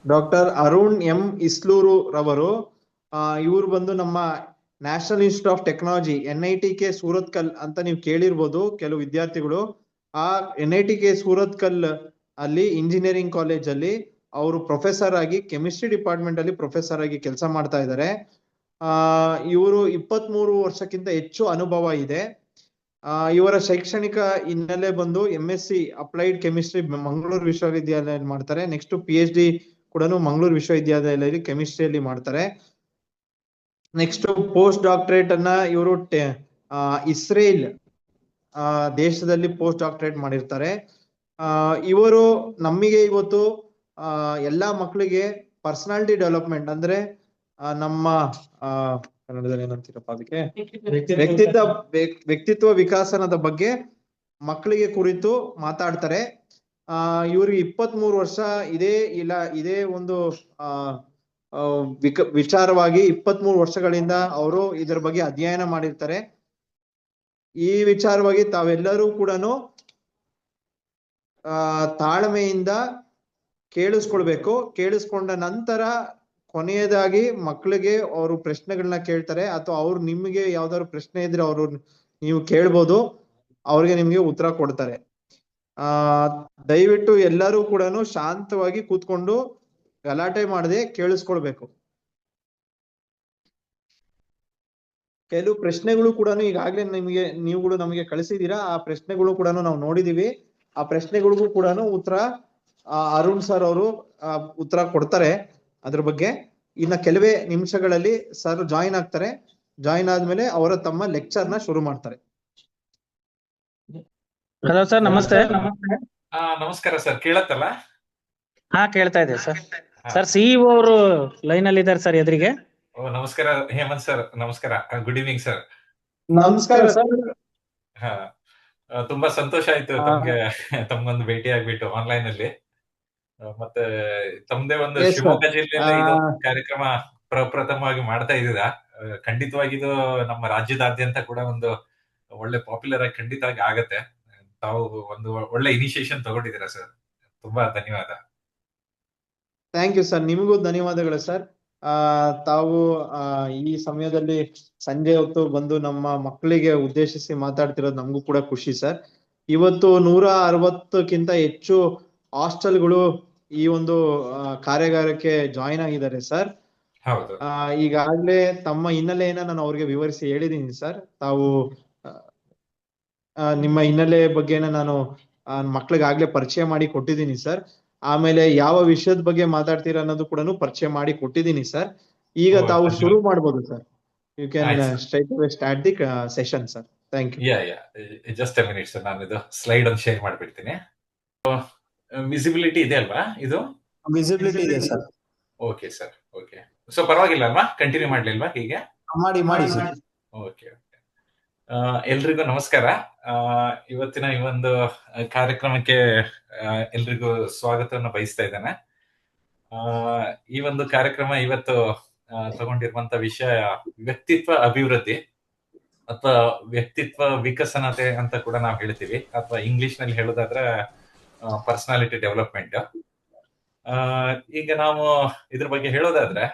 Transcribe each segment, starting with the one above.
Doctor Arun M Isloor ರವರು. ಇವರು ಬಂದು ನಮ್ಮ national institute of technology NITK Surathkal ಅಂತ ನೀವು ಕೇಳಿರ್ಬೋದು ಕೆಲವು ವಿದ್ಯಾರ್ಥಿಗಳು. ಆ NITK ಸೂರತ್ಕಲ್ ಅಲ್ಲಿ ಇಂಜಿನಿಯರಿಂಗ್ ಕಾಲೇಜ್ ಅಲ್ಲಿ ಅವರು ಪ್ರೊಫೆಸರ್ ಆಗಿ ಕೆಮಿಸ್ಟ್ರಿ ಡಿಪಾರ್ಟ್ಮೆಂಟ್ ಅಲ್ಲಿ ಪ್ರೊಫೆಸರ್ ಆಗಿ ಕೆಲಸ ಮಾಡ್ತಾ ಇದ್ದಾರೆ. ಇವರು 23 ವರ್ಷಕ್ಕಿಂತ ಹೆಚ್ಚು ಅನುಭವ ಇದೆ. ಇವರ ಶೈಕ್ಷಣಿಕ ಹಿನ್ನೆಲೆ ಬಂದು MSc ಅಪ್ಲೈಡ್ ಕೆಮಿಸ್ಟ್ರಿ ಮಂಗಳೂರು ವಿಶ್ವವಿದ್ಯಾಲಯ ಮಾಡ್ತಾರೆ. ನೆಕ್ಸ್ಟ್ PhD ಕೂಡ ಮಂಗಳೂರು ವಿಶ್ವವಿದ್ಯಾಲಯದಲ್ಲಿ ಕೆಮಿಸ್ಟ್ರಿಯಲ್ಲಿ ಮಾಡ್ತಾರೆ. ನೆಕ್ಸ್ಟ್ ಪೋಸ್ಟ್ ಡಾಕ್ಟರೇಟ್ ಅನ್ನ ಇವರು ಇಸ್ರೇಲ್ ದೇಶದಲ್ಲಿ ಪೋಸ್ಟ್ ಡಾಕ್ಟರೇಟ್ ಮಾಡಿರ್ತಾರೆ. ಇವರು ನಮಗೆ ಇವತ್ತು ಎಲ್ಲಾ ಮಕ್ಕಳಿಗೆ ಪರ್ಸನಾಲಿಟಿ ಡೆವಲಪ್ಮೆಂಟ್ ಅಂದ್ರೆ ನಮ್ಮ ಕನ್ನಡದಲ್ಲಿ ಏನಂತೀರಪ್ಪ ಅದಕ್ಕೆ, ವ್ಯಕ್ತಿತ್ವ ವಿಕಾಸನದ ಬಗ್ಗೆ ಮಕ್ಕಳಿಗೆ ಕುರಿತು ಮಾತಾಡ್ತಾರೆ. ಇವ್ರಿಗೆ 23 ವರ್ಷ ಇದೇ ಒಂದು ವಿಚಾರವಾಗಿ 23 ವರ್ಷಗಳಿಂದ ಅವರು ಇದರ ಬಗ್ಗೆ ಅಧ್ಯಯನ ಮಾಡಿರ್ತಾರೆ. ಈ ವಿಚಾರವಾಗಿ ತಾವೆಲ್ಲರೂ ಕೂಡ ತಾಳ್ಮೆಯಿಂದ ಕೇಳಿಸ್ಕೊಳ್ಬೇಕು. ಕೇಳಿಸ್ಕೊಂಡ ನಂತರ ಕೊನೆಯದಾಗಿ ಮಕ್ಕಳಿಗೆ ಅವರು ಪ್ರಶ್ನೆಗಳನ್ನ ಕೇಳ್ತಾರೆ, ಅಥವಾ ಅವ್ರು ನಿಮ್ಗೆ ಯಾವ್ದಾದ್ರು ಪ್ರಶ್ನೆ ಇದ್ರೆ ಅವರು ನೀವು ಕೇಳ್ಬೋದು, ಅವ್ರಿಗೆ ನಿಮ್ಗೆ ಉತ್ತರ ಕೊಡ್ತಾರೆ. ದಯವಿಟ್ಟು ಎಲ್ಲರೂ ಕೂಡ ಶಾಂತವಾಗಿ ಕೂತ್ಕೊಂಡು ಗಲಾಟೆ ಮಾಡದೆ ಕೇಳಿಸ್ಕೊಳ್ಬೇಕು. ಕೆಲವು ಪ್ರಶ್ನೆಗಳು ಕೂಡ ಈಗಾಗ್ಲೇ ನೀವುಗಳು ನಮಗೆ ಕಳಿಸಿದೀರಾ. ಆ ಪ್ರಶ್ನೆಗಳು ಕೂಡ ನಾವು ನೋಡಿದೀವಿ. ಆ ಪ್ರಶ್ನೆಗಳಿಗೂ ಕೂಡ ಉತ್ತರ ಅರುಣ್ ಸರ್ ಅವರು ಉತ್ತರ ಕೊಡ್ತಾರೆ ಅದ್ರ ಬಗ್ಗೆ. ಇನ್ನ ಕೆಲವೇ ನಿಮಿಷಗಳಲ್ಲಿ ಸರ್ ಜಾಯಿನ್ ಆಗ್ತಾರೆ. ಜಾಯಿನ್ ಆದ್ಮೇಲೆ ಅವರ ತಮ್ಮ ಲೆಕ್ಚರ್ ನ ಶುರು ಮಾಡ್ತಾರೆ. ಹಲೋ ಸರ್, ನಮಸ್ತೆ. ನಮಸ್ಕಾರ ಸರ್, ಕೇಳತ್ತಲ್ಲ? ಹಾ, ಕೇಳ್ತಾ ಇದೆ ಸರ್. ಸರ್ CEO ಅವರು ಲೈನ್ ಅಲ್ಲಿ ಇದ್ದಾರೆ ಸರ್ ಎದುರಿಗೆ. ನಮಸ್ಕಾರ ಹೇಮಂತ್ ಸರ್, ನಮಸ್ಕಾರ. Good evening sir. ನಮಸ್ಕಾರ ಸರ್. ತುಂಬಾ ಸಂತೋಷ ಆಯ್ತು ತಮ್ಗೊಂದು ಭೇಟಿ ಆಗ್ಬಿಟ್ಟು ಆನ್ಲೈನ್ ಅಲ್ಲಿ. ಮತ್ತೆ ತಮ್ದೇ ಒಂದು ಶಿವಮೊಗ್ಗ ಜಿಲ್ಲೆಯಲ್ಲಿ ಇದು ಕಾರ್ಯಕ್ರಮ ಪ್ರಪ್ರಥಮವಾಗಿ ಮಾಡ್ತಾ ಇದ್ದೀರಾ. ಖಂಡಿತವಾಗಿ ಇದು ನಮ್ಮ ರಾಜ್ಯದಾದ್ಯಂತ ಕೂಡ ಒಂದು ಒಳ್ಳೆ ಪಾಪ್ಯುಲರ್ ಆಗಿ ಖಂಡಿತವಾಗಿ ಆಗತ್ತೆ. ತಾವು ಒಂದು ಒಳ್ಳೆ ಇನಿಷಿಯೇಷನ್ ತಗೊಂಡಿದ್ದೀರಾ ಸರ್, ತುಂಬಾ ಧನ್ಯವಾದ. ಥ್ಯಾಂಕ್ ಯು ಸರ್, ನಿಮಗೂ ಧನ್ಯವಾದಗಳು ಸರ್. ತಾವು ಈ ಸಮಯದಲ್ಲಿ ಸಂಜೆ ಹೊತ್ತು ಬಂದು ನಮ್ಮ ಮಕ್ಕಳಿಗೆ ಉದ್ದೇಶಿಸಿ ಮಾತಾಡ್ತಿರೋದು ನಮಗೂ ಕೂಡ ಖುಷಿ ಸರ್. ಇವತ್ತು 160ಕ್ಕಿಂತ ಹೆಚ್ಚು ಹಾಸ್ಟೆಲ್ಗಳು ಈ ಒಂದು ಕಾರ್ಯಾಗಾರಕ್ಕೆ ಜಾಯಿನ್ ಆಗಿದ್ದಾರೆ ಸರ್. ಈಗಾಗ್ಲೇ ತಮ್ಮ ಹಿನ್ನೆಲೆಯನ್ನ ನಾನು ಅವ್ರಿಗೆ ವಿವರಿಸಿ ಹೇಳಿದ್ದೀನಿ ಸರ್. ತಾವು ನಿಮ್ಮ ಹಿನ್ನೆಲೆ ಬಗ್ಗೆನ ನಾನು ಮಕ್ಳಿಗಾಗ್ಲೇ ಪರಿಚಯ ಮಾಡಿ ಕೊಟ್ಟಿದ್ದೀನಿ ಸರ್. ಆಮೇಲೆ ಯಾವ ವಿಷಯದ ಬಗ್ಗೆ ಮಾತಾಡ್ತೀರಾ ಅನ್ನೋದು ಕೂಡ ಪರಿಚಯ ಮಾಡಿ ಕೊಟ್ಟಿದ್ದೀನಿ ಸರ್. ಈಗ ತಾವು ಶುರು ಮಾಡ್ಬೋದು sir. You can straight away start the session sir. Thank you. Just a minute sir, ನಾನು ಇದು ಸ್ಲೈಡ್ ಒಂದು ಶೇರ್ ಮಾಡ್ಬಿಡ್ತೀನಿ. ವಿಸಿಬಿಲಿಟಿ ಇದೆ ಅಲ್ವಾ? ಇದು ವಿಸಿಬಿಲಿಟಿ ಇದೆ sir. Okay sir, okay. So ಪರವಾಗಿಲ್ಲ ಅಲ್ವಾ? ಕಂಟಿನ್ಯೂ ಮಾಡ್ಲಿಲ್ವಾ ಹೀಗೆ? ಮಾಡಿ ಸರ್. ಓಕೆ. ಎಲ್ರಿಗೂ ನಮಸ್ಕಾರ. ಇವತ್ತಿನ ಈ ಒಂದು ಕಾರ್ಯಕ್ರಮಕ್ಕೆ ಎಲ್ರಿಗೂ ಸ್ವಾಗತವನ್ನು ಬಯಸ್ತಾ ಇದ್ದೇನೆ. ಈ ಒಂದು ಕಾರ್ಯಕ್ರಮ ಇವತ್ತು ತಗೊಂಡಿರುವಂತ ವಿಷಯ ವ್ಯಕ್ತಿತ್ವ ಅಭಿವೃದ್ಧಿ ಅಥವಾ ವ್ಯಕ್ತಿತ್ವ ವಿಕಸನತೆ ಅಂತ ಕೂಡ ನಾವು ಹೇಳ್ತೀವಿ, ಅಥವಾ ಇಂಗ್ಲಿಷ್ ನಲ್ಲಿ ಹೇಳೋದಾದ್ರೆ ಪರ್ಸನಾಲಿಟಿ ಡೆವಲಪ್ಮೆಂಟ್. ಈಗ ನಾವು ಇದ್ರ ಬಗ್ಗೆ ಹೇಳೋದಾದ್ರೆ,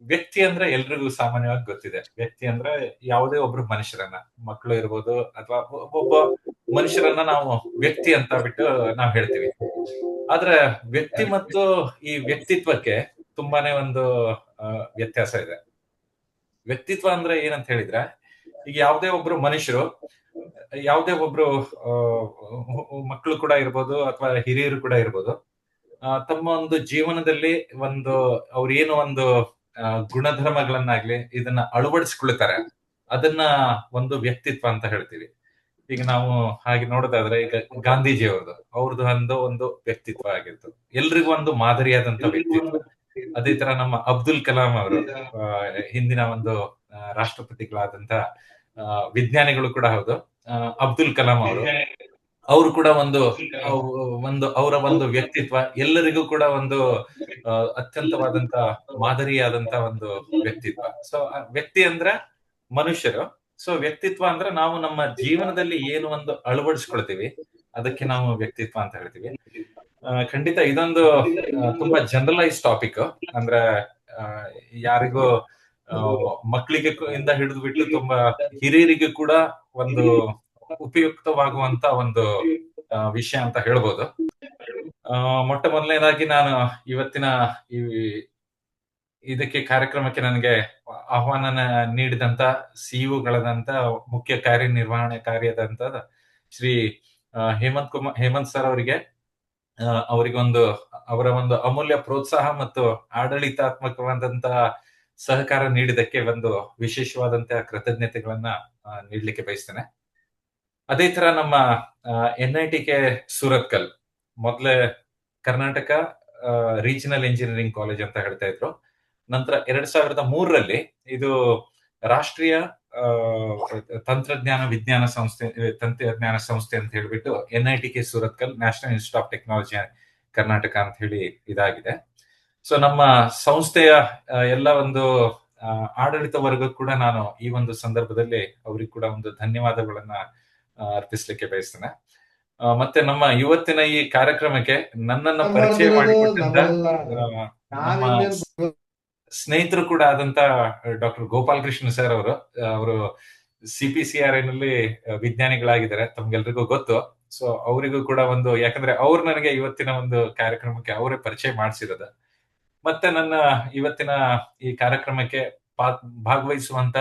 ವ್ಯಕ್ತಿ ಅಂದ್ರೆ ಎಲ್ರಿಗೂ ಸಾಮಾನ್ಯವಾಗಿ ಗೊತ್ತಿದೆ. ವ್ಯಕ್ತಿ ಅಂದ್ರೆ ಯಾವುದೇ ಒಬ್ರು ಮನುಷ್ಯರನ್ನ, ಮಕ್ಕಳು ಇರ್ಬೋದು ಅಥವಾ ಒಬ್ಬ ಮನುಷ್ಯರನ್ನ ನಾವು ವ್ಯಕ್ತಿ ಅಂತ ಬಿಟ್ಟು ನಾವು ಹೇಳ್ತೀವಿ. ಆದ್ರೆ ವ್ಯಕ್ತಿ ಮತ್ತು ಈ ವ್ಯಕ್ತಿತ್ವಕ್ಕೆ ತುಂಬಾನೇ ಒಂದು ವ್ಯತ್ಯಾಸ ಇದೆ. ವ್ಯಕ್ತಿತ್ವ ಅಂದ್ರೆ ಏನಂತ ಹೇಳಿದ್ರೆ, ಈಗ ಯಾವುದೇ ಒಬ್ರು ಮನುಷ್ಯರು, ಯಾವುದೇ ಒಬ್ರು ಮಕ್ಕಳು ಕೂಡ ಇರ್ಬೋದು ಅಥವಾ ಹಿರಿಯರು ಕೂಡ ಇರ್ಬೋದು, ತಮ್ಮ ಒಂದು ಜೀವನದಲ್ಲಿ ಒಂದು ಅವ್ರೇನು ಒಂದು ಗುಣಧರ್ಮಗಳನ್ನಾಗ್ಲಿ ಇದನ್ನ ಅಳವಡಿಸ್ಕೊಳ್ತಾರೆ, ಅದನ್ನ ಒಂದು ವ್ಯಕ್ತಿತ್ವ ಅಂತ ಹೇಳ್ತೀವಿ. ಈಗ ನಾವು ಹಾಗೆ ನೋಡೋದಾದ್ರೆ, ಈಗ ಗಾಂಧೀಜಿ ಅವ್ರದ್ದು ಒಂದು ವ್ಯಕ್ತಿತ್ವ ಆಗಿತ್ತು, ಎಲ್ರಿಗೂ ಒಂದು ಮಾದರಿಯಾದಂತ ವ್ಯಕ್ತಿತ್ವ. ಅದೇ ತರ ನಮ್ಮ ಅಬ್ದುಲ್ ಕಲಾಂ ಅವರು, ಹಿಂದಿನ ಒಂದು ರಾಷ್ಟ್ರಪತಿಗಳಾದಂತ ವಿಜ್ಞಾನಿಗಳು ಕೂಡ ಹೌದು. ಅಬ್ದುಲ್ ಕಲಾಂ ಅವರು ಕೂಡ ಒಂದು ಅವರ ಒಂದು ವ್ಯಕ್ತಿತ್ವ ಎಲ್ಲರಿಗೂ ಕೂಡ ಒಂದು ಅತ್ಯಂತವಾದಂತ ಮಾದರಿಯಾದಂತ ಒಂದು ವ್ಯಕ್ತಿತ್ವ. ಸೊ ವ್ಯಕ್ತಿ ಅಂದ್ರೆ ಮನುಷ್ಯರು. ಸೊ ವ್ಯಕ್ತಿತ್ವ ಅಂದ್ರೆ ನಾವು ನಮ್ಮ ಜೀವನದಲ್ಲಿ ಏನು ಒಂದು ಅಳವಡಿಸ್ಕೊಳ್ತೀವಿ, ಅದಕ್ಕೆ ನಾವು ವ್ಯಕ್ತಿತ್ವ ಅಂತ ಹೇಳ್ತೀವಿ. ಖಂಡಿತ ಇದೊಂದು ತುಂಬಾ ಜನರಲೈಸ್ ಟಾಪಿಕ್. ಅಂದ್ರೆ ಆ, ಯಾರಿಗೂ ಮಕ್ಕಳಿಗೆ ಇಂದ ಹಿಡಿದು ಬಿಟ್ಟು ತುಂಬಾ ಹಿರಿಯರಿಗೆ ಕೂಡ ಒಂದು ಉಪಯುಕ್ತವಾಗುವಂತ ಒಂದು ವಿಷಯ ಅಂತ ಹೇಳ್ಬೋದು. ಮೊಟ್ಟ ಮೊದಲನೇದಾಗಿ ನಾನು ಇವತ್ತಿನ ಈ ಇದಕ್ಕೆ ಕಾರ್ಯಕ್ರಮಕ್ಕೆ ನನಗೆ ಆಹ್ವಾನ ನೀಡಿದಂತ ಸಿಇಒಗಳಾದಂತ ಮುಖ್ಯ ಕಾರ್ಯನಿರ್ವಹಣಾಧಿಕಾರಿಯಾದಂತ ಶ್ರೀ ಹೇಮಂತ್ ಸರ್ ಅವರಿಗೆ ಅವರಿಗೊಂದು ಅವರ ಒಂದು ಅಮೂಲ್ಯ ಪ್ರೋತ್ಸಾಹ ಮತ್ತು ಆಡಳಿತಾತ್ಮಕವಾದಂತಹ ಸಹಕಾರ ನೀಡಿದಕ್ಕೆ ಒಂದು ವಿಶೇಷವಾದಂತಹ ಕೃತಜ್ಞತೆಗಳನ್ನ ನೀಡಲಿಕ್ಕೆ ಬಯಸ್ತೇನೆ. ಅದೇ ತರ ನಮ್ಮ NITK ಸೂರತ್ಕಲ್ ಮೊದಲೇ ಕರ್ನಾಟಕ ರೀಜನಲ್ ಇಂಜಿನಿಯರಿಂಗ್ ಕಾಲೇಜ್ ಅಂತ ಹೇಳ್ತಾ ಇದ್ರು. ನಂತರ 2003ರಲ್ಲಿ ಇದು ರಾಷ್ಟ್ರೀಯ ತಂತ್ರಜ್ಞಾನ ಸಂಸ್ಥೆ ಅಂತ ಹೇಳ್ಬಿಟ್ಟು NITK Surathkal national institute of technology Karnataka ಅಂತ ಹೇಳಿ ಇದಾಗಿದೆ. ಸೊ ನಮ್ಮ ಸಂಸ್ಥೆಯ ಎಲ್ಲ ಒಂದು ಆಡಳಿತ ವರ್ಗ ಕೂಡ ನಾನು ಈ ಒಂದು ಸಂದರ್ಭದಲ್ಲಿ ಅವ್ರಿಗೆ ಕೂಡ ಒಂದು ಧನ್ಯವಾದಗಳನ್ನ ಅರ್ಪಿಸ್ಲಿಕ್ಕೆ ಬಯಸ್ತೇನೆ. ಮತ್ತೆ ನಮ್ಮ ಇವತ್ತಿನ ಈ ಕಾರ್ಯಕ್ರಮಕ್ಕೆ ನನ್ನನ್ನ ಪರಿಚಯ ಮಾಡಿಕೊಟ್ಟಂತ ನಮ್ಮ ಸ್ನೇಹಿತರು ಕೂಡ ಆದಂತ ಡಾಕ್ಟರ್ ಗೋಪಾಲ್ ಕೃಷ್ಣ ಸರ್ ಅವರು CPCRI ನಲ್ಲಿ ವಿಜ್ಞಾನಿಗಳಾಗಿದ್ದಾರೆ, ತಮ್ಗೆಲ್ರಿಗೂ ಗೊತ್ತು. ಸೊ ಅವರಿಗೂ ಕೂಡ ಒಂದು, ಯಾಕಂದ್ರೆ ಅವ್ರು ನನಗೆ ಇವತ್ತಿನ ಒಂದು ಕಾರ್ಯಕ್ರಮಕ್ಕೆ ಅವರೇ ಪರಿಚಯ ಮಾಡಿಸಿರೋದು. ಮತ್ತೆ ನನ್ನ ಇವತ್ತಿನ ಈ ಕಾರ್ಯಕ್ರಮಕ್ಕೆ ಭಾಗವಹಿಸುವಂತ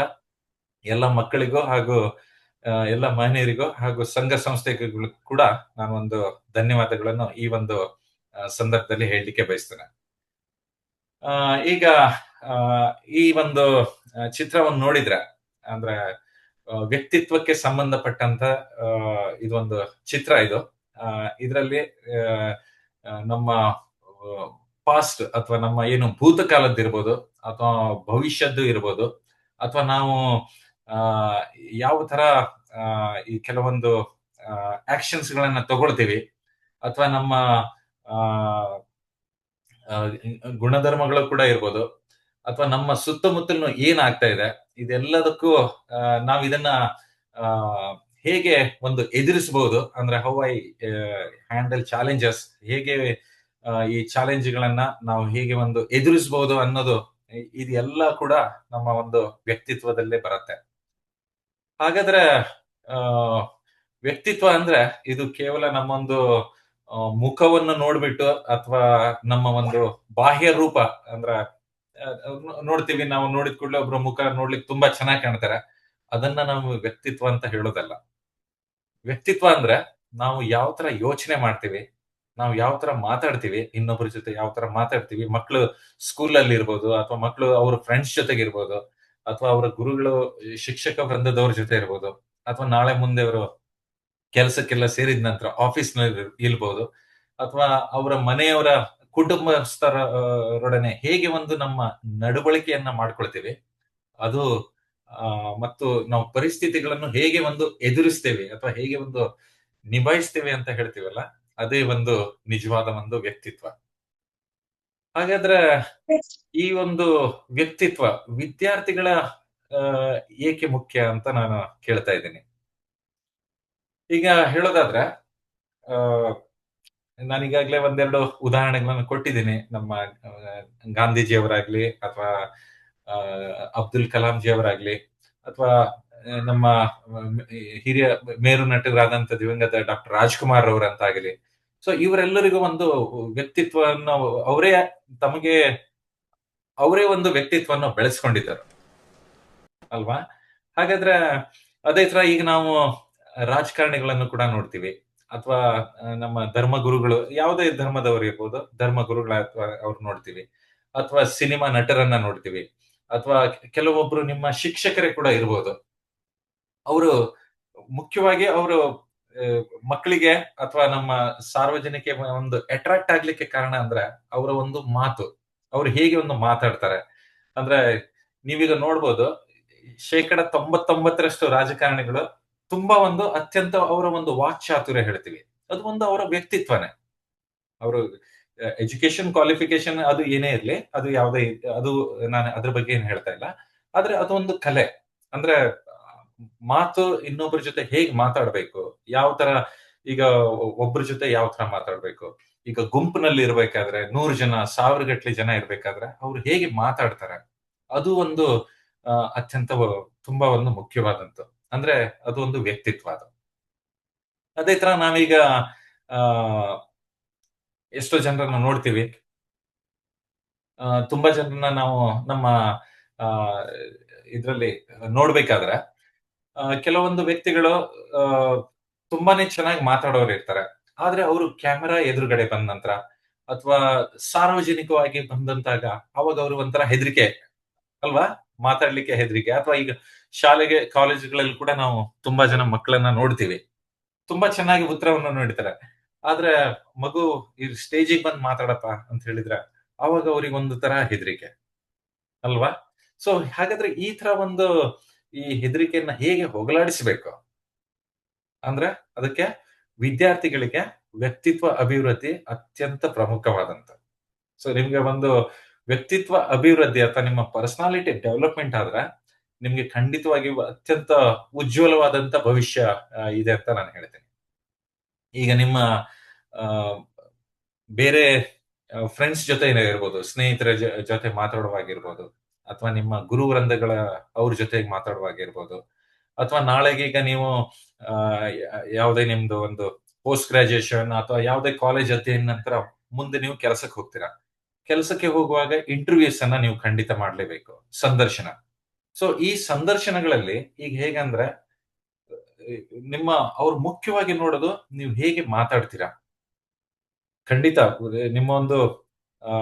ಎಲ್ಲ ಮಕ್ಕಳಿಗೂ ಹಾಗೂ ಎಲ್ಲ ಮಹಿಳೆಯರಿಗೂ ಹಾಗೂ ಸಂಘ ಸಂಸ್ಥೆಗಳಿಗೂ ಕೂಡ ನಾನು ಒಂದು ಧನ್ಯವಾದಗಳನ್ನು ಈ ಒಂದು ಸಂದರ್ಭದಲ್ಲಿ ಹೇಳಲಿಕ್ಕೆ ಬಯಸ್ತೇನೆ. ಈಗ ಈ ಒಂದು ಚಿತ್ರವನ್ನು ನೋಡಿದ್ರೆ, ಅಂದ್ರೆ ವ್ಯಕ್ತಿತ್ವಕ್ಕೆ ಸಂಬಂಧಪಟ್ಟಂತ ಇದೊಂದು ಚಿತ್ರ. ಇದರಲ್ಲಿ ನಮ್ಮ ಪಾಸ್ಟ್ ಅಥವಾ ನಮ್ಮ ಏನು ಭೂತಕಾಲದ್ದಿರ್ಬೋದು ಅಥವಾ ಭವಿಷ್ಯದ್ದು ಇರ್ಬೋದು, ಅಥವಾ ನಾವು ಯಾವ ತರ ಈ ಕೆಲವೊಂದು ಆಕ್ಷನ್ಸ್ ಗಳನ್ನ ತಗೊಳ್ತೀವಿ, ಅಥವಾ ನಮ್ಮ ಗುಣಧರ್ಮಗಳು ಕೂಡ ಇರ್ಬೋದು, ಅಥವಾ ನಮ್ಮ ಸುತ್ತಮುತ್ತಲು ಏನಾಗ್ತಾ ಇದೆ, ಇದೆಲ್ಲದಕ್ಕೂ ನಾವು ಇದನ್ನ ಹೇಗೆ ಒಂದು ಎದುರಿಸಬಹುದು, ಅಂದ್ರೆ ಹೌ ಐ ಹ್ಯಾಂಡಲ್ ಚಾಲೆಂಜಸ್, ಹೇಗೆ ಈ ಚಾಲೆಂಜ್ಗಳನ್ನ ನಾವು ಹೇಗೆ ಒಂದು ಎದುರಿಸಬಹುದು ಅನ್ನೋದು, ಇದೆಲ್ಲ ಕೂಡ ನಮ್ಮ ಒಂದು ವ್ಯಕ್ತಿತ್ವದಲ್ಲೇ ಬರುತ್ತೆ. ಹಾಗಾದ್ರೆ ವ್ಯಕ್ತಿತ್ವ ಅಂದ್ರೆ ಇದು ಕೇವಲ ನಮ್ಮೊಂದು ಮುಖವನ್ನು ನೋಡ್ಬಿಟ್ಟು ಅಥವಾ ನಮ್ಮ ಒಂದು ಬಾಹ್ಯ ರೂಪ, ಅಂದ್ರ ನೋಡ್ತೀವಿ, ನಾವು ನೋಡಿದ ಕೂಡಲೇ ಒಬ್ರು ಮುಖ ನೋಡ್ಲಿಕ್ಕೆ ತುಂಬಾ ಚೆನ್ನಾಗಿ ಕಾಣ್ತಾರೆ, ಅದನ್ನ ನಾವು ವ್ಯಕ್ತಿತ್ವ ಅಂತ ಹೇಳೋದಲ್ಲ. ವ್ಯಕ್ತಿತ್ವ ಅಂದ್ರೆ ನಾವು ಯಾವ ತರ ಯೋಚನೆ ಮಾಡ್ತೀವಿ, ನಾವು ಯಾವ ತರ ಮಾತಾಡ್ತೀವಿ, ಇನ್ನೊಬ್ಬರ ಜೊತೆ ಯಾವ ತರ ಮಾತಾಡ್ತೀವಿ, ಮಕ್ಕಳು ಸ್ಕೂಲಲ್ಲಿ ಇರ್ಬೋದು, ಅಥವಾ ಮಕ್ಕಳು ಅವ್ರ ಫ್ರೆಂಡ್ಸ್ ಜೊತೆಗೆ ಇರ್ಬೋದು, ಅಥವಾ ಅವರ ಗುರುಗಳು ಶಿಕ್ಷಕ ವೃಂದದವ್ರ ಜೊತೆ ಇರ್ಬೋದು, ಅಥವಾ ನಾಳೆ ಮುಂದೆ ಅವರು ಕೆಲಸಕ್ಕೆಲ್ಲ ಸೇರಿದ ನಂತರ ಆಫೀಸ್ ನಲ್ಲಿ ಇರ್ಬೋದು, ಅಥವಾ ಅವರ ಮನೆಯವರ ಕುಟುಂಬಸ್ಥರೊಡನೆ ಹೇಗೆ ಒಂದು ನಮ್ಮ ನಡವಳಿಕೆಯನ್ನ ಮಾಡ್ಕೊಳ್ತೀವಿ, ಅದು ಮತ್ತು ನಾವು ಪರಿಸ್ಥಿತಿಗಳನ್ನು ಹೇಗೆ ಒಂದು ಎದುರಿಸ್ತೇವೆ ಅಥವಾ ಹೇಗೆ ಒಂದು ನಿಭಾಯಿಸ್ತೇವೆ ಅಂತ ಹೇಳ್ತೀವಲ್ಲ, ಅದೇ ಒಂದು ನಿಜವಾದ ಒಂದು ವ್ಯಕ್ತಿತ್ವ. ಹಾಗಾದ್ರೆ ಈ ಒಂದು ವ್ಯಕ್ತಿತ್ವ ವಿದ್ಯಾರ್ಥಿಗಳ ಏಕೆ ಮುಖ್ಯ ಅಂತ ನಾನು ಕೇಳ್ತಾ ಇದ್ದೀನಿ. ಈಗ ಹೇಳೋದಾದ್ರೆ, ನಾನೀಗಾಗ್ಲೇ ಒಂದೆರಡು ಉದಾಹರಣೆಗಳನ್ನು ಕೊಟ್ಟಿದ್ದೀನಿ. ನಮ್ಮ ಗಾಂಧೀಜಿಯವರಾಗ್ಲಿ, ಅಥವಾ ಅಬ್ದುಲ್ ಕಲಾಂ ಜಿ ಅವರಾಗ್ಲಿ, ಅಥವಾ ನಮ್ಮ ಹಿರಿಯ ಮೇರು ನಟರಾದಂತ ದಿವಂಗತ ಡಾಕ್ಟರ್ ರಾಜ್ಕುಮಾರ್ ಅವರಂತಾಗಲಿ. ಸೊ ಇವರೆಲ್ಲರಿಗೂ ಒಂದು ವ್ಯಕ್ತಿತ್ವವನ್ನು ಅವರೇ ಒಂದು ವ್ಯಕ್ತಿತ್ವವನ್ನು ಬೆಳೆಸ್ಕೊಂಡಿದ್ದಾರೆ ಅಲ್ವಾ. ಹಾಗಾದ್ರೆ ಅದೇ ತರ ಈಗ ನಾವು ರಾಜಕಾರಣಿಗಳನ್ನು ಕೂಡ ನೋಡ್ತೀವಿ, ಅಥವಾ ನಮ್ಮ ಧರ್ಮಗುರುಗಳು, ಯಾವುದೇ ಧರ್ಮದವರು ಇರ್ಬೋದು, ಧರ್ಮಗುರುಗಳ ಅವ್ರು ನೋಡ್ತೀವಿ, ಅಥವಾ ಸಿನಿಮಾ ನಟರನ್ನ ನೋಡ್ತೀವಿ, ಅಥವಾ ಕೆಲವೊಬ್ರು ನಿಮ್ಮ ಶಿಕ್ಷಕರೇ ಕೂಡ ಇರ್ಬೋದು. ಅವರು ಮುಖ್ಯವಾಗಿ ಅವರು ಮಕ್ಕಳಿಗೆ ಅಥವಾ ನಮ್ಮ ಸಾರ್ವಜನಿಕ ಒಂದು ಅಟ್ರಾಕ್ಟ್ ಆಗ್ಲಿಕ್ಕೆ ಕಾರಣ ಅಂದ್ರೆ ಅವರ ಒಂದು ಮಾತು, ಅವ್ರು ಹೇಗೆ ಒಂದು ಮಾತಾಡ್ತಾರೆ. ಅಂದ್ರೆ ನೀವೀಗ ನೋಡ್ಬೋದು, 99% ರಾಜಕಾರಣಿಗಳು ತುಂಬಾ ಒಂದು ಅತ್ಯಂತ ಅವರ ಒಂದು ವಾಕ್ಚಾತುರ್ಯ ಹೇಳ್ತೀವಿ, ಅದು ಒಂದು ಅವರ ವ್ಯಕ್ತಿತ್ವನೇ. ಅವರು ಎಜುಕೇಶನ್ ಕ್ವಾಲಿಫಿಕೇಶನ್ ಅದು ಏನೇ ಇರ್ಲಿ, ಅದು ನಾನು ಅದ್ರ ಬಗ್ಗೆ ಏನ್ ಹೇಳ್ತಾ ಇಲ್ಲ, ಆದ್ರೆ ಅದೊಂದು ಕಲೆ. ಅಂದ್ರೆ ಮಾತು ಇನ್ನೊಬ್ಬರ ಜೊತೆ ಹೇಗ್ ಮಾತಾಡ್ಬೇಕು, ಯಾವ ತರ ಈಗ ಒಬ್ಬರ ಜೊತೆ ಯಾವ ತರ ಮಾತಾಡ್ಬೇಕು, ಈಗ ಗುಂಪಿನಲ್ಲಿ ಇರ್ಬೇಕಾದ್ರೆ 100 ಜನ 1000 ಗಟ್ಟಲೆ ಜನ ಇರ್ಬೇಕಾದ್ರೆ ಅವ್ರು ಹೇಗೆ ಮಾತಾಡ್ತಾರೆ, ಅದು ಒಂದು ಅತ್ಯಂತ ತುಂಬಾ ಒಂದು ಮುಖ್ಯವಾದಂತು. ಅಂದ್ರೆ ಅದು ಒಂದು ವ್ಯಕ್ತಿತ್ವ ಅದು. ಅದೇ ತರ ನಾವೀಗ ಆ ಎಷ್ಟೋ ಜನರನ್ನ ನೋಡ್ತೀವಿ. ತುಂಬಾ ಜನರನ್ನ ನಾವು ನಮ್ಮ ಆ ಇದ್ರಲ್ಲಿ ನೋಡ್ಬೇಕಾದ್ರೆ ಕೆಲವೊಂದು ವ್ಯಕ್ತಿಗಳು ಆ ತುಂಬಾನೇ ಚೆನ್ನಾಗಿ ಮಾತಾಡೋರು ಇರ್ತಾರೆ. ಆದ್ರೆ ಅವರು ಕ್ಯಾಮೆರಾ ಎದುರುಗಡೆ ಬಂದ ನಂತರ ಅಥವಾ ಸಾರ್ವಜನಿಕವಾಗಿ ಬಂದಂತಾಗ ಅವಾಗ ಅವರು ಒಂಥರ ಹೆದರಿಕೆ ಅಲ್ವಾ? ಮಾತಾಡ್ಲಿಕ್ಕೆ ಹೆದರಿಕೆ. ಅಥವಾ ಈಗ ಶಾಲೆಗೆ ಕಾಲೇಜುಗಳಲ್ಲಿ ಕೂಡ ನಾವು ತುಂಬಾ ಜನ ಮಕ್ಕಳನ್ನ ನೋಡ್ತೀವಿ. ತುಂಬಾ ಚೆನ್ನಾಗಿ ಉತ್ತರವನ್ನು ನೀಡ್ತಾರೆ. ಆದ್ರೆ ಮಗು ಈ ಸ್ಟೇಜಿಗೆ ಬಂದ್ ಮಾತಾಡಪ್ಪ ಅಂತ ಹೇಳಿದ್ರೆ ಅವಾಗ ಅವ್ರಿಗೆ ಒಂದು ತರ ಹೆದರಿಕೆ ಅಲ್ವಾ? ಸೊ ಹಾಗಾದ್ರೆ ಈ ತರ ಒಂದು ಈ ಹೆದರಿಕೆಯನ್ನ ಹೇಗೆ ಹೋಗಲಾಡಿಸಬೇಕು ಅಂದ್ರೆ ಅದಕ್ಕೆ ವಿದ್ಯಾರ್ಥಿಗಳಿಗೆ ವ್ಯಕ್ತಿತ್ವ ಅಭಿವೃದ್ಧಿ ಅತ್ಯಂತ ಪ್ರಮುಖವಾದಂತ. ಸೊ ನಿಮ್ಗೆ ಒಂದು ವ್ಯಕ್ತಿತ್ವ ಅಭಿವೃದ್ಧಿ ಅಥವಾ ನಿಮ್ಮ ಪರ್ಸನಾಲಿಟಿ ಡೆವಲಪ್ಮೆಂಟ್ ಆದ್ರೆ ನಿಮ್ಗೆ ಖಂಡಿತವಾಗಿಯೂ ಅತ್ಯಂತ ಉಜ್ವಲವಾದಂತ ಭವಿಷ್ಯ ಇದೆ ಅಂತ ನಾನು ಹೇಳ್ತೇನೆ. ಈಗ ನಿಮ್ಮ ಆ, ಬೇರೆ ಫ್ರೆಂಡ್ಸ್ ಜೊತೆ ಇರ್ಬೋದು, ಸ್ನೇಹಿತರ ಜೊತೆ ಮಾತಾಡುವಾಗಿರ್ಬೋದು, ಅಥವಾ ನಿಮ್ಮ ಗುರು ವೃಂದಗಳ ಅವ್ರ ಜೊತೆಗೆ ಮಾತಾಡುವಾಗಿರ್ಬೋದು, ಅಥವಾ ನಾಳೆಗೆ ಈಗ ನೀವು ಆ, ಯಾವುದೇ ನಿಮ್ದು ಒಂದು ಪೋಸ್ಟ್ ಗ್ರಾಜುಯೇಷನ್ ಅಥವಾ ಯಾವುದೇ ಕಾಲೇಜ್ ಅಧ್ಯಯನ ನಂತರ ಮುಂದೆ ನೀವು ಕೆಲಸಕ್ಕೆ ಹೋಗ್ತೀರಾ. ಕೆಲಸಕ್ಕೆ ಹೋಗುವಾಗ ಇಂಟರ್ವ್ಯೂಸ್ ಅನ್ನ ನೀವು ಖಂಡಿತ ಮಾಡ್ಲೇಬೇಕು, ಸಂದರ್ಶನ. ಸೊ ಈ ಸಂದರ್ಶನಗಳಲ್ಲಿ ಈಗ ಹೇಗಂದ್ರೆ ನಿಮ್ಮ ಅವ್ರು ಮುಖ್ಯವಾಗಿ ನೋಡೋದು ನೀವು ಹೇಗೆ ಮಾತಾಡ್ತೀರಾ. ಖಂಡಿತ ನಿಮ್ಮ ಒಂದು ಆ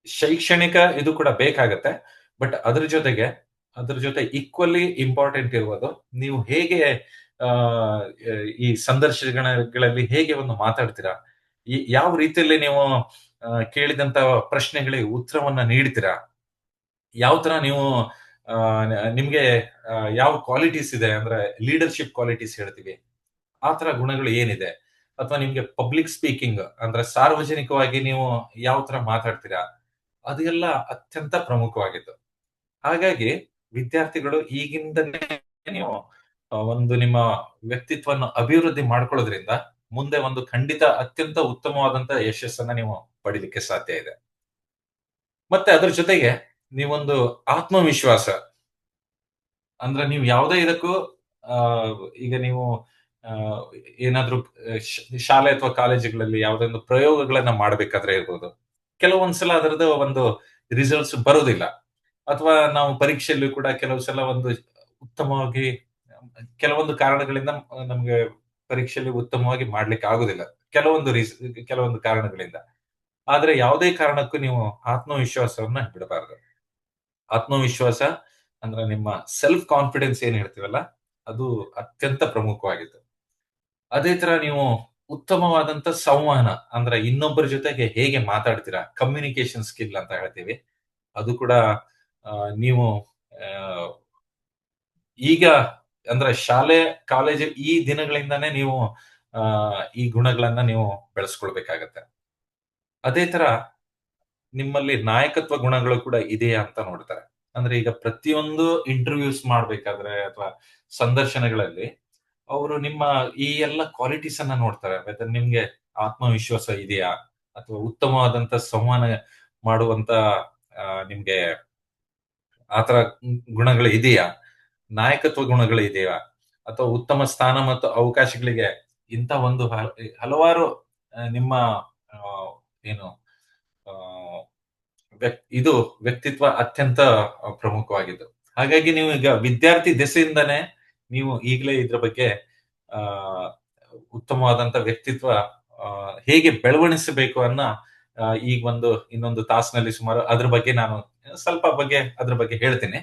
ಶೈಕ್ಷಣಿಕ ಇದು ಕೂಡ ಬೇಕಾಗತ್ತೆ. ಬಟ್ ಅದ್ರ ಜೊತೆ ಈಕ್ವಲಿ ಇಂಪಾರ್ಟೆಂಟ್ ಇರುವುದು ನೀವು ಹೇಗೆ ಆ ಈ ಸಂದರ್ಶನಗಳಲ್ಲಿ ಹೇಗೆ ಒಂದು ಮಾತಾಡ್ತೀರಾ, ಯಾವ ರೀತಿಯಲ್ಲಿ ನೀವು ಕೇಳಿದಂತ ಪ್ರಶ್ನೆಗಳಿಗೆ ಉತ್ತರವನ್ನ ನೀಡ್ತೀರಾ, ಯಾವ ತರ ನೀವು ನಿಮ್ಗೆ ಯಾವ ಕ್ವಾಲಿಟೀಸ್ ಇದೆ ಅಂದ್ರೆ ಲೀಡರ್ಶಿಪ್ ಕ್ವಾಲಿಟೀಸ್ ಹೇಳ್ತೀವಿ, ಆ ತರ ಗುಣಗಳು ಏನಿದೆ, ಅಥವಾ ನಿಮ್ಗೆ ಪಬ್ಲಿಕ್ ಸ್ಪೀಕಿಂಗ್ ಅಂದ್ರೆ ಸಾರ್ವಜನಿಕವಾಗಿ ನೀವು ಯಾವ ತರ ಮಾತಾಡ್ತೀರಾ, ಅದೆಲ್ಲ ಅತ್ಯಂತ ಪ್ರಮುಖವಾಗಿತ್ತು. ಹಾಗಾಗಿ ವಿದ್ಯಾರ್ಥಿಗಳು ಈಗಿಂದನೇ ನೀವು ಒಂದು ನಿಮ್ಮ ವ್ಯಕ್ತಿತ್ವವನ್ನು ಅಭಿವೃದ್ಧಿ ಮಾಡ್ಕೊಳ್ಳೋದ್ರಿಂದ ಮುಂದೆ ಒಂದು ಖಂಡಿತ ಅತ್ಯಂತ ಉತ್ತಮವಾದಂತ ಯಶಸ್ಸನ್ನ ನೀವು ಪಡಿಲಿಕ್ಕೆ ಸಾಧ್ಯ ಇದೆ. ಮತ್ತೆ ಅದ್ರ ಜೊತೆಗೆ ನೀವೊಂದು ಆತ್ಮವಿಶ್ವಾಸ ಅಂದ್ರೆ ನೀವು ಯಾವುದೇ ಇದಕ್ಕೂ ಆ ಈಗ ನೀವು ಆ ಏನಾದ್ರೂ ಶಾಲೆ ಅಥವಾ ಕಾಲೇಜುಗಳಲ್ಲಿ ಯಾವುದೇ ಒಂದು ಪ್ರಯೋಗಗಳನ್ನ ಮಾಡ್ಬೇಕಾದ್ರೆ ಇರ್ಬೋದು, ಕೆಲವೊಂದ್ಸಲ ಅದರದ ಒಂದು ರಿಸಲ್ಟ್ಸ್ ಬರೋದಿಲ್ಲ. ಅಥವಾ ನಾವು ಪರೀಕ್ಷೆಯಲ್ಲೂ ಕೂಡ ಕೆಲವು ಸಲ ಒಂದು ಉತ್ತಮವಾಗಿ ಕೆಲವೊಂದು ಕಾರಣಗಳಿಂದ ನಮ್ಗೆ ಪರೀಕ್ಷೆಯಲ್ಲಿ ಉತ್ತಮವಾಗಿ ಮಾಡ್ಲಿಕ್ಕೆ ಆಗುದಿಲ್ಲ, ಕೆಲವೊಂದು ಕಾರಣಗಳಿಂದ. ಆದ್ರೆ ಯಾವುದೇ ಕಾರಣಕ್ಕೂ ನೀವು ಆತ್ಮವಿಶ್ವಾಸವನ್ನ ಬಿಡಬಾರದು. ಆತ್ಮವಿಶ್ವಾಸ ಅಂದ್ರೆ ನಿಮ್ಮ ಸೆಲ್ಫ್ ಕಾನ್ಫಿಡೆನ್ಸ್ ಏನ್ ಹೇಳ್ತೀವಲ್ಲ, ಅದು ಅತ್ಯಂತ ಪ್ರಮುಖವಾಗಿತ್ತು. ಅದೇ ತರ ನೀವು ಉತ್ತಮವಾದಂತ ಸಂವಹನ ಅಂದ್ರೆ ಇನ್ನೊಬ್ಬರ ಜೊತೆಗೆ ಹೇಗೆ ಮಾತಾಡ್ತೀರಾ, ಕಮ್ಯುನಿಕೇಶನ್ ಸ್ಕಿಲ್ ಅಂತ ಹೇಳ್ತೀವಿ, ಅದು ಕೂಡ ನೀವು ಈಗ ಅಂದ್ರೆ ಶಾಲೆ ಕಾಲೇಜ್ ಈ ದಿನಗಳಿಂದಾನೇ ನೀವು ಈ ಗುಣಗಳನ್ನ ನೀವು ಬೆಳೆಸ್ಕೊಳ್ಬೇಕಾಗತ್ತೆ. ಅದೇ ತರ ನಿಮ್ಮಲ್ಲಿ ನಾಯಕತ್ವ ಗುಣಗಳು ಕೂಡ ಇದೆಯಾ ಅಂತ ನೋಡ್ತಾರೆ. ಅಂದ್ರೆ ಈಗ ಪ್ರತಿಯೊಂದು ಇಂಟರ್ವ್ಯೂಸ್ ಮಾಡ್ಬೇಕಾದ್ರೆ ಅಥವಾ ಸಂದರ್ಶನಗಳಲ್ಲಿ ಅವರು ನಿಮ್ಮ ಈ ಎಲ್ಲ ಕ್ವಾಲಿಟೀಸ್ ಅನ್ನ ನೋಡ್ತಾರೆ. ವೆದರ್ ನಿಮ್ಗೆ ಆತ್ಮವಿಶ್ವಾಸ ಇದೆಯಾ, ಅಥವಾ ಉತ್ತಮವಾದಂತ ಸಂವಹನ ಮಾಡುವಂತ ನಿಮ್ಗೆ ಆತರ ಗುಣಗಳು ಇದೆಯಾ, ನಾಯಕತ್ವ ಗುಣಗಳು ಇದೆಯಾ, ಅಥವಾ ಉತ್ತಮ ಸ್ಥಾನ ಮತ್ತು ಅವಕಾಶಗಳಿಗೆ ಇಂಥ ಒಂದು ಹಲವಾರು ನಿಮ್ಮ ಏನು ಇದು ವ್ಯಕ್ತಿತ್ವ ಅತ್ಯಂತ ಪ್ರಮುಖವಾಗಿದ್ದು. ಹಾಗಾಗಿ ನೀವು ಈಗ ವಿದ್ಯಾರ್ಥಿ ದೆಸೆಯಿಂದನೇ ನೀವು ಈಗಲೇ ಇದ್ರ ಬಗ್ಗೆ ಆ ಉತ್ತಮವಾದಂತ ವ್ಯಕ್ತಿತ್ವ ಹೇಗೆ ಬೆಳವಣಿಸಬೇಕು ಅನ್ನ ಈಗ ಇನ್ನೊಂದು ತಾಸಿನಲ್ಲಿ ಸುಮಾರು ಅದ್ರ ಬಗ್ಗೆ ನಾನು ಸ್ವಲ್ಪ ಅದ್ರ ಬಗ್ಗೆ ಹೇಳ್ತೀನಿ.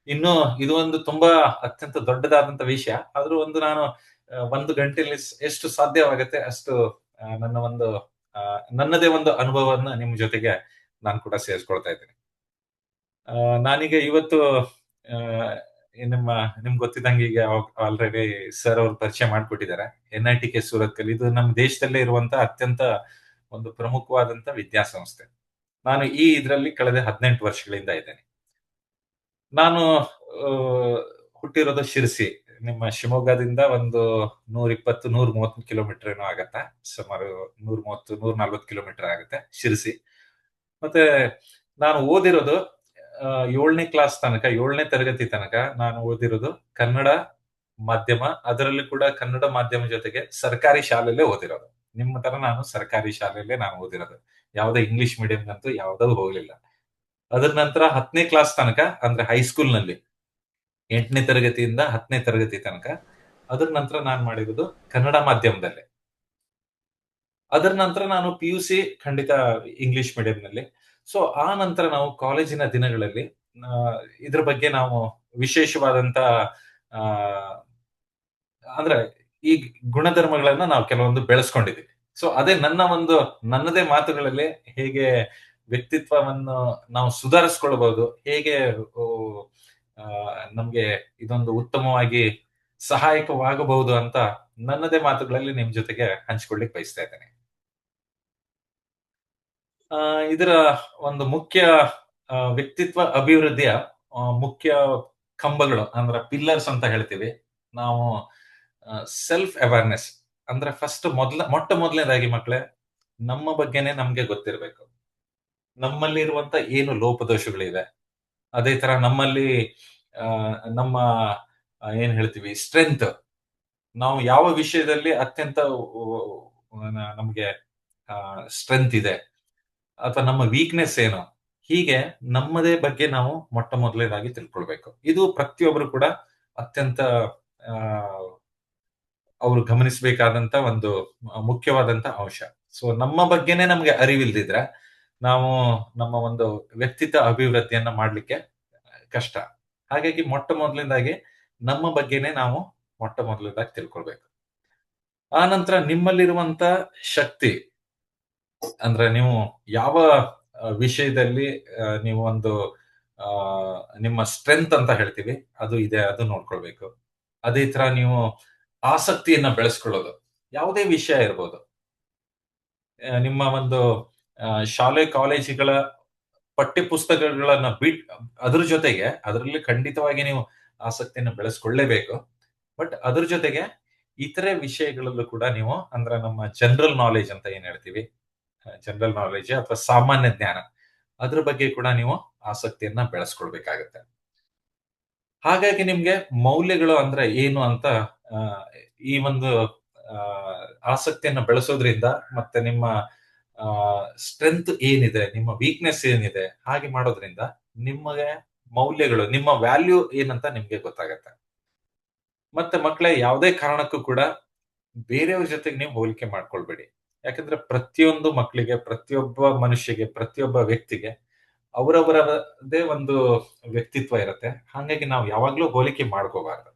ಇನ್ನು ಇದು ಒಂದು ತುಂಬಾ ಅತ್ಯಂತ ದೊಡ್ಡದಾದಂತ ವಿಷಯ, ಆದ್ರೂ ನಾನು 1 ಗಂಟೆಯಲ್ಲಿ ಎಷ್ಟು ಸಾಧ್ಯವಾಗತ್ತೆ ಅಷ್ಟು ನನ್ನದೇ ಒಂದು ಅನುಭವವನ್ನ ನಿಮ್ ಜೊತೆಗೆ ನಾನು ಕೂಡ ಸೇರಿಸ್ಕೊಳ್ತಾ ಇದ್ದೀನಿ. ನಾನೀಗ ಇವತ್ತು ನಿಮ್ಗೆ ಗೊತ್ತಿದ್ದಂಗೆ ಈಗ ಆಲ್ರೆಡಿ ಸರ್ ಅವ್ರು ಪರಿಚಯ ಮಾಡ್ಕೊಟ್ಟಿದ್ದಾರೆ. NITK ಸೂರತ್ಕಲ್ ಇದು ನಮ್ಮ ದೇಶದಲ್ಲೇ ಇರುವಂತ ಅತ್ಯಂತ ಒಂದು ಪ್ರಮುಖವಾದಂತ ವಿದ್ಯಾಸಂಸ್ಥೆ. ನಾನು ಇದರಲ್ಲಿ ಕಳೆದ 18 ವರ್ಷಗಳಿಂದ ಇದ್ದೇನೆ. ನಾನು ಹುಟ್ಟಿರೋದು ಶಿರ್ಸಿ, ನಿಮ್ಮ ಶಿವಮೊಗ್ಗದಿಂದ ಒಂದು 120-130 ಕಿಲೋಮೀಟರ್ ಏನೋ ಆಗತ್ತೆ. ಸುಮಾರು 130-140 ಕಿಲೋಮೀಟರ್ ಆಗುತ್ತೆ ಶಿರಸಿ. ಮತ್ತೆ ನಾನು ಓದಿರೋದು 7ನೇ ಕ್ಲಾಸ್ ತನಕ, 7ನೇ ತರಗತಿ ತನಕ ನಾನು ಓದಿರೋದು ಕನ್ನಡ ಮಾಧ್ಯಮ. ಅದರಲ್ಲಿ ಕೂಡ ಕನ್ನಡ ಮಾಧ್ಯಮ ಜೊತೆಗೆ ಸರ್ಕಾರಿ ಶಾಲೆಯಲ್ಲೇ ಓದಿರೋದು. ನಿಮ್ಮ ತರ ನಾನು ಸರ್ಕಾರಿ ಶಾಲೆಯಲ್ಲೇ ನಾನು ಓದಿರೋದು. ಯಾವುದೇ ಇಂಗ್ಲಿಷ್ ಮೀಡಿಯಂಗಂತೂ ಯಾವುದೂ ಹೋಗ್ಲಿಲ್ಲ. ಅದರ ನಂತರ 10ನೇ ಕ್ಲಾಸ್ ತನಕ, ಅಂದ್ರೆ ಹೈಸ್ಕೂಲ್ ನಲ್ಲಿ 8ನೇ ತರಗತಿಯಿಂದ 10ನೇ ತರಗತಿ ತನಕ, ಅದರ ನಂತರ ನಾನು ಮಾಡಿರೋದು ಕನ್ನಡ ಮಾಧ್ಯಮದಲ್ಲೇ. ಅದರ ನಂತರ ನಾನು PUC ಖಂಡಿತ ಇಂಗ್ಲಿಷ್ ಮೀಡಿಯಂನಲ್ಲಿ. ಸೊ ಆ ನಂತರ ನಾವು ಕಾಲೇಜಿನ ದಿನಗಳಲ್ಲಿ ಇದ್ರ ಬಗ್ಗೆ ನಾವು ವಿಶೇಷವಾದಂತ ಆ ಅಂದ್ರೆ ಈ ಗುಣಧರ್ಮಗಳನ್ನ ನಾವು ಕೆಲವೊಂದು ಬೆಳೆಸ್ಕೊಂಡಿದ್ದೀವಿ. ಸೊ ಅದೇ ನನ್ನದೇ ಮಾತುಗಳಲ್ಲಿ ಹೇಗೆ ವ್ಯಕ್ತಿತ್ವವನ್ನು ನಾವು ಸುಧಾರಿಸ್ಕೊಳ್ಬಹುದು, ಹೇಗೆ ಆ, ನಮ್ಗೆ ಇದೊಂದು ಉತ್ತಮವಾಗಿ ಸಹಾಯಕವಾಗಬಹುದು ಅಂತ ನನ್ನದೇ ಮಾತುಗಳಲ್ಲಿ ನಿಮ್ ಜೊತೆಗೆ ಹಂಚ್ಕೊಳ್ಳಿಕ್ ಬಯಸ್ತಾ ಇದ್ದೇನೆ. ಇದರ ಒಂದು ಮುಖ್ಯ ವ್ಯಕ್ತಿತ್ವ ಅಭಿವೃದ್ಧಿಯ ಮುಖ್ಯ ಕಂಬಗಳು ಅಂದ್ರೆ ಪಿಲ್ಲರ್ಸ್ ಅಂತ ಹೇಳ್ತೀವಿ ನಾವು. ಸೆಲ್ಫ್ ಅವೇರ್ನೆಸ್ ಅಂದ್ರೆ ಮೊಟ್ಟ ಮೊದಲನೇದಾಗಿ ಮಕ್ಕಳೇ, ನಮ್ಮ ಬಗ್ಗೆನೆ ನಮ್ಗೆ ಗೊತ್ತಿರಬೇಕು. ನಮ್ಮಲ್ಲಿ ಇರುವಂತ ಏನು ಲೋಪದೋಷಗಳಿವೆ, ಅದೇ ತರ ನಮ್ಮಲ್ಲಿ ನಮ್ಮ ಏನ್ ಹೇಳ್ತೀವಿ ಸ್ಟ್ರೆಂತ್, ನಾವು ಯಾವ ವಿಷಯದಲ್ಲಿ ಅತ್ಯಂತ ನಮ್ಗೆ ಸ್ಟ್ರೆಂತ್ ಇದೆ ಅಥವಾ ನಮ್ಮ ವೀಕ್ನೆಸ್ ಏನು, ಹೀಗೆ ನಮ್ಮದೇ ಬಗ್ಗೆ ನಾವು ಮೊಟ್ಟ ಮೊದಲನೇದಾಗಿ ತಿಳ್ಕೊಳ್ಬೇಕು. ಇದು ಪ್ರತಿಯೊಬ್ಬರು ಕೂಡ ಅತ್ಯಂತ ಅವರು ಗಮನಿಸಬೇಕಾದಂತ ಒಂದು ಮುಖ್ಯವಾದಂತ ಅಂಶ. ಸೊ ನಮ್ಮ ಬಗ್ಗೆನೆ ನಮ್ಗೆ ಅರಿವಿಲ್ದಿದ್ರೆ ನಾವು ನಮ್ಮ ಒಂದು ವ್ಯಕ್ತಿತ್ವ ಅಭಿವೃದ್ಧಿಯನ್ನ ಮಾಡ್ಲಿಕ್ಕೆ ಕಷ್ಟ. ಹಾಗಾಗಿ ಮೊಟ್ಟ ಮೊದಲನೇದಾಗಿ ನಮ್ಮ ಬಗ್ಗೆನೆ ನಾವು ಮೊಟ್ಟ ಮೊದಲನೇದಾಗಿ ತಿಳ್ಕೊಳ್ಬೇಕು. ಆ ನಂತರ ನಿಮ್ಮಲ್ಲಿರುವಂತ ಶಕ್ತಿ, ಅಂದ್ರೆ ನೀವು ಯಾವ ವಿಷಯದಲ್ಲಿ ನೀವು ಒಂದು ನಿಮ್ಮ ಸ್ಟ್ರೆಂತ್ ಅಂತ ಹೇಳ್ತೀವಿ ಅದು ಇದೆ, ಅದು ನೋಡ್ಕೊಳ್ಬೇಕು. ಅದೇ ತರ ನೀವು ಆಸಕ್ತಿಯನ್ನ ಬೆಳೆಸ್ಕೊಳ್ಳೋದು, ಯಾವುದೇ ವಿಷಯ ಇರ್ಬೋದು. ನಿಮ್ಮ ಒಂದು ಶಾಲೆ ಕಾಲೇಜುಗಳ ಪಠ್ಯ ಪುಸ್ತಕಗಳನ್ನ ಅದ್ರ ಜೊತೆಗೆ ಅದರಲ್ಲಿ ಖಂಡಿತವಾಗಿ ನೀವು ಆಸಕ್ತಿಯನ್ನು ಬೆಳೆಸ್ಕೊಳ್ಳೇಬೇಕು. ಬಟ್ ಅದ್ರ ಜೊತೆಗೆ ಇತರೆ ವಿಷಯಗಳಲ್ಲೂ ಕೂಡ ನೀವು, ಅಂದ್ರೆ ನಮ್ಮ ಜನರಲ್ ನಾಲೆಜ್ ಅಂತ ಏನ್ ಹೇಳ್ತೀವಿ, ಜನರಲ್ ನಾಲೆಜ್ ಅಥವಾ ಸಾಮಾನ್ಯ ಜ್ಞಾನ, ಅದ್ರ ಬಗ್ಗೆ ಕೂಡ ನೀವು ಆಸಕ್ತಿಯನ್ನ ಬೆಳೆಸ್ಕೊಳ್ಬೇಕಾಗತ್ತೆ. ಹಾಗಾಗಿ ನಿಮ್ಗೆ ಮೌಲ್ಯಗಳು ಅಂದ್ರೆ ಏನು ಅಂತ ಈ ಒಂದು ಆಸಕ್ತಿಯನ್ನ ಬೆಳೆಸೋದ್ರಿಂದ ಮತ್ತೆ ನಿಮ್ಮ ಸ್ಟ್ರೆಂತ್ ಏನಿದೆ, ನಿಮ್ಮ ವೀಕ್ನೆಸ್ ಏನಿದೆ, ಹಾಗೆ ಮಾಡೋದ್ರಿಂದ ನಿಮಗೆ ಮೌಲ್ಯಗಳು, ನಿಮ್ಮ ವ್ಯಾಲ್ಯೂ ಏನಂತ ನಿಮ್ಗೆ ಗೊತ್ತಾಗತ್ತೆ. ಮತ್ತೆ ಮಕ್ಕಳೇ, ಯಾವುದೇ ಕಾರಣಕ್ಕೂ ಕೂಡ ಬೇರೆಯವ್ರ ಜೊತೆಗೆ ನೀವು ಹೋಲಿಕೆ ಮಾಡ್ಕೊಳ್ಬೇಡಿ. ಯಾಕಂದ್ರೆ ಪ್ರತಿಯೊಂದು ಮಕ್ಕಳಿಗೆ, ಪ್ರತಿಯೊಬ್ಬ ಮನುಷ್ಯಗೆ, ಪ್ರತಿಯೊಬ್ಬ ವ್ಯಕ್ತಿಗೆ ಅವರವರದೇ ಒಂದು ವ್ಯಕ್ತಿತ್ವ ಇರುತ್ತೆ. ಹಾಗಾಗಿ ನಾವು ಯಾವಾಗ್ಲೂ ಹೋಲಿಕೆ ಮಾಡ್ಕೋಬಾರ್ದು.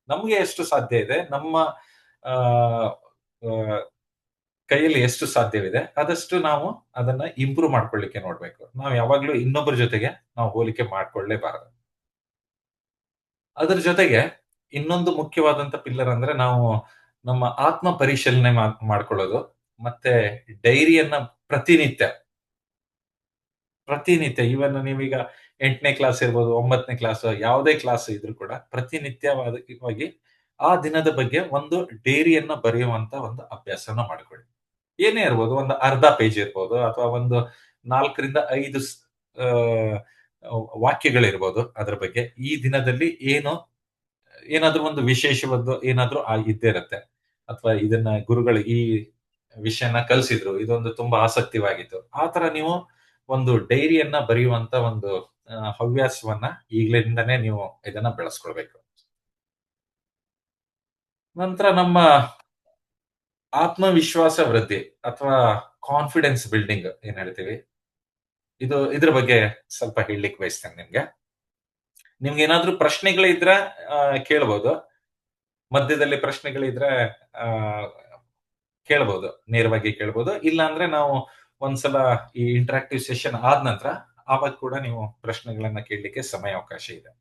ನಮ್ಗೆ ಎಷ್ಟು ಸಾಧ್ಯ ಇದೆ, ನಮ್ಮ ಕೈಯಲ್ಲಿ ಎಷ್ಟು ಸಾಧ್ಯವಿದೆ ಆದಷ್ಟು ನಾವು ಅದನ್ನ ಇಂಪ್ರೂವ್ ಮಾಡ್ಕೊಳ್ಳಿಕ್ಕೆ ನೋಡ್ಬೇಕು. ನಾವು ಯಾವಾಗ್ಲೂ ಇನ್ನೊಬ್ಬರ ಜೊತೆಗೆ ನಾವು ಹೋಲಿಕೆ ಮಾಡ್ಕೊಳ್ಳೇಬಾರದು. ಅದರ ಜೊತೆಗೆ ಇನ್ನೊಂದು ಮುಖ್ಯವಾದಂತ ಪಿಲ್ಲರ್ ಅಂದ್ರೆ ನಾವು ನಮ್ಮ ಆತ್ಮ ಪರಿಶೀಲನೆ ಮಾಡ್ಕೊಳ್ಳೋದು, ಮತ್ತೆ ಡೈರಿಯನ್ನ ಪ್ರತಿನಿತ್ಯ ಇವನ್ ನೀವೀಗ 8ನೇ ಕ್ಲಾಸ್ ಇರ್ಬೋದು, 9ನೇ ಕ್ಲಾಸ್, ಯಾವುದೇ ಕ್ಲಾಸ್ ಇದ್ರೂ ಕೂಡ ಪ್ರತಿನಿತ್ಯವಾಗಿ ಆ ದಿನದ ಬಗ್ಗೆ ಒಂದು ಡೈರಿಯನ್ನ ಬರೆಯುವಂತ ಒಂದು ಅಭ್ಯಾಸನ ಮಾಡ್ಕೊಳ್ಳಿ. ಏನೇ ಇರ್ಬೋದು, ಒಂದು ಅರ್ಧ ಪೇಜ್ ಇರ್ಬೋದು ಅಥವಾ ಒಂದು 4-5 ವಾಕ್ಯಗಳಿರ್ಬೋದು. ಅದ್ರ ಬಗ್ಗೆ ಈ ದಿನದಲ್ಲಿ ಏನಾದ್ರೂ ಒಂದು ವಿಶೇಷವಾದ ಏನಾದ್ರೂ ಇದ್ದೇ ಇರತ್ತೆ, ಅಥವಾ ಇದನ್ನ ಗುರುಗಳು ಈ ವಿಷಯನ ಕಲಿಸಿದ್ರು, ಇದೊಂದು ತುಂಬಾ ಆಸಕ್ತಿವಾಗಿತ್ತು, ಆ ತರ ನೀವು ಒಂದು ಡೈರಿಯನ್ನ ಬರೆಯುವಂತ ಒಂದು ಹವ್ಯಾಸವನ್ನ ಈಗ್ಲಿಂದನೇ ನೀವು ಇದನ್ನ ಬೆಳೆಸ್ಕೊಳ್ಬೇಕು. ನಂತರ ನಮ್ಮ ಆತ್ಮವಿಶ್ವಾಸ ವೃದ್ಧಿ ಅಥವಾ ಕಾನ್ಫಿಡೆನ್ಸ್ ಬಿಲ್ಡಿಂಗ್ ಏನ್ ಹೇಳ್ತೀವಿ, ಇದ್ರ ಬಗ್ಗೆ ಸ್ವಲ್ಪ ಹೇಳಲಿಕ್ಕೆ ಬಯಸ್ತೇನೆ ನಿಮ್ಗೆ ಏನಾದ್ರೂ ಪ್ರಶ್ನೆಗಳಿದ್ರೆ ಕೇಳ್ಬೋದು. ಮಧ್ಯದಲ್ಲಿ ಪ್ರಶ್ನೆಗಳಿದ್ರೆ ಕೇಳ್ಬೋದು, ನೇರವಾಗಿ ಕೇಳ್ಬೋದು. ಇಲ್ಲ ಅಂದ್ರೆ ನಾವು ಒಂದ್ಸಲ ಈ ಇಂಟರಾಕ್ಟಿವ್ ಸೆಷನ್ ಆದ ನಂತರ ಆವಾಗ ಕೂಡ ನೀವು ಪ್ರಶ್ನೆಗಳನ್ನ ಕೇಳಲಿಕ್ಕೆ ಸಮಯಾವಕಾಶ ಇದೆ.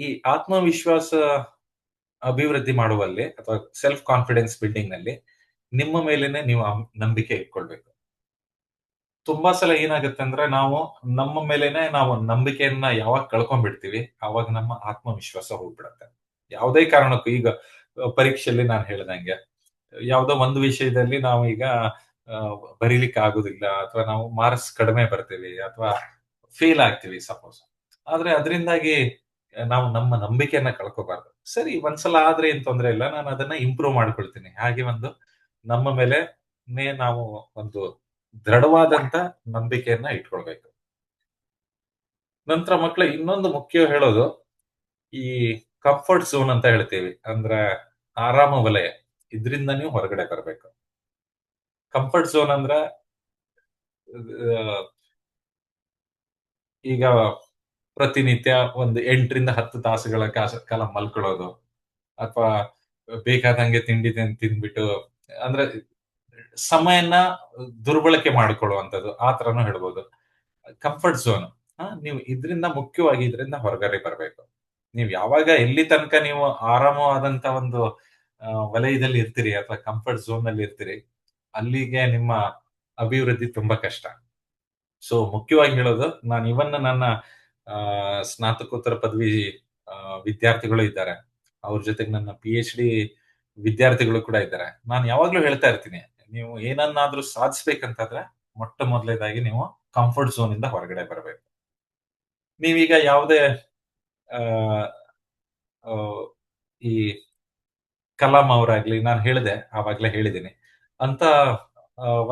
ಈ ಆತ್ಮವಿಶ್ವಾಸ ಅಭಿವೃದ್ಧಿ ಮಾಡುವಲ್ಲಿ ಅಥವಾ ಸೆಲ್ಫ್ ಕಾನ್ಫಿಡೆನ್ಸ್ ಬಿಲ್ಡಿಂಗ್ ನಲ್ಲಿ ನಿಮ್ಮ ಮೇಲೇನೆ ನೀವು ನಂಬಿಕೆ ಇಟ್ಕೊಳ್ಬೇಕು. ತುಂಬಾ ಸಲ ಏನಾಗುತ್ತೆ ಅಂದ್ರೆ ನಾವು ನಮ್ಮ ಮೇಲೆನೆ ನಾವು ನಂಬಿಕೆಯನ್ನ ಯಾವಾಗ ಕಳ್ಕೊಂಡ್ಬಿಡ್ತೀವಿ, ಅವಾಗ ನಮ್ಮ ಆತ್ಮವಿಶ್ವಾಸ ಹೋಗ್ಬಿಡತ್ತೆ. ಯಾವುದೇ ಕಾರಣಕ್ಕೂ ಈಗ ಪರೀಕ್ಷೆಯಲ್ಲಿ ನಾನು ಹೇಳ್ದಂಗೆ ಯಾವುದೋ ಒಂದು ವಿಷಯದಲ್ಲಿ ನಾವು ಈಗ ಬರೀಲಿಕ್ಕೆ ಆಗುದಿಲ್ಲ, ಅಥವಾ ನಾವು ಮಾರ್ಕ್ಸ್ ಕಡಿಮೆ ಬರ್ತೀವಿ, ಅಥವಾ ಫೇಲ್ ಆಗ್ತೀವಿ ಸಪೋಸ್. ಆದ್ರೆ ಅದರಿಂದಾಗಿ ನಾವು ನಮ್ಮ ನಂಬಿಕೆಯನ್ನ ಕಳ್ಕೋಬಾರ್ದು. ಸರಿ, ಒಂದ್ಸಲ ಆದ್ರೆ ಏನ್ ತೊಂದ್ರೆ ಇಲ್ಲ, ನಾನು ಅದನ್ನ ಇಂಪ್ರೂವ್ ಮಾಡ್ಕೊಳ್ತೀನಿ. ಹಾಗೆ ಒಂದು ನಮ್ಮ ಮೇಲೆ ನಾವು ಒಂದು ದೃಢವಾದಂತ ನಂಬಿಕೆಯನ್ನ ಇಟ್ಕೊಳ್ಬೇಕು. ನಂತರ ಮಕ್ಕಳ ಇನ್ನೊಂದು ಮುಖ್ಯ ಹೇಳೋದು, ಈ ಕಂಫರ್ಟ್ ಝೋನ್ ಅಂತ ಹೇಳ್ತೀವಿ, ಅಂದ್ರೆ ಆರಾಮ ವಲಯ. ಇದರಿಂದ ನೀವು ಹೊರಗಡೆ ಬರಬೇಕು. ಕಂಫರ್ಟ್ ಝೋನ್ ಅಂದ್ರೆ ಈಗ ಪ್ರತಿನಿತ್ಯ ಒಂದು 8ರಿಂದ 10 ತಾಸುಗಳ ಕಾಲ ಮಲ್ಕೊಳ್ಳೋದು, ಅಥವಾ ಬೇಕಾದಂಗೆ ತಿಂಡಿ ತಿಂದ್ಬಿಟ್ಟು, ಅಂದ್ರೆ ಸಮಯನ ದುರ್ಬಳಕೆ ಮಾಡಿಕೊಳ್ಳುವಂಥದ್ದು, ಆ ತರನು ಹೇಳ್ಬೋದು. ಕಂಫರ್ಟ್ ಝೋನ್, ನೀವು ಮುಖ್ಯವಾಗಿ ಇದರಿಂದ ಹೊರಗಡೆ ಬರಬೇಕು. ನೀವು ಯಾವಾಗ ಎಲ್ಲಿ ತನಕ ನೀವು ಆರಾಮವಾದಂತ ಒಂದು ವಲಯದಲ್ಲಿ ಇರ್ತೀರಿ, ಅಥವಾ ಕಂಫರ್ಟ್ ಝೋನ್ ನಲ್ಲಿ ಇರ್ತೀರಿ, ಅಲ್ಲಿಗೆ ನಿಮ್ಮ ಅಭಿವೃದ್ಧಿ ತುಂಬಾ ಕಷ್ಟ. ಸೊ ಮುಖ್ಯವಾಗಿ ಹೇಳೋದು, ನಾನು ನನ್ನ ಸ್ನಾತಕೋತ್ತರ ಪದವಿ ವಿದ್ಯಾರ್ಥಿಗಳು ಇದ್ದಾರೆ, ಅವ್ರ ಜೊತೆಗೆ ನನ್ನ PhD ವಿದ್ಯಾರ್ಥಿಗಳು ಕೂಡ ಇದ್ದಾರೆ. ನಾನು ಯಾವಾಗ್ಲೂ ಹೇಳ್ತಾ ಇರ್ತೀನಿ, ನೀವು ಏನನ್ನಾದ್ರೂ ಸಾಧಿಸ್ಬೇಕಂತಾದ್ರೆ ಮೊಟ್ಟ ಮೊದಲನೇದಾಗಿ ನೀವು ಕಂಫರ್ಟ್ ಝೋನ್ ಇಂದ ಹೊರಗಡೆ ಬರಬೇಕು. ನೀವೀಗ ಯಾವುದೇ ಈ ಕಲಾಂ ಅವರಾಗ್ಲಿ, ನಾನು ಆವಾಗ್ಲೇ ಹೇಳಿದ್ದೀನಿ, ಅಂತ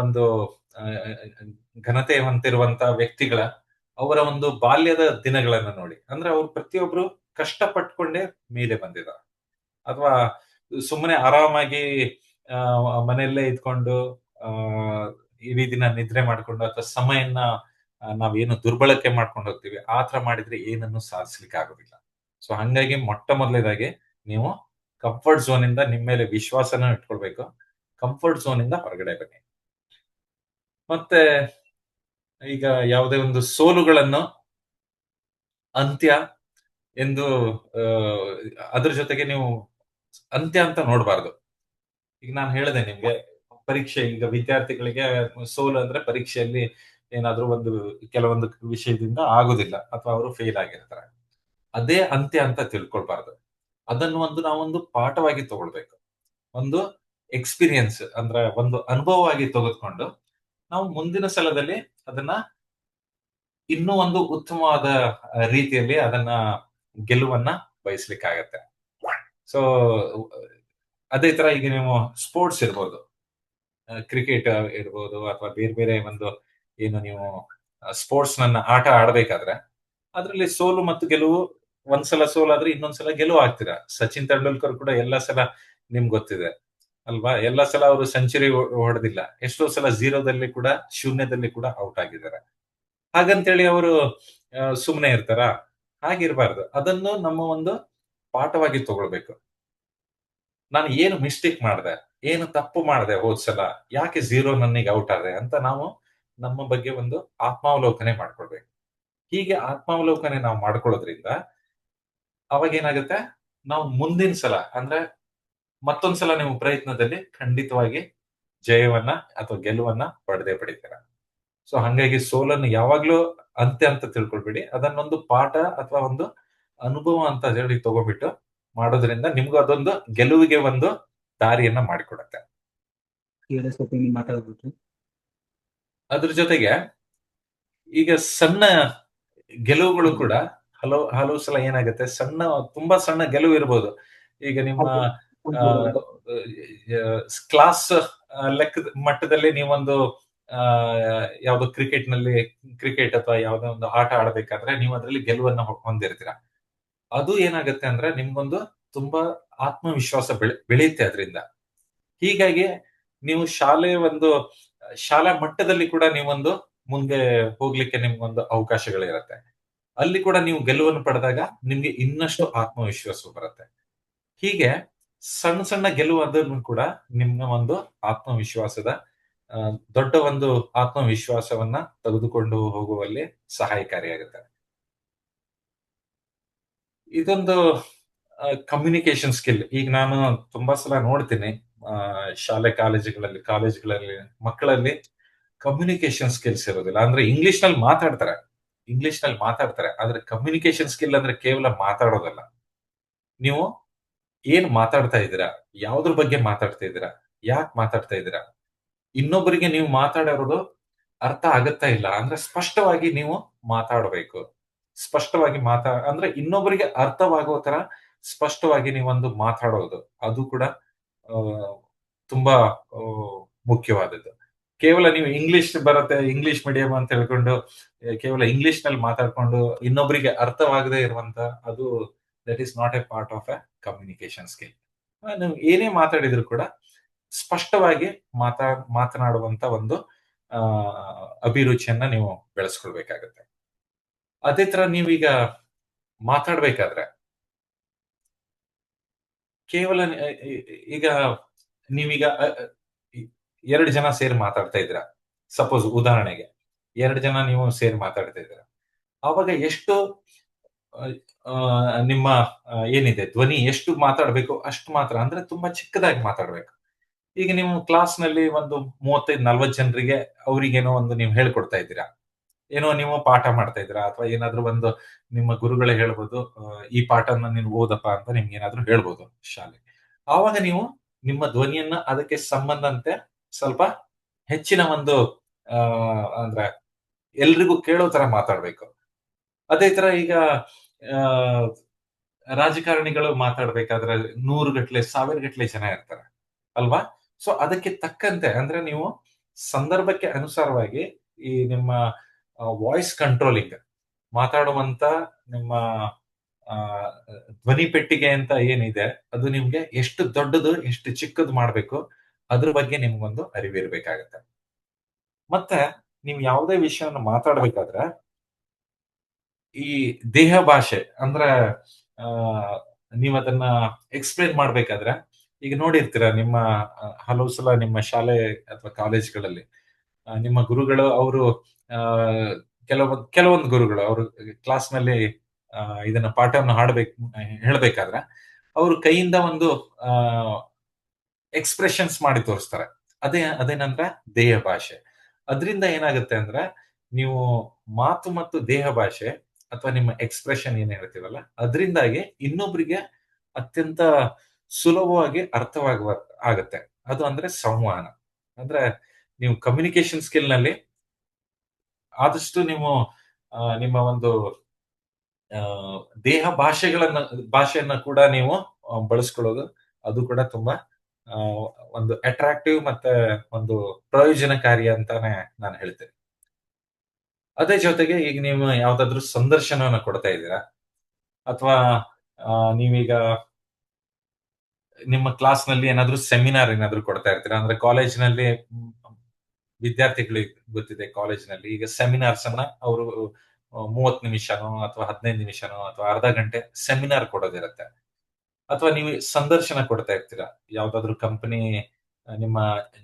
ಒಂದು ಘನತೆ ಹೊಂದಿರುವಂತ ವ್ಯಕ್ತಿಗಳ ಅವರ ಒಂದು ಬಾಲ್ಯದ ದಿನಗಳನ್ನ ನೋಡಿ, ಅಂದ್ರೆ ಅವ್ರು ಪ್ರತಿಯೊಬ್ರು ಕಷ್ಟಪಟ್ಕೊಂಡೇ ಮೇಲೆ ಬಂದಿದ್ದಾರೆ. ಅಥವಾ ಸುಮ್ಮನೆ ಆರಾಮಾಗಿ ಮನೆಯಲ್ಲೇ ಇದ್ಕೊಂಡು ಇಡೀ ದಿನ ನಿದ್ರೆ ಮಾಡ್ಕೊಂಡು, ಅಥವಾ ಸಮಯನ ನಾವೇನು ದುರ್ಬಳಕೆ ಮಾಡ್ಕೊಂಡು ಹೋಗ್ತೀವಿ, ಆ ತರ ಮಾಡಿದ್ರೆ ಏನನ್ನು ಸಾಧಿಸ್ಲಿಕ್ಕೆ ಆಗೋದಿಲ್ಲ. ಸೊ ಹಂಗಾಗಿ ಮೊಟ್ಟ ಮೊದಲನೇದಾಗಿ ನೀವು ಕಂಫರ್ಟ್ ಝೋನ್ ಇಂದ ನಿಮ್ಮ ಮೇಲೆ ವಿಶ್ವಾಸನ ಇಟ್ಕೊಳ್ಬೇಕು. ಕಂಫರ್ಟ್ ಝೋನ್ ಇಂದ ಹೊರಗಡೆ ಬನ್ನಿ. ಮತ್ತೆ ಈಗ ಯಾವುದೇ ಒಂದು ಸೋಲುಗಳನ್ನು ಅಂತ್ಯ ಎಂದು ಅದ್ರ ಜೊತೆಗೆ ನೀವು ಅಂತ್ಯ ಅಂತ ನೋಡಬಾರ್ದು. ಈಗ ನಾನು ಹೇಳಿದೆ ನಿಮ್ಗೆ, ಪರೀಕ್ಷೆ, ಈಗ ವಿದ್ಯಾರ್ಥಿಗಳಿಗೆ ಸೋಲು ಅಂದ್ರೆ ಪರೀಕ್ಷೆಯಲ್ಲಿ ಏನಾದ್ರೂ ಕೆಲವೊಂದು ವಿಷಯದಿಂದ ಆಗುದಿಲ್ಲ, ಅಥವಾ ಅವರು ಫೇಲ್ ಆಗಿರ್ತಾರೆ. ಅದೇ ಅಂತ್ಯ ಅಂತ ತಿಳ್ಕೊಳ್ಬಾರ್ದು. ಅದನ್ನು ನಾವೊಂದು ಪಾಠವಾಗಿ ತಗೊಳ್ಬೇಕು. ಒಂದು ಎಕ್ಸ್ಪೀರಿಯನ್ಸ್, ಅಂದ್ರೆ ಒಂದು ಅನುಭವವಾಗಿ ತೆಗೆದುಕೊಂಡು ನಾವು ಮುಂದಿನ ಸಲದಲ್ಲಿ ಅದನ್ನ ಇನ್ನೂ ಒಂದು ಉತ್ತಮವಾದ ರೀತಿಯಲ್ಲಿ ಅದನ್ನ ಗೆಲುವನ್ನ ಬಯಸ್ಲಿಕ್ಕಾಗತ್ತೆ. ಸೊ ಅದೇ ತರ ಈಗ ನೀವು ಸ್ಪೋರ್ಟ್ಸ್ ಇರ್ಬೋದು, ಕ್ರಿಕೆಟ್ ಇರ್ಬೋದು, ಅಥವಾ ಬೇರೆ ಬೇರೆ ಒಂದು ಏನು ನೀವು ಸ್ಪೋರ್ಟ್ಸ್ ಆಟ ಆಡ್ಬೇಕಾದ್ರೆ ಅದರಲ್ಲಿ ಸೋಲು ಮತ್ತು ಗೆಲುವು, ಒಂದ್ಸಲ ಸೋಲಾದ್ರೆ ಇನ್ನೊಂದ್ಸಲ ಗೆಲುವು ಆಗ್ತೀರಾ. ಸಚಿನ್ ತೆಂಡೂಲ್ಕರ್ ಕೂಡ ಎಲ್ಲ ಸಲ ನಿಮ್ಗೆ ಗೊತ್ತಿದೆ ಅಲ್ವಾ, ಎಲ್ಲ ಸಲ ಅವರು ಸೆಂಚುರಿ ಹೊಡೆದಿಲ್ಲ, ಎಷ್ಟೋ ಸಲ ಝೀರೋದಲ್ಲಿ ಕೂಡ, ಶೂನ್ಯದಲ್ಲಿ ಕೂಡ ಔಟ್ ಆಗಿದ್ದಾರೆ. ಹಾಗಂತೇಳಿ ಅವರು ಸುಮ್ಮನೆ ಇರ್ತಾರ? ಹಾಗಿರ್ಬಾರ್ದು. ಅದನ್ನು ನಮ್ಮ ಒಂದು ಪಾಠವಾಗಿ ತಗೊಳ್ಬೇಕು. ನಾನು ಏನು ಮಿಸ್ಟೇಕ್ ಮಾಡಿದೆ, ಏನು ತಪ್ಪು ಮಾಡಿದೆ ಹೋದ್ಸಲ, ಯಾಕೆ ಝೀರೋ ನನಗೆ ಔಟ್ ಆದೆ ಅಂತ ನಾವು ನಮ್ಮ ಬಗ್ಗೆ ಒಂದು ಆತ್ಮಾವಲೋಕನೆ ಮಾಡ್ಕೊಳ್ಬೇಕು. ಹೀಗೆ ಆತ್ಮಾವಲೋಕನೆ ನಾವು ಮಾಡ್ಕೊಳ್ಳೋದ್ರಿಂದ ಅವಾಗ ಏನಾಗುತ್ತೆ, ನಾವು ಮುಂದಿನ ಸಲ, ಅಂದ್ರೆ ಮತ್ತೊಂದ್ಸಲ ನೀವು ಪ್ರಯತ್ನದಲ್ಲಿ ಖಂಡಿತವಾಗಿ ಜಯವನ್ನ ಅಥವಾ ಗೆಲುವನ್ನ ಪಡಿತೀರ. ಸೊ ಹಂಗಾಗಿ ಸೋಲನ್ನು ಯಾವಾಗ್ಲೂ ಅಂತ್ಯ ಅಂತ ತಿಳ್ಕೊಳ್ಬೇಡಿ, ಅದನ್ನೊಂದು ಪಾಠ ಅಥವಾ ಒಂದು ಅನುಭವ ಅಂತ ಹೇಳಿ ತಗೋಬಿಟ್ಟು ಮಾಡೋದ್ರಿಂದ ನಿಮ್ಗೂ ಅದೊಂದು ಗೆಲುವಿಗೆ ಒಂದು ದಾರಿಯನ್ನ ಮಾಡಿಕೊಡತ್ತೆ. ಅದ್ರ ಜೊತೆಗೆ ಈಗ ಸಣ್ಣ ಗೆಲುವುಗಳು ಕೂಡ ಹಲವು ಸಲ ಏನಾಗುತ್ತೆ, ತುಂಬಾ ಸಣ್ಣ ಗೆಲುವು ಇರ್ಬೋದು. ಈಗ ನಿಮ್ಮ ಕ್ಲಾಸ್ ಲೆಕ್ಕದ ಮಟ್ಟದಲ್ಲಿ ನೀವೊಂದು ಯಾವ್ದೋ ಕ್ರಿಕೆಟ್ ಅಥವಾ ಯಾವ್ದೋ ಒಂದು ಆಟ ಆಡಬೇಕಾದ್ರೆ ನೀವು ಅದರಲ್ಲಿ ಗೆಲುವನ್ನ ಹೊಂದಿರ್ತೀರ. ಅದು ಏನಾಗುತ್ತೆ ಅಂದ್ರೆ ನಿಮ್ಗೊಂದು ತುಂಬಾ ಆತ್ಮವಿಶ್ವಾಸ ಬೆಳೆಯುತ್ತೆ ಅದರಿಂದ. ಹೀಗಾಗಿ ನೀವು ಶಾಲಾ ಮಟ್ಟದಲ್ಲಿ ಕೂಡ ನೀವೊಂದು ಮುಂದೆ ಹೋಗ್ಲಿಕ್ಕೆ ನಿಮ್ಗೊಂದು ಅವಕಾಶಗಳಿರುತ್ತೆ. ಅಲ್ಲಿ ಕೂಡ ನೀವು ಗೆಲುವನ್ನು ಪಡೆದಾಗ ನಿಮ್ಗೆ ಇನ್ನಷ್ಟು ಆತ್ಮವಿಶ್ವಾಸ ಬರುತ್ತೆ. ಹೀಗೆ ಸಣ್ಣ ಸಣ್ಣ ಗೆಲುವು ಕೂಡ ನಿಮ್ಮ ಒಂದು ಆತ್ಮವಿಶ್ವಾಸದ ದೊಡ್ಡ ಒಂದು ಆತ್ಮವಿಶ್ವಾಸವನ್ನ ತೆಗೆದುಕೊಂಡು ಹೋಗುವಲ್ಲಿ ಸಹಾಯಕಾರಿಯಾಗುತ್ತೆ. ಇದೊಂದು ಕಮ್ಯುನಿಕೇಶನ್ ಸ್ಕಿಲ್. ಈಗ ನಾನು ತುಂಬಾ ಸಲ ನೋಡ್ತೀನಿ ಶಾಲೆ ಕಾಲೇಜುಗಳಲ್ಲಿ ಮಕ್ಕಳಲ್ಲಿ ಕಮ್ಯುನಿಕೇಶನ್ ಸ್ಕಿಲ್ಸ್ ಇರೋದಿಲ್ಲ. ಅಂದ್ರೆ ಇಂಗ್ಲಿಷ್ ನಲ್ಲಿ ಮಾತಾಡ್ತಾರೆ, ಆದ್ರೆ ಕಮ್ಯುನಿಕೇಶನ್ ಸ್ಕಿಲ್ ಅಂದ್ರೆ ಕೇವಲ ಮಾತಾಡೋದಲ್ಲ. ನೀವು ಏನ್ ಮಾತಾಡ್ತಾ ಇದ್ದೀರಾ, ಯಾವ್ದ್ರ ಬಗ್ಗೆ ಮಾತಾಡ್ತಾ ಇದ್ದೀರಾ, ಯಾಕೆ ಮಾತಾಡ್ತಾ ಇದ್ದೀರಾ, ಇನ್ನೊಬ್ಬರಿಗೆ ನೀವು ಮಾತಾಡಿರೋದು ಅರ್ಥ ಆಗತ್ತಾ ಇಲ್ಲ ಅಂದ್ರೆ ಸ್ಪಷ್ಟವಾಗಿ ನೀವು ಮಾತಾಡಬೇಕು. ಸ್ಪಷ್ಟವಾಗಿ ಅಂದ್ರೆ ಇನ್ನೊಬ್ಬರಿಗೆ ಅರ್ಥವಾಗುವ ತರ ಸ್ಪಷ್ಟವಾಗಿ ನೀವೊಂದು ಮಾತಾಡೋದು, ಅದು ಕೂಡ ಆ, ತುಂಬಾ ಆ, ಮುಖ್ಯವಾದದ್ದು. ಕೇವಲ ನೀವು ಇಂಗ್ಲಿಷ್ ಬರುತ್ತೆ, ಇಂಗ್ಲಿಷ್ ಮೀಡಿಯಂ ಅಂತ ಹೇಳ್ಕೊಂಡು ಕೇವಲ ಇಂಗ್ಲಿಷ್ ನಲ್ಲಿ ಮಾತಾಡ್ಕೊಂಡು ಇನ್ನೊಬ್ಬರಿಗೆ ಅರ್ಥವಾಗದೇ ಇರುವಂತ, ಅದು that is not A part of A communication skill. ನೀವು ಏನೇ ಮಾತಾಡಿದ್ರು ಕೂಡ ಸ್ಪಷ್ಟವಾಗಿ ಮಾತನಾಡುವಂತ ಒಂದು ಆ ಅಭಿರುಚಿಯನ್ನ ನೀವು ಬೆಳೆಸ್ಕೊಳ್ಬೇಕಾಗತ್ತೆ. ಅದೇ ತರ ನೀವೀಗ ಮಾತಾಡ್ಬೇಕಾದ್ರೆ ಕೇವಲ ಈಗ ನೀವೀಗ ಎರಡು ಜನ ಸೇರಿ ಮಾತಾಡ್ತಾ ಇದ್ದೀರಾ, ಸಪೋಸ್ ಉದಾಹರಣೆಗೆ ಎರಡು ಜನ ನೀವು ಸೇರಿ ಮಾತಾಡ್ತಾ ಇದ್ದೀರಾ, ಆವಾಗ ಎಷ್ಟು ನಿಮ್ಮ ಏನಿದೆ ಧ್ವನಿ ಎಷ್ಟು ಮಾತಾಡ್ಬೇಕು ಅಷ್ಟು ಮಾತ್ರ, ಅಂದ್ರೆ ತುಂಬಾ ಚಿಕ್ಕದಾಗಿ ಮಾತಾಡ್ಬೇಕು. ಈಗ ನೀವು ಕ್ಲಾಸ್ ನಲ್ಲಿ ಒಂದು 35-40 ಜನರಿಗೆ ಅವರಿಗೇನೋ ಒಂದು ನೀವು ಹೇಳ್ಕೊಡ್ತಾ ಇದ್ದೀರಾ, ಏನೋ ನೀವು ಪಾಠ ಮಾಡ್ತಾ ಇದ್ದೀರಾ, ಅಥವಾ ಏನಾದ್ರೂ ಒಂದು ನಿಮ್ಮ ಗುರುಗಳೇ ಹೇಳ್ಬೋದು, ಈ ಪಾಠನ ನೀನು ಓದಪ್ಪ ಅಂತ ನಿಮ್ಗೆ ಏನಾದ್ರೂ ಹೇಳ್ಬೋದು ಶಾಲೆ. ಆವಾಗ ನೀವು ನಿಮ್ಮ ಧ್ವನಿಯನ್ನ ಅದಕ್ಕೆ ಸಂಬಂಧಂತೆ ಸ್ವಲ್ಪ ಹೆಚ್ಚಿನ ಒಂದು ಆ ಅಂದ್ರೆ ಎಲ್ರಿಗೂ ಕೇಳೋ ತರ ಮಾತಾಡ್ಬೇಕು. ಅದೇ ತರ ಈಗ ಆ ರಾಜಕಾರಣಿಗಳು ಮಾತಾಡ್ಬೇಕಾದ್ರೆ 100 ಗಟ್ಲೆ 1000 ಗಟ್ಲೆ ಜನ ಇರ್ತಾರೆ ಅಲ್ವಾ? ಸೊ ಅದಕ್ಕೆ ತಕ್ಕಂತೆ ಅಂದ್ರೆ ನೀವು ಸಂದರ್ಭಕ್ಕೆ ಅನುಸಾರವಾಗಿ ಈ ನಿಮ್ಮ ವಾಯ್ಸ್ ಕಂಟ್ರೋಲಿಂಗ್, ಮಾತಾಡುವಂತ ನಿಮ್ಮ ಆ ಧ್ವನಿ ಪೆಟ್ಟಿಗೆ ಅಂತ ಏನಿದೆ ಅದು ನಿಮ್ಗೆ ಎಷ್ಟು ದೊಡ್ಡದು ಎಷ್ಟು ಚಿಕ್ಕದು ಮಾಡ್ಬೇಕು ಅದ್ರ ಬಗ್ಗೆ ನಿಮ್ಗೊಂದು ಅರಿವಿರ್ಬೇಕಾಗತ್ತೆ. ಮತ್ತೆ ನೀವು ಯಾವುದೇ ವಿಷಯವನ್ನು ಮಾತಾಡ್ಬೇಕಾದ್ರೆ ಈ ದೇಹ ಭಾಷೆ ಅಂದ್ರೆ ಆ ನೀವ್ ಅದನ್ನ ಎಕ್ಸ್ಪ್ಲೇನ್ ಮಾಡ್ಬೇಕಾದ್ರೆ, ಈಗ ನೋಡಿರ್ತೀರ ನಿಮ್ಮ ಹಲವು ಸಲ ನಿಮ್ಮ ಶಾಲೆ ಅಥವಾ ಕಾಲೇಜ್ಗಳಲ್ಲಿ ನಿಮ್ಮ ಗುರುಗಳು ಅವರು ಆ ಕೆಲವೊಂದು ಗುರುಗಳು ಅವರು ಕ್ಲಾಸ್ ನಲ್ಲಿ ಇದನ್ನ ಪಾಠವನ್ನು ಹೇಳ್ಬೇಕಾದ್ರೆ ಅವರು ಕೈಯಿಂದ ಒಂದು ಆ ಎಕ್ಸ್ಪ್ರೆಷನ್ಸ್ ಮಾಡಿ ತೋರಿಸ್ತಾರೆ. ಅದೇನಂದ್ರೆ ದೇಹ ಭಾಷೆ. ಅದರಿಂದ ಏನಾಗುತ್ತೆ ಅಂದ್ರೆ ನೀವು ಮಾತು ಮತ್ತು ದೇಹ ಭಾಷೆ ಅಥವಾ ನಿಮ್ಮ ಎಕ್ಸ್ಪ್ರೆಷನ್ ಏನ್ ಹೇಳ್ತೀವಲ್ಲ ಅದರಿಂದಾಗಿ ಇನ್ನೊಬ್ರಿಗೆ ಅತ್ಯಂತ ಸುಲಭವಾಗಿ ಆಗತ್ತೆ. ಅದು ಅಂದ್ರೆ ಸಂವಹನ. ಅಂದ್ರೆ ನೀವು ಕಮ್ಯುನಿಕೇಶನ್ ಸ್ಕಿಲ್ ನಲ್ಲಿ ಆದಷ್ಟು ನೀವು ನಿಮ್ಮ ಒಂದು ಆ, ದೇಹ ಭಾಷೆಯನ್ನ ಕೂಡ ನೀವು ಬಳಸ್ಕೊಳ್ಳೋದು, ಅದು ಕೂಡ ತುಂಬಾ ಆ, ಒಂದು ಅಟ್ರಾಕ್ಟಿವ್ ಮತ್ತೆ ಒಂದು ಪ್ರಯೋಜನಕಾರಿ ಅಂತಾನೆ ನಾನು ಹೇಳ್ತೇನೆ. ಅದೇ ಜೊತೆಗೆ ಈಗ ನೀವು ಯಾವ್ದಾದ್ರು ಸಂದರ್ಶನವನ್ನ ಕೊಡ್ತಾ ಇದ್ದೀರಾ, ಅಥವಾ ನೀವೀಗ ನಿಮ್ಮ ಕ್ಲಾಸ್ ನಲ್ಲಿ ಏನಾದ್ರು ಸೆಮಿನಾರ್ ಏನಾದ್ರು ಕೊಡ್ತಾ ಇರ್ತೀರಾ, ಅಂದ್ರೆ ಕಾಲೇಜಿನಲ್ಲಿ ವಿದ್ಯಾರ್ಥಿಗಳಿಗೆ ಗೊತ್ತಿದೆ, ಕಾಲೇಜಿನಲ್ಲಿ ಈಗ ಸೆಮಿನಾರ್ಸ್ ಅನ್ನ ಅವರು 30 ನಿಮಿಷನೋ ಅಥವಾ 15 ನಿಮಿಷನೋ ಅಥವಾ ಅರ್ಧ ಗಂಟೆ ಸೆಮಿನಾರ್ ಕೊಡೋದಿರುತ್ತೆ. ಅಥವಾ ನೀವು ಸಂದರ್ಶನ ಕೊಡ್ತಾ ಇರ್ತೀರಾ ಯಾವ್ದಾದ್ರು ಕಂಪನಿ ನಿಮ್ಮ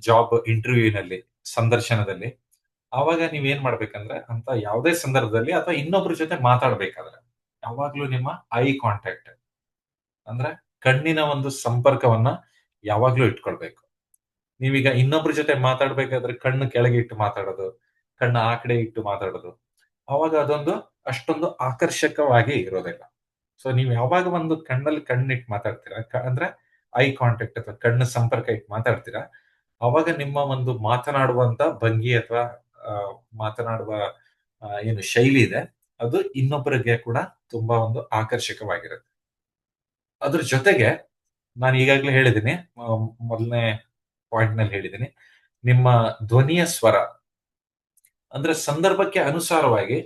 ಜಾಬ್ ಇಂಟರ್ವ್ಯೂನಲ್ಲಿ ಸಂದರ್ಶನದಲ್ಲಿ, ಆವಾಗ ನೀವ್ ಏನ್ ಮಾಡ್ಬೇಕಂದ್ರೆ ಅಂತ ಯಾವುದೇ ಸಂದರ್ಭದಲ್ಲಿ ಅಥವಾ ಇನ್ನೊಬ್ರ ಜೊತೆ ಮಾತಾಡ್ಬೇಕಾದ್ರೆ ಯಾವಾಗ್ಲೂ ನಿಮ್ಮ ಐ ಕಾಂಟ್ಯಾಕ್ಟ್ ಅಂದ್ರೆ ಕಣ್ಣಿನ ಒಂದು ಸಂಪರ್ಕವನ್ನ ಯಾವಾಗ್ಲೂ ಇಟ್ಕೊಳ್ಬೇಕು. ನೀವೀಗ ಇನ್ನೊಬ್ರ ಜೊತೆ ಮಾತಾಡ್ಬೇಕಾದ್ರೆ ಕಣ್ಣು ಕೆಳಗೆ ಇಟ್ಟು ಮಾತಾಡೋದು, ಕಣ್ಣು ಆ ಕಡೆ ಇಟ್ಟು ಮಾತಾಡೋದು, ಅವಾಗ ಅದೊಂದು ಅಷ್ಟೊಂದು ಆಕರ್ಷಕವಾಗಿ ಇರೋದಿಲ್ಲ. ಸೊ ನೀವು ಯಾವಾಗ ಒಂದು ಕಣ್ಣಲ್ಲಿ ಕಣ್ಣಿಟ್ಟು ಮಾತಾಡ್ತೀರಾ, ಅಂದ್ರೆ ಐ ಕಾಂಟ್ಯಾಕ್ಟ್ ಅಥವಾ ಕಣ್ಣು ಸಂಪರ್ಕ ಇಟ್ಟು ಮಾತಾಡ್ತೀರಾ, ಅವಾಗ ನಿಮ್ಮ ಒಂದು ಮಾತನಾಡುವಂತ ಭಂಗಿ ಅಥವಾ ಮಾತನಾಡುವ ಏನು ಶೈಲಿ ಇದೆ ಅದು ಇನ್ನೊಬ್ಬರಿಗೆ ಕೂಡ ತುಂಬಾ ಒಂದು ಆಕರ್ಷಕವಾಗಿರುತ್ತೆ. ಅದ್ರ ಜೊತೆಗೆ ನಾನು ಈಗಾಗಲೇ ಹೇಳಿದ್ದೀನಿ, ಮೊದಲನೇ ಪಾಯಿಂಟ್ ನಲ್ಲಿ ಹೇಳಿದ್ದೀನಿ, ನಿಮ್ಮ ಧ್ವನಿಯ ಸ್ವರ ಅಂದ್ರೆ ಸಂದರ್ಭಕ್ಕೆ ಅನುಸಾರವಾಗಿ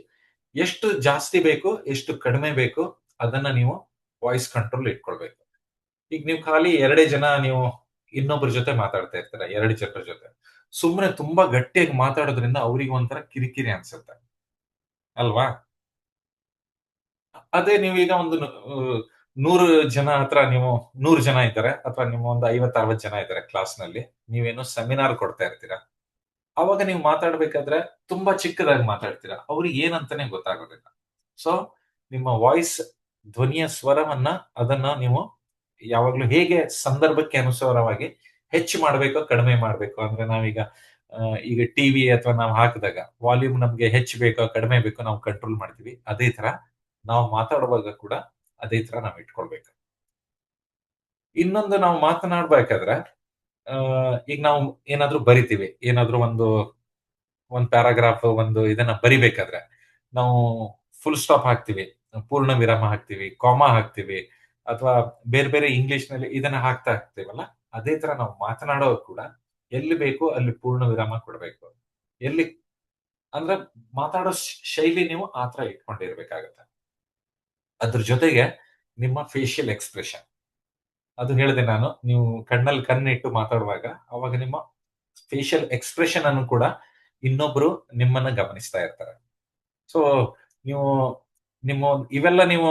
ಎಷ್ಟು ಜಾಸ್ತಿ ಬೇಕು ಎಷ್ಟು ಕಡಿಮೆ ಬೇಕು ಅದನ್ನ ನೀವು ವಾಯ್ಸ್ ಕಂಟ್ರೋಲ್ ಇಟ್ಕೊಳ್ಬೇಕು. ಈಗ ನೀವು ಖಾಲಿ ಎರಡೇ ಜನ ನೀವು ಇನ್ನೊಬ್ಬರ ಜೊತೆ ಮಾತಾಡ್ತಾ ಇರ್ತೀರ, ಎರಡು ಜನರ ಜೊತೆ ಸುಮ್ಮನೆ ತುಂಬಾ ಗಟ್ಟಿಯಾಗಿ ಮಾತಾಡೋದ್ರಿಂದ ಅವ್ರಿಗೆ ಒಂಥರ ಕಿರಿಕಿರಿ ಅನ್ಸುತ್ತೆ ಅಲ್ವಾ? ಅದೇ ನೀವೀಗ ಒಂದು 100 ಜನ ಹತ್ರ ನೀವು 100 ಜನ ಇದ್ದಾರೆ ಅಥವಾ ನಿಮ್ಮ ಒಂದು 50-60 ಜನ ಇದ್ದಾರೆ ಕ್ಲಾಸ್ ನಲ್ಲಿ, ನೀವೇನೋ ಸೆಮಿನಾರ್ ಕೊಡ್ತಾ ಇರ್ತೀರಾ, ಅವಾಗ ನೀವು ಮಾತಾಡ್ಬೇಕಾದ್ರೆ ತುಂಬಾ ಚಿಕ್ಕದಾಗಿ ಮಾತಾಡ್ತೀರಾ, ಅವ್ರಿಗೆ ಏನಂತಾನೆ ಗೊತ್ತಾಗೋದಿಲ್ಲ. ಸೊ ನಿಮ್ಮ ವಾಯ್ಸ್ ಧ್ವನಿಯ ಸ್ವರವನ್ನ ಅದನ್ನ ನೀವು ಯಾವಾಗ್ಲೂ ಹೇಗೆ ಸಂದರ್ಭಕ್ಕೆ ಅನುಸಾರವಾಗಿ ಹೆಚ್ಚು ಮಾಡ್ಬೇಕೋ ಕಡಿಮೆ ಮಾಡ್ಬೇಕು, ಅಂದ್ರೆ ನಾವೀಗ ಈಗ ಟಿವಿ ಅಥವಾ ನಾವು ಹಾಕಿದಾಗ ವಾಲ್ಯೂಮ್ ನಮ್ಗೆ ಹೆಚ್ಚು ಬೇಕೋ ಕಡಿಮೆ ಬೇಕೋ ನಾವು ಕಂಟ್ರೋಲ್ ಮಾಡ್ತೀವಿ, ಅದೇ ತರ ನಾವು ಮಾತಾಡುವಾಗ ಕೂಡ ಅದೇ ತರ ನಾವು ಇಟ್ಕೊಳ್ಬೇಕು. ಇನ್ನೊಂದು ನಾವು ಮಾತನಾಡ್ಬೇಕಾದ್ರೆ ಈಗ ನಾವು ಏನಾದ್ರೂ ಬರಿತೀವಿ, ಏನಾದ್ರೂ ಒಂದ್ ಪ್ಯಾರಾಗ್ರಾಫ್ ಇದನ್ನ ಬರಿಬೇಕಾದ್ರೆ ನಾವು ಫುಲ್ ಸ್ಟಾಪ್ ಹಾಕ್ತಿವಿ, ಪೂರ್ಣ ವಿರಾಮ ಹಾಕ್ತಿವಿ, ಕಾಮಾ ಹಾಕ್ತಿವಿ, ಅಥವಾ ಬೇರೆ ಬೇರೆ ಇಂಗ್ಲಿಷ್ ನಲ್ಲಿ ಇದನ್ನ ಹಾಕ್ತಾ ಹಾಕ್ತಿವಲ್ಲ, ಅದೇ ತರ ನಾವು ಮಾತನಾಡೋದು ಕೂಡ ಎಲ್ಲಿ ಬೇಕು ಅಲ್ಲಿ ಪೂರ್ಣ ವಿರಾಮ ಕೊಡಬೇಕು. ಎಲ್ಲಿ ಅಂದ್ರೆ ಮಾತಾಡೋ ಶೈಲಿ ನೀವು ಆತರ ಇಟ್ಕೊಂಡಿರ್ಬೇಕಾಗತ್ತೆ. ಅದ್ರ ಜೊತೆಗೆ ನಿಮ್ಮ ಫೇಶಿಯಲ್ ಎಕ್ಸ್ಪ್ರೆಷನ್, ಅದು ಹೇಳಿದೆ ನಾನು, ನೀವು ಕಣ್ಣಲ್ಲಿ ಕಣ್ಣಿಟ್ಟು ಮಾತಾಡುವಾಗ ಅವಾಗ ನಿಮ್ಮ ಫೇಶಿಯಲ್ ಎಕ್ಸ್ಪ್ರೆಷನ್ ಅನ್ನು ಕೂಡ ಇನ್ನೊಬ್ರು ನಿಮ್ಮನ್ನ ಗಮನಿಸ್ತಾ ಇರ್ತಾರೆ. ಸೊ ನೀವು ನಿಮ್ಮ ಇವೆಲ್ಲ ನೀವು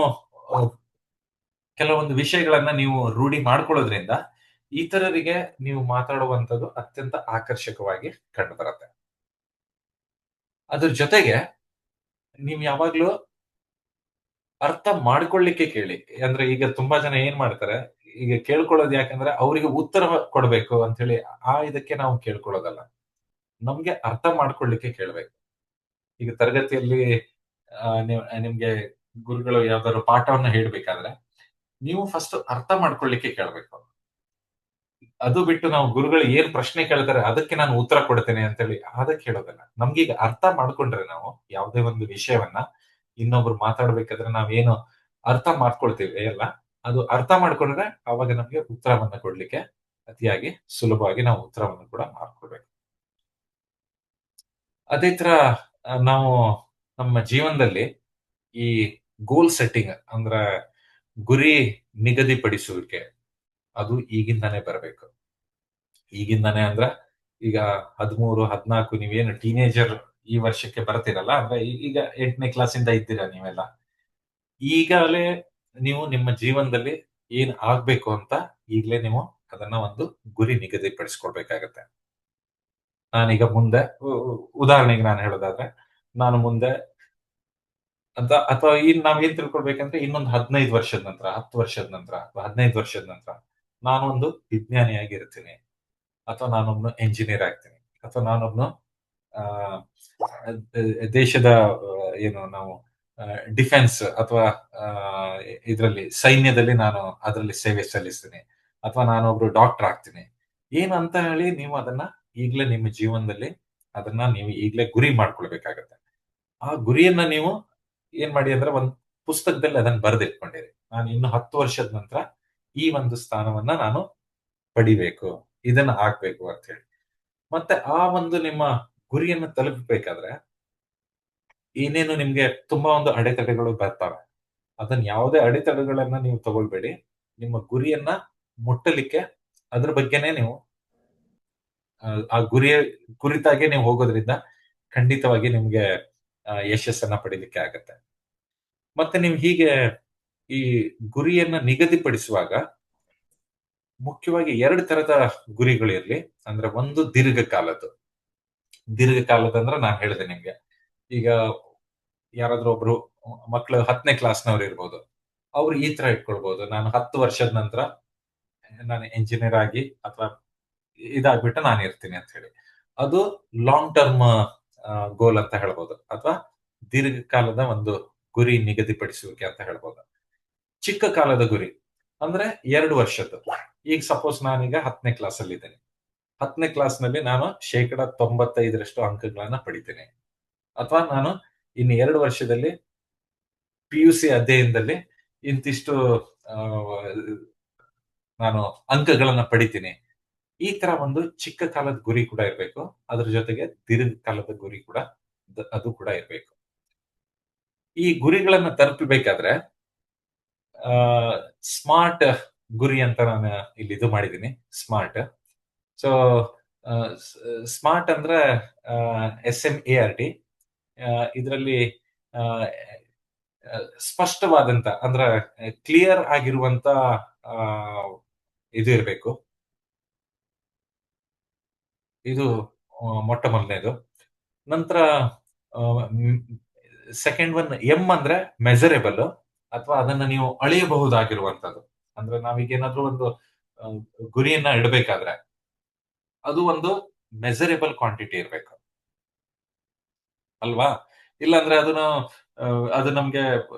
ಕೆಲವೊಂದು ವಿಷಯಗಳನ್ನ ನೀವು ರೂಢಿ ಮಾಡ್ಕೊಳ್ಳೋದ್ರಿಂದ ಇತರರಿಗೆ ನೀವು ಮಾತಾಡುವಂತದ್ದು ಅತ್ಯಂತ ಆಕರ್ಷಕವಾಗಿ ಕಂಡು ಬರುತ್ತೆ. ಅದ್ರ ಜೊತೆಗೆ ನೀವು ಯಾವಾಗ್ಲೂ ಅರ್ಥ ಮಾಡ್ಕೊಳ್ಳಿಕ್ಕೆ ಕೇಳಿ. ಅಂದ್ರೆ ಈಗ ತುಂಬಾ ಜನ ಏನ್ ಮಾಡ್ತಾರೆ, ಈಗ ಕೇಳ್ಕೊಳ್ಳೋದು ಯಾಕಂದ್ರೆ ಅವರಿಗೆ ಉತ್ತರ ಕೊಡ್ಬೇಕು ಅಂತ ಹೇಳಿ ಇದಕ್ಕೆ ನಾವು ಕೇಳ್ಕೊಳ್ಳೋದಲ್ಲ, ನಮ್ಗೆ ಅರ್ಥ ಮಾಡ್ಕೊಳ್ಳಿಕ್ಕೆ ಕೇಳ್ಬೇಕು. ಈಗ ತರಗತಿಯಲ್ಲಿ ನಿಮ್ಗೆ ಗುರುಗಳು ಯಾವ್ದಾದ್ರು ಪಾಠವನ್ನ ಹೇಳ್ಬೇಕಾದ್ರೆ ನೀವು ಫಸ್ಟ್ ಅರ್ಥ ಮಾಡ್ಕೊಳ್ಳಿಕ್ಕೆ ಕೇಳ್ಬೇಕು. ಅದು ಬಿಟ್ಟು ನಾವು ಗುರುಗಳು ಏನ್ ಪ್ರಶ್ನೆ ಕೇಳ್ತಾರೆ ಅದಕ್ಕೆ ನಾನು ಉತ್ತರ ಕೊಡ್ತೇನೆ ಅಂತೇಳಿ ಅದಕ್ಕೆ ಹೇಳೋದಲ್ಲ. ನಮ್ಗೀಗ ಅರ್ಥ ಮಾಡ್ಕೊಂಡ್ರೆ ನಾವು ಯಾವುದೇ ಒಂದು ವಿಷಯವನ್ನ ಇನ್ನೊಬ್ರು ಮಾತಾಡ್ಬೇಕಾದ್ರೆ ನಾವೇನು ಅರ್ಥ ಮಾಡ್ಕೊಳ್ತೀವಿ ಅಲ್ಲ, ಅದು ಅರ್ಥ ಮಾಡ್ಕೊಂಡ್ರೆ ಅವಾಗ ನಮ್ಗೆ ಉತ್ತರವನ್ನ ಕೊಡ್ಲಿಕ್ಕೆ ಅತಿಯಾಗಿ ಸುಲಭವಾಗಿ ನಾವು ಉತ್ತರವನ್ನು ಕೂಡ ಮಾಡ್ಕೊಳ್ಬೇಕು. ಅದೇ ತರ ನಾವು ನಮ್ಮ ಜೀವನದಲ್ಲಿ ಈ ಗೋಲ್ ಸೆಟ್ಟಿಂಗ್ ಅಂದ್ರೆ ಗುರಿ ನಿಗದಿಪಡಿಸುವಿಕೆ, ಅದು ಈಗಿಂದಾನೇ ಬರಬೇಕು. ಈಗಿಂದಾನೇ ಅಂದ್ರ ಈಗ 13, 14 ನೀವೇನು ಟೀನೇಜರ್ ಈ ವರ್ಷಕ್ಕೆ ಬರ್ತೀರಲ್ಲ, ಅಂದ್ರೆ ಈಗ 8ನೇ ಕ್ಲಾಸಿಂದ ಇದ್ದೀರಾ ನೀವೆಲ್ಲ, ಈಗಲೇ ನೀವು ನಿಮ್ಮ ಜೀವನದಲ್ಲಿ ಏನ್ ಆಗ್ಬೇಕು ಅಂತ ಈಗ್ಲೇ ನೀವು ಅದನ್ನ ಒಂದು ಗುರಿ ನಿಗದಿಪಡಿಸ್ಕೊಳ್ಬೇಕಾಗತ್ತೆ. ನಾನೀಗ ಮುಂದೆ ಉದಾಹರಣೆಗೆ ನಾನು ಹೇಳೋದಾದ್ರೆ, ನಾನು ಮುಂದೆ ಅಂತ ಅಥವಾ ನಾವೇನ್ ತಿಳ್ಕೊಳ್ಬೇಕಂದ್ರೆ ಇನ್ನೊಂದು 15 ವರ್ಷದ ನಂತರ, 10 ವರ್ಷದ ನಂತರ ಅಥವಾ 15 ವರ್ಷದ ನಂತರ ನಾನೊಂದು ವಿಜ್ಞಾನಿಯಾಗಿರ್ತೀನಿ, ಅಥವಾ ನಾನೊಬ್ನು ಎಂಜಿನಿಯರ್ ಆಗ್ತೀನಿ, ಅಥವಾ ನಾನೊಬ್ನು ಆ ದೇಶದ ಏನು ನಾವು ಡಿಫೆನ್ಸ್ ಅಥವಾ ಇದರಲ್ಲಿ ಸೈನ್ಯದಲ್ಲಿ ನಾನು ಅದರಲ್ಲಿ ಸೇವೆ ಸಲ್ಲಿಸ್ತೀನಿ, ಅಥವಾ ನಾನೊಬ್ರು ಡಾಕ್ಟರ್ ಆಗ್ತೀನಿ. ಏನಂತ ಹೇಳಿ ನೀವು ಅದನ್ನ ಈಗ್ಲೇ ನಿಮ್ಮ ಜೀವನದಲ್ಲಿ ಅದನ್ನ ನೀವು ಈಗ್ಲೇ ಗುರಿ ಮಾಡ್ಕೊಳ್ಬೇಕಾಗತ್ತೆ. ಆ ಗುರಿಯನ್ನ ನೀವು ಏನ್ ಮಾಡಿ ಅಂದ್ರೆ ಒಂದ್ ಪುಸ್ತಕದಲ್ಲಿ ಅದನ್ನ ಬರೆದಿಟ್ಕೊಂಡಿರಿ. ನಾನು ಇನ್ನು 10 ವರ್ಷದ ನಂತರ ಈ ಒಂದು ಸ್ಥಾನವನ್ನ ನಾನು ಪಡಿಬೇಕು, ಇದನ್ನ ಆಗ್ಬೇಕು ಅಂತ ಹೇಳಿ. ಮತ್ತೆ ಆ ಒಂದು ನಿಮ್ಮ ಗುರಿಯನ್ನು ತಲುಪಬೇಕಾದ್ರೆ ಏನೇನು ನಿಮ್ಗೆ ತುಂಬಾ ಒಂದು ಅಡೆತಡೆಗಳು ಬರ್ತವೆ, ಅದನ್ನ ಯಾವುದೇ ಅಡೆತಡೆಗಳನ್ನ ನೀವು ತಗೊಳ್ಬೇಡಿ. ನಿಮ್ಮ ಗುರಿಯನ್ನ ಮುಟ್ಟಲಿಕ್ಕೆ ಅದ್ರ ಬಗ್ಗೆನೇ ನೀವು ಆ ಗುರಿಯ ಕುರಿತಾಗೆ ನೀವು ಹೋಗೋದ್ರಿಂದ ಖಂಡಿತವಾಗಿ ನಿಮ್ಗೆ ಯಶಸ್ಸನ್ನ ಪಡಿಲಿಕ್ಕೆ ಆಗತ್ತೆ. ಮತ್ತೆ ನೀವು ಹೀಗೆ ಈ ಗುರಿಯನ್ನ ನಿಗದಿಪಡಿಸುವಾಗ ಮುಖ್ಯವಾಗಿ 2 ತರದ ಗುರಿಗಳಿರ್ಲಿ. ಅಂದ್ರೆ ಒಂದು ದೀರ್ಘಕಾಲದ್ದು. ಅಂದ್ರೆ ನಾನು ಹೇಳಿದೆ ನಿಮ್ಗೆ, ಈಗ ಯಾರಾದ್ರೂ ಒಬ್ರು ಮಕ್ಕಳು 10ನೇ ಕ್ಲಾಸ್ನವ್ರು ಇರ್ಬೋದು, ಅವ್ರು ಈ ತರ ಇಟ್ಕೊಳ್ಬಹುದು, ನಾನು 10 ವರ್ಷದ ನಂತರ ನಾನು ಎಂಜಿನಿಯರ್ ಆಗಿ ಅಥವಾ ಇದಾಗ್ಬಿಟ್ಟು ನಾನು ಇರ್ತೀನಿ ಅಂತ ಹೇಳಿ. ಅದು ಲಾಂಗ್ ಟರ್ಮ್ ಗೋಲ್ ಅಂತ ಹೇಳ್ಬೋದು, ಅಥವಾ ದೀರ್ಘಕಾಲದ ಒಂದು ಗುರಿ ನಿಗದಿಪಡಿಸುವಿಕೆ ಅಂತ ಹೇಳ್ಬೋದು. ಚಿಕ್ಕ ಕಾಲದ ಗುರಿ ಅಂದ್ರೆ 2 ವರ್ಷದ್ದು. ಈಗ ಸಪೋಸ್ ನಾನೀಗ 10ನೇ ಕ್ಲಾಸ್ ಅಲ್ಲಿ ಇದ್ದೇನೆ. 10ನೇ ಕ್ಲಾಸ್ ನಲ್ಲಿ ನಾನು 95% ಅಂಕಗಳನ್ನ ಪಡಿತೀನಿ, ಅಥವಾ ನಾನು ಇನ್ನು 2 ವರ್ಷದಲ್ಲಿ PUC ಅಧ್ಯಯನದಲ್ಲಿ ಇಂತಿಷ್ಟು ನಾನು ಅಂಕಗಳನ್ನ ಪಡಿತೀನಿ. ಈ ತರ ಒಂದು ಚಿಕ್ಕ ಕಾಲದ ಗುರಿ ಕೂಡ ಇರಬೇಕು. ಅದ್ರ ಜೊತೆಗೆ ದೀರ್ಘಕಾಲದ ಗುರಿ ಕೂಡ ಅದು ಕೂಡ ಇರಬೇಕು. ಈ ಗುರಿಗಳನ್ನ ತಲುಪಬೇಕಾದ್ರೆ ಸ್ಮಾರ್ಟ್ ಗುರಿ ಅಂತ ನಾನು ಇಲ್ಲಿ ಇದು ಮಾಡಿದ್ದೀನಿ, ಸ್ಮಾರ್ಟ್. ಸೊ ಸ್ಮಾರ್ಟ್ ಅಂದ್ರೆ SMART. ಇದರಲ್ಲಿ ಸ್ಪಷ್ಟವಾದಂತ ಅಂದ್ರೆ ಕ್ಲಿಯರ್ ಆಗಿರುವಂತ ಇದು ಇರಬೇಕು. ಇದು ಮೊಟ್ಟ ಮೊದಲನೇದು. ನಂತರ ಸೆಕೆಂಡ್ ಒನ್ M ಅಂದ್ರೆ ಮೆಜರೇಬಲ್, ಅಥವಾ ಅದನ್ನ ನೀವು ಅಳೆಯಬಹುದಾಗಿರುವಂತದ್ದು. ಅಂದ್ರೆ ನಾವೀಗ ಏನಾದ್ರೂ ಒಂದು ಗುರಿಯನ್ನ ಇಡಬೇಕಾದ್ರೆ ಅದು ಒಂದು ಮೆಜರೇಬಲ್ ಕ್ವಾಂಟಿಟಿ ಇರಬೇಕು ಅಲ್ವಾ? ಇಲ್ಲಾಂದ್ರೆ ಅದು ನಮ್ಗೆ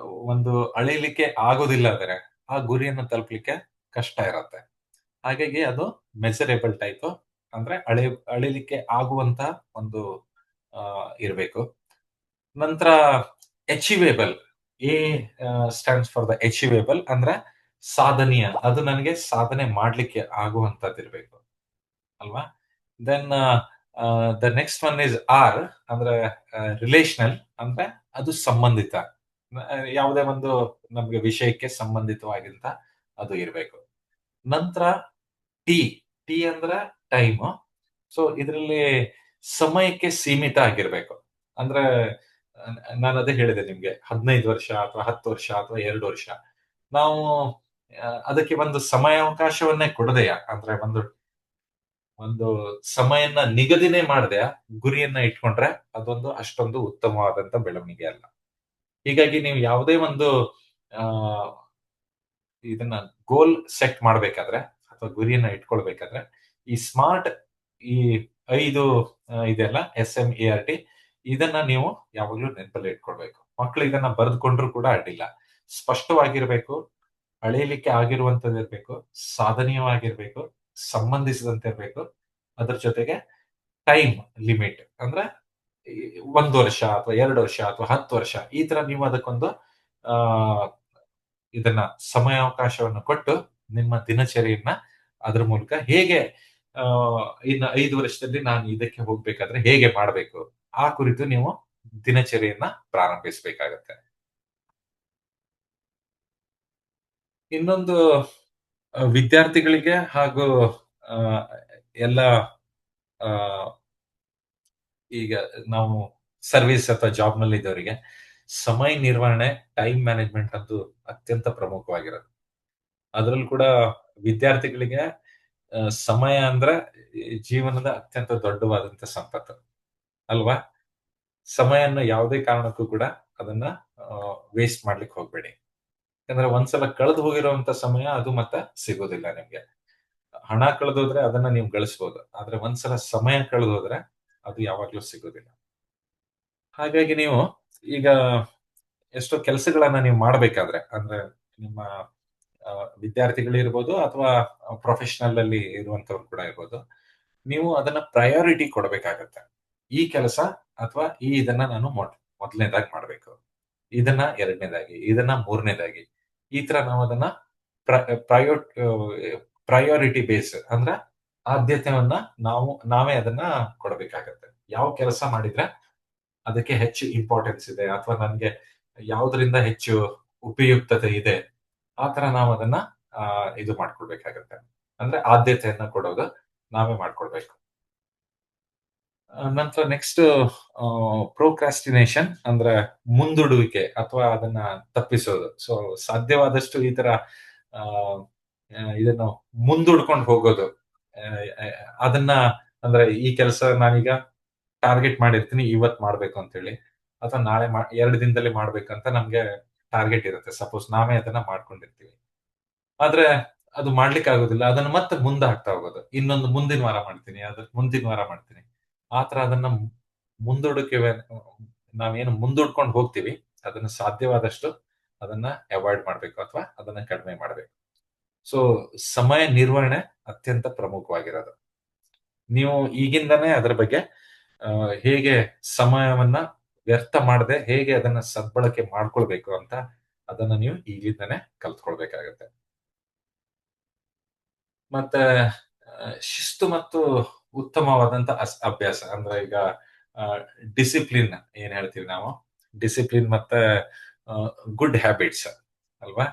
ಒಂದು ಅಳೆಯಲಿಕ್ಕೆ ಆಗೋದಿಲ್ಲ ಅಂದ್ರೆ ಆ ಗುರಿಯನ್ನು ತಲುಪಲಿಕ್ಕೆ ಕಷ್ಟ ಇರತ್ತೆ. ಹಾಗಾಗಿ ಅದು ಮೆಸರೇಬಲ್ ಟೈಪ್, ಅಂದ್ರೆ ಅಳಿಲಿಕ್ಕೆ ಆಗುವಂತ ಒಂದು ಇರಬೇಕು. ನಂತರ achievable, A stands for the achievable, ಅಂದ್ರೆ ಸಾಧನೀಯ, ಅದು ನನಗೆ ಸಾಧನೆ ಮಾಡ್ಲಿಕ್ಕೆ ಆಗುವಂತದ್ದಿರ್ಬೇಕು ಅಲ್ವಾ. Then the next one is R, ಅಂದ್ರೆ ರಿಲೇಷನಲ್, ಅಂದ್ರೆ ಅದು ಸಂಬಂಧಿತ, ಯಾವುದೇ ಒಂದು ನಮ್ಗೆ ವಿಷಯಕ್ಕೆ ಸಂಬಂಧಿತವಾಗಿಂತ ಅದು ಇರಬೇಕು. ನಂತರ ಟಿ, ಟಿ ಅಂದ್ರೆ ಟೈಮ್. ಸೊ ಇದರಲ್ಲಿ ಸಮಯಕ್ಕೆ ಸೀಮಿತ ಆಗಿರ್ಬೇಕು. ಅಂದ್ರೆ ನಾನು ಅದೇ ಹೇಳಿದೆ ನಿಮ್ಗೆ, 15 ವರ್ಷ ಅಥವಾ 10 ವರ್ಷ ಅಥವಾ 2 ವರ್ಷ ನಾವು ಅದಕ್ಕೆ ಒಂದು ಸಮಯಾವಕಾಶವನ್ನೇ ಕೊಡದೆಯ, ಅಂದ್ರೆ ಒಂದು ಸಮಯನ ನಿಗದಿನೇ ಮಾಡದೆ ಗುರಿಯನ್ನ ಇಟ್ಕೊಂಡ್ರೆ ಅದೊಂದು ಅಷ್ಟೊಂದು ಉತ್ತಮವಾದಂತ ಬೆಳವಣಿಗೆ ಅಲ್ಲ. ಹೀಗಾಗಿ ನೀವು ಯಾವುದೇ ಒಂದು ಆ ಇದನ್ನ ಗೋಲ್ ಸೆಟ್ ಮಾಡ್ಬೇಕಾದ್ರೆ ಅಥವಾ ಗುರಿಯನ್ನ ಇಟ್ಕೊಳ್ಬೇಕಾದ್ರೆ ಈ ಸ್ಮಾರ್ಟ್, ಈ 5 ಇದೆಲ್ಲ SMART, ಇದನ್ನ ನೀವು ಯಾವಾಗ್ಲೂ ನೆನಪಲ್ಲಿ ಇಟ್ಕೊಳ್ಬೇಕು. ಮಕ್ಕಳು ಇದನ್ನ ಬರೆದುಕೊಂಡ್ರು ಕೂಡ ಅಡ್ಡಿಲ್ಲ. ಸ್ಪಷ್ಟವಾಗಿರ್ಬೇಕು, ಅಳೆಯಲಿಕ್ಕೆ ಆಗಿರುವಂತದ್ದಿರ್ಬೇಕು, ಸಾಧನೀಯವಾಗಿರ್ಬೇಕು, ಸಂಬಂಧಿಸಿದಂತಿರ್ಬೇಕು. ಅದ್ರ ಜೊತೆಗೆ ಟೈಮ್ ಲಿಮಿಟ್, ಅಂದ್ರೆ 1 ವರ್ಷ ಅಥವಾ 2 ವರ್ಷ ಅಥವಾ 10 ವರ್ಷ, ಈ ತರ ನೀವು ಅದಕ್ಕೊಂದು ಆ ಇದನ್ನ ಸಮಯಾವಕಾಶವನ್ನು ಕೊಟ್ಟು ನಿಮ್ಮ ದಿನಚರಿಯನ್ನ ಅದ್ರ ಮೂಲಕ ಹೇಗೆ ಇನ್ನು 5 ವರ್ಷದಲ್ಲಿ ನಾನು ಇದಕ್ಕೆ ಹೋಗ್ಬೇಕಾದ್ರೆ ಹೇಗೆ ಮಾಡಬೇಕು, ಆ ಕುರಿತು ನೀವು ದಿನಚರಿಯನ್ನ ಪ್ರಾರಂಭಿಸಬೇಕಾಗತ್ತೆ. ಇನ್ನೊಂದು ವಿದ್ಯಾರ್ಥಿಗಳಿಗೆ ಹಾಗೂ ಆ, ಎಲ್ಲ ಆ, ಈಗ ನಾವು ಸರ್ವಿಸ್ ಅಥವಾ ಜಾಬ್ ನಲ್ಲಿ ಇದ್ದವರಿಗೆ ಸಮಯ ನಿರ್ವಹಣೆ, ಟೈಮ್ ಮ್ಯಾನೇಜ್ಮೆಂಟ್ ಅಂತೂ ಅತ್ಯಂತ ಪ್ರಮುಖವಾಗಿರೋದು. ಅದ್ರಲ್ಲೂ ಕೂಡ ವಿದ್ಯಾರ್ಥಿಗಳಿಗೆ ಸಮಯ ಅಂದ್ರೆ ಈ ಜೀವನದ ಅತ್ಯಂತ ದೊಡ್ಡವಾದಂತ ಸಂಪತ್ತು ಅಲ್ವಾ. ಸಮಯನ ಯಾವುದೇ ಕಾರಣಕ್ಕೂ ಕೂಡ ಅದನ್ನ ವೇಸ್ಟ್ ಮಾಡ್ಲಿಕ್ಕೆ ಹೋಗ್ಬೇಡಿ. ಯಾಕಂದ್ರೆ ಒಂದ್ಸಲ ಕಳೆದು ಹೋಗಿರುವಂತ ಸಮಯ ಅದು ಮತ್ತೆ ಸಿಗೋದಿಲ್ಲ ನಿಮ್ಗೆ. ಹಣ ಕಳೆದೋದ್ರೆ ಅದನ್ನ ನೀವು ಗಳಿಸ್ಬೋದು, ಆದ್ರೆ ಒಂದ್ಸಲ ಸಮಯ ಕಳೆದೋದ್ರೆ ಅದು ಯಾವಾಗ್ಲೂ ಸಿಗೋದಿಲ್ಲ. ಹಾಗಾಗಿ ನೀವು ಈಗ ಎಷ್ಟೋ ಕೆಲಸಗಳನ್ನ ನೀವು ಮಾಡ್ಬೇಕಾದ್ರೆ, ಅಂದ್ರೆ ನಿಮ್ಮ ವಿದ್ಯಾರ್ಥಿಗಳಿರ್ಬೋದು ಅಥವಾ ಪ್ರೊಫೆಷನಲ್ ಅಲ್ಲಿ ಇರುವಂತವ್ರು ಕೂಡ ಇರ್ಬೋದು, ನೀವು ಅದನ್ನ ಪ್ರಯಾರಿಟಿ ಕೊಡಬೇಕಾಗತ್ತೆ. ಈ ಕೆಲಸ ಅಥವಾ ಇದನ್ನ ನಾನು ಮೊದಲನೇದಾಗಿ ಮಾಡ್ಬೇಕು, ಇದನ್ನ ಎರಡನೇದಾಗಿ, ಇದನ್ನ ಮೂರನೇದಾಗಿ, ಈ ತರ ನಾವು ಅದನ್ನ ಪ್ರಯಾರಿಟಿ ಬೇಸ್, ಅಂದ್ರೆ ಆದ್ಯತೆಯನ್ನ ನಾವೇ ಅದನ್ನ ಕೊಡಬೇಕಾಗತ್ತೆ. ಯಾವ ಕೆಲಸ ಮಾಡಿದ್ರೆ ಅದಕ್ಕೆ ಹೆಚ್ಚು ಇಂಪಾರ್ಟೆನ್ಸ್ ಇದೆ ಅಥವಾ ನನ್ಗೆ ಯಾವುದರಿಂದ ಹೆಚ್ಚು ಉಪಯುಕ್ತತೆ ಇದೆ, ಆತರ ನಾವು ಅದನ್ನ ಇದು ಮಾಡ್ಕೊಳ್ಬೇಕಾಗತ್ತೆ. ಅಂದ್ರೆ ಆದ್ಯತೆಯನ್ನ ಕೊಡೋದು ನಾವೇ ಮಾಡ್ಕೊಳ್ಬೇಕು. ನಂತರ ನೆಕ್ಸ್ಟ್ ಪ್ರೋಕ್ರಾಸ್ಟಿನೇಷನ್, ಅಂದ್ರೆ ಮುಂದೂಡುವಿಕೆ ಅಥವಾ ಅದನ್ನ ತಪ್ಪಿಸೋದು. ಸೊ ಸಾಧ್ಯವಾದಷ್ಟು ಈ ತರ ಆ, ಇದನ್ನ ಮುಂದೂಡ್ಕೊಂಡು ಹೋಗೋದು, ಅದನ್ನ ಅಂದ್ರೆ ಈ ಕೆಲಸ ನಾನೀಗ ಟಾರ್ಗೆಟ್ ಮಾಡಿರ್ತೀನಿ ಇವತ್ ಮಾಡ್ಬೇಕು ಅಂತ ಹೇಳಿ, ಅಥವಾ ನಾಳೆ 2 ದಿನದಲ್ಲಿ ಮಾಡ್ಬೇಕಂತ ನಮ್ಗೆ ಟಾರ್ಗೆಟ್ ಇರುತ್ತೆ. ಸಪೋಸ್ ನಾವೇ ಅದನ್ನ ಮಾಡ್ಕೊಂಡಿರ್ತೀವಿ, ಆದ್ರೆ ಅದು ಮಾಡ್ಲಿಕ್ಕೆ ಆಗೋದಿಲ್ಲ. ಅದನ್ನ ಮತ್ತೆ ಮುಂದೆ ಹಾಕ್ತಾ ಹೋಗೋದು, ಇನ್ನೊಂದು ಮುಂದಿನ ವಾರ ಮಾಡ್ತೀನಿ, ಅದ್ರ ಮುಂದಿನ ವಾರ ಮಾಡ್ತೀನಿ, ಆತರ ಅದನ್ನ ಮುಂದೂಡಕ್ಕೆ ನಾವೇನು ಮುಂದೂಡ್ಕೊಂಡು ಹೋಗ್ತೀವಿ ಅದನ್ನ ಸಾಧ್ಯವಾದಷ್ಟು ಅದನ್ನ ಅವಾಯ್ಡ್ ಮಾಡ್ಬೇಕು ಅಥವಾ ಅದನ್ನ ಕಡಿಮೆ ಮಾಡ್ಬೇಕು. ಸೊ ಸಮಯ ನಿರ್ವಹಣೆ ಅತ್ಯಂತ ಪ್ರಮುಖವಾಗಿರೋದು. ನೀವು ಈಗಿಂದನೇ ಅದರ ಬಗ್ಗೆ ಹೇಗೆ ಸಮಯವನ್ನ ವ್ಯರ್ಥ ಮಾಡದೆ ಹೇಗೆ ಅದನ್ನ ಸದ್ಬಳಕೆ ಮಾಡ್ಕೊಳ್ಬೇಕು ಅಂತ ಅದನ್ನ ನೀವು ಈಗಿಂದನೇ ಕಲ್ತ್ಕೊಳ್ಬೇಕಾಗತ್ತೆ. ಮತ್ತೆ ಶಿಸ್ತು ಮತ್ತು ಉತ್ತಮವಾದಂತ ಅಭ್ಯಾಸ, ಅಂದ್ರೆ ಈಗ ಡಿಸಿಪ್ಲಿನ್ ಏನ್ ಹೇಳ್ತೀವಿ ನಾವು, ಡಿಸಿಪ್ಲಿನ್ ಮತ್ತೆ ಗುಡ್ ಹ್ಯಾಬಿಟ್ಸ್ ಅಲ್ವಾ.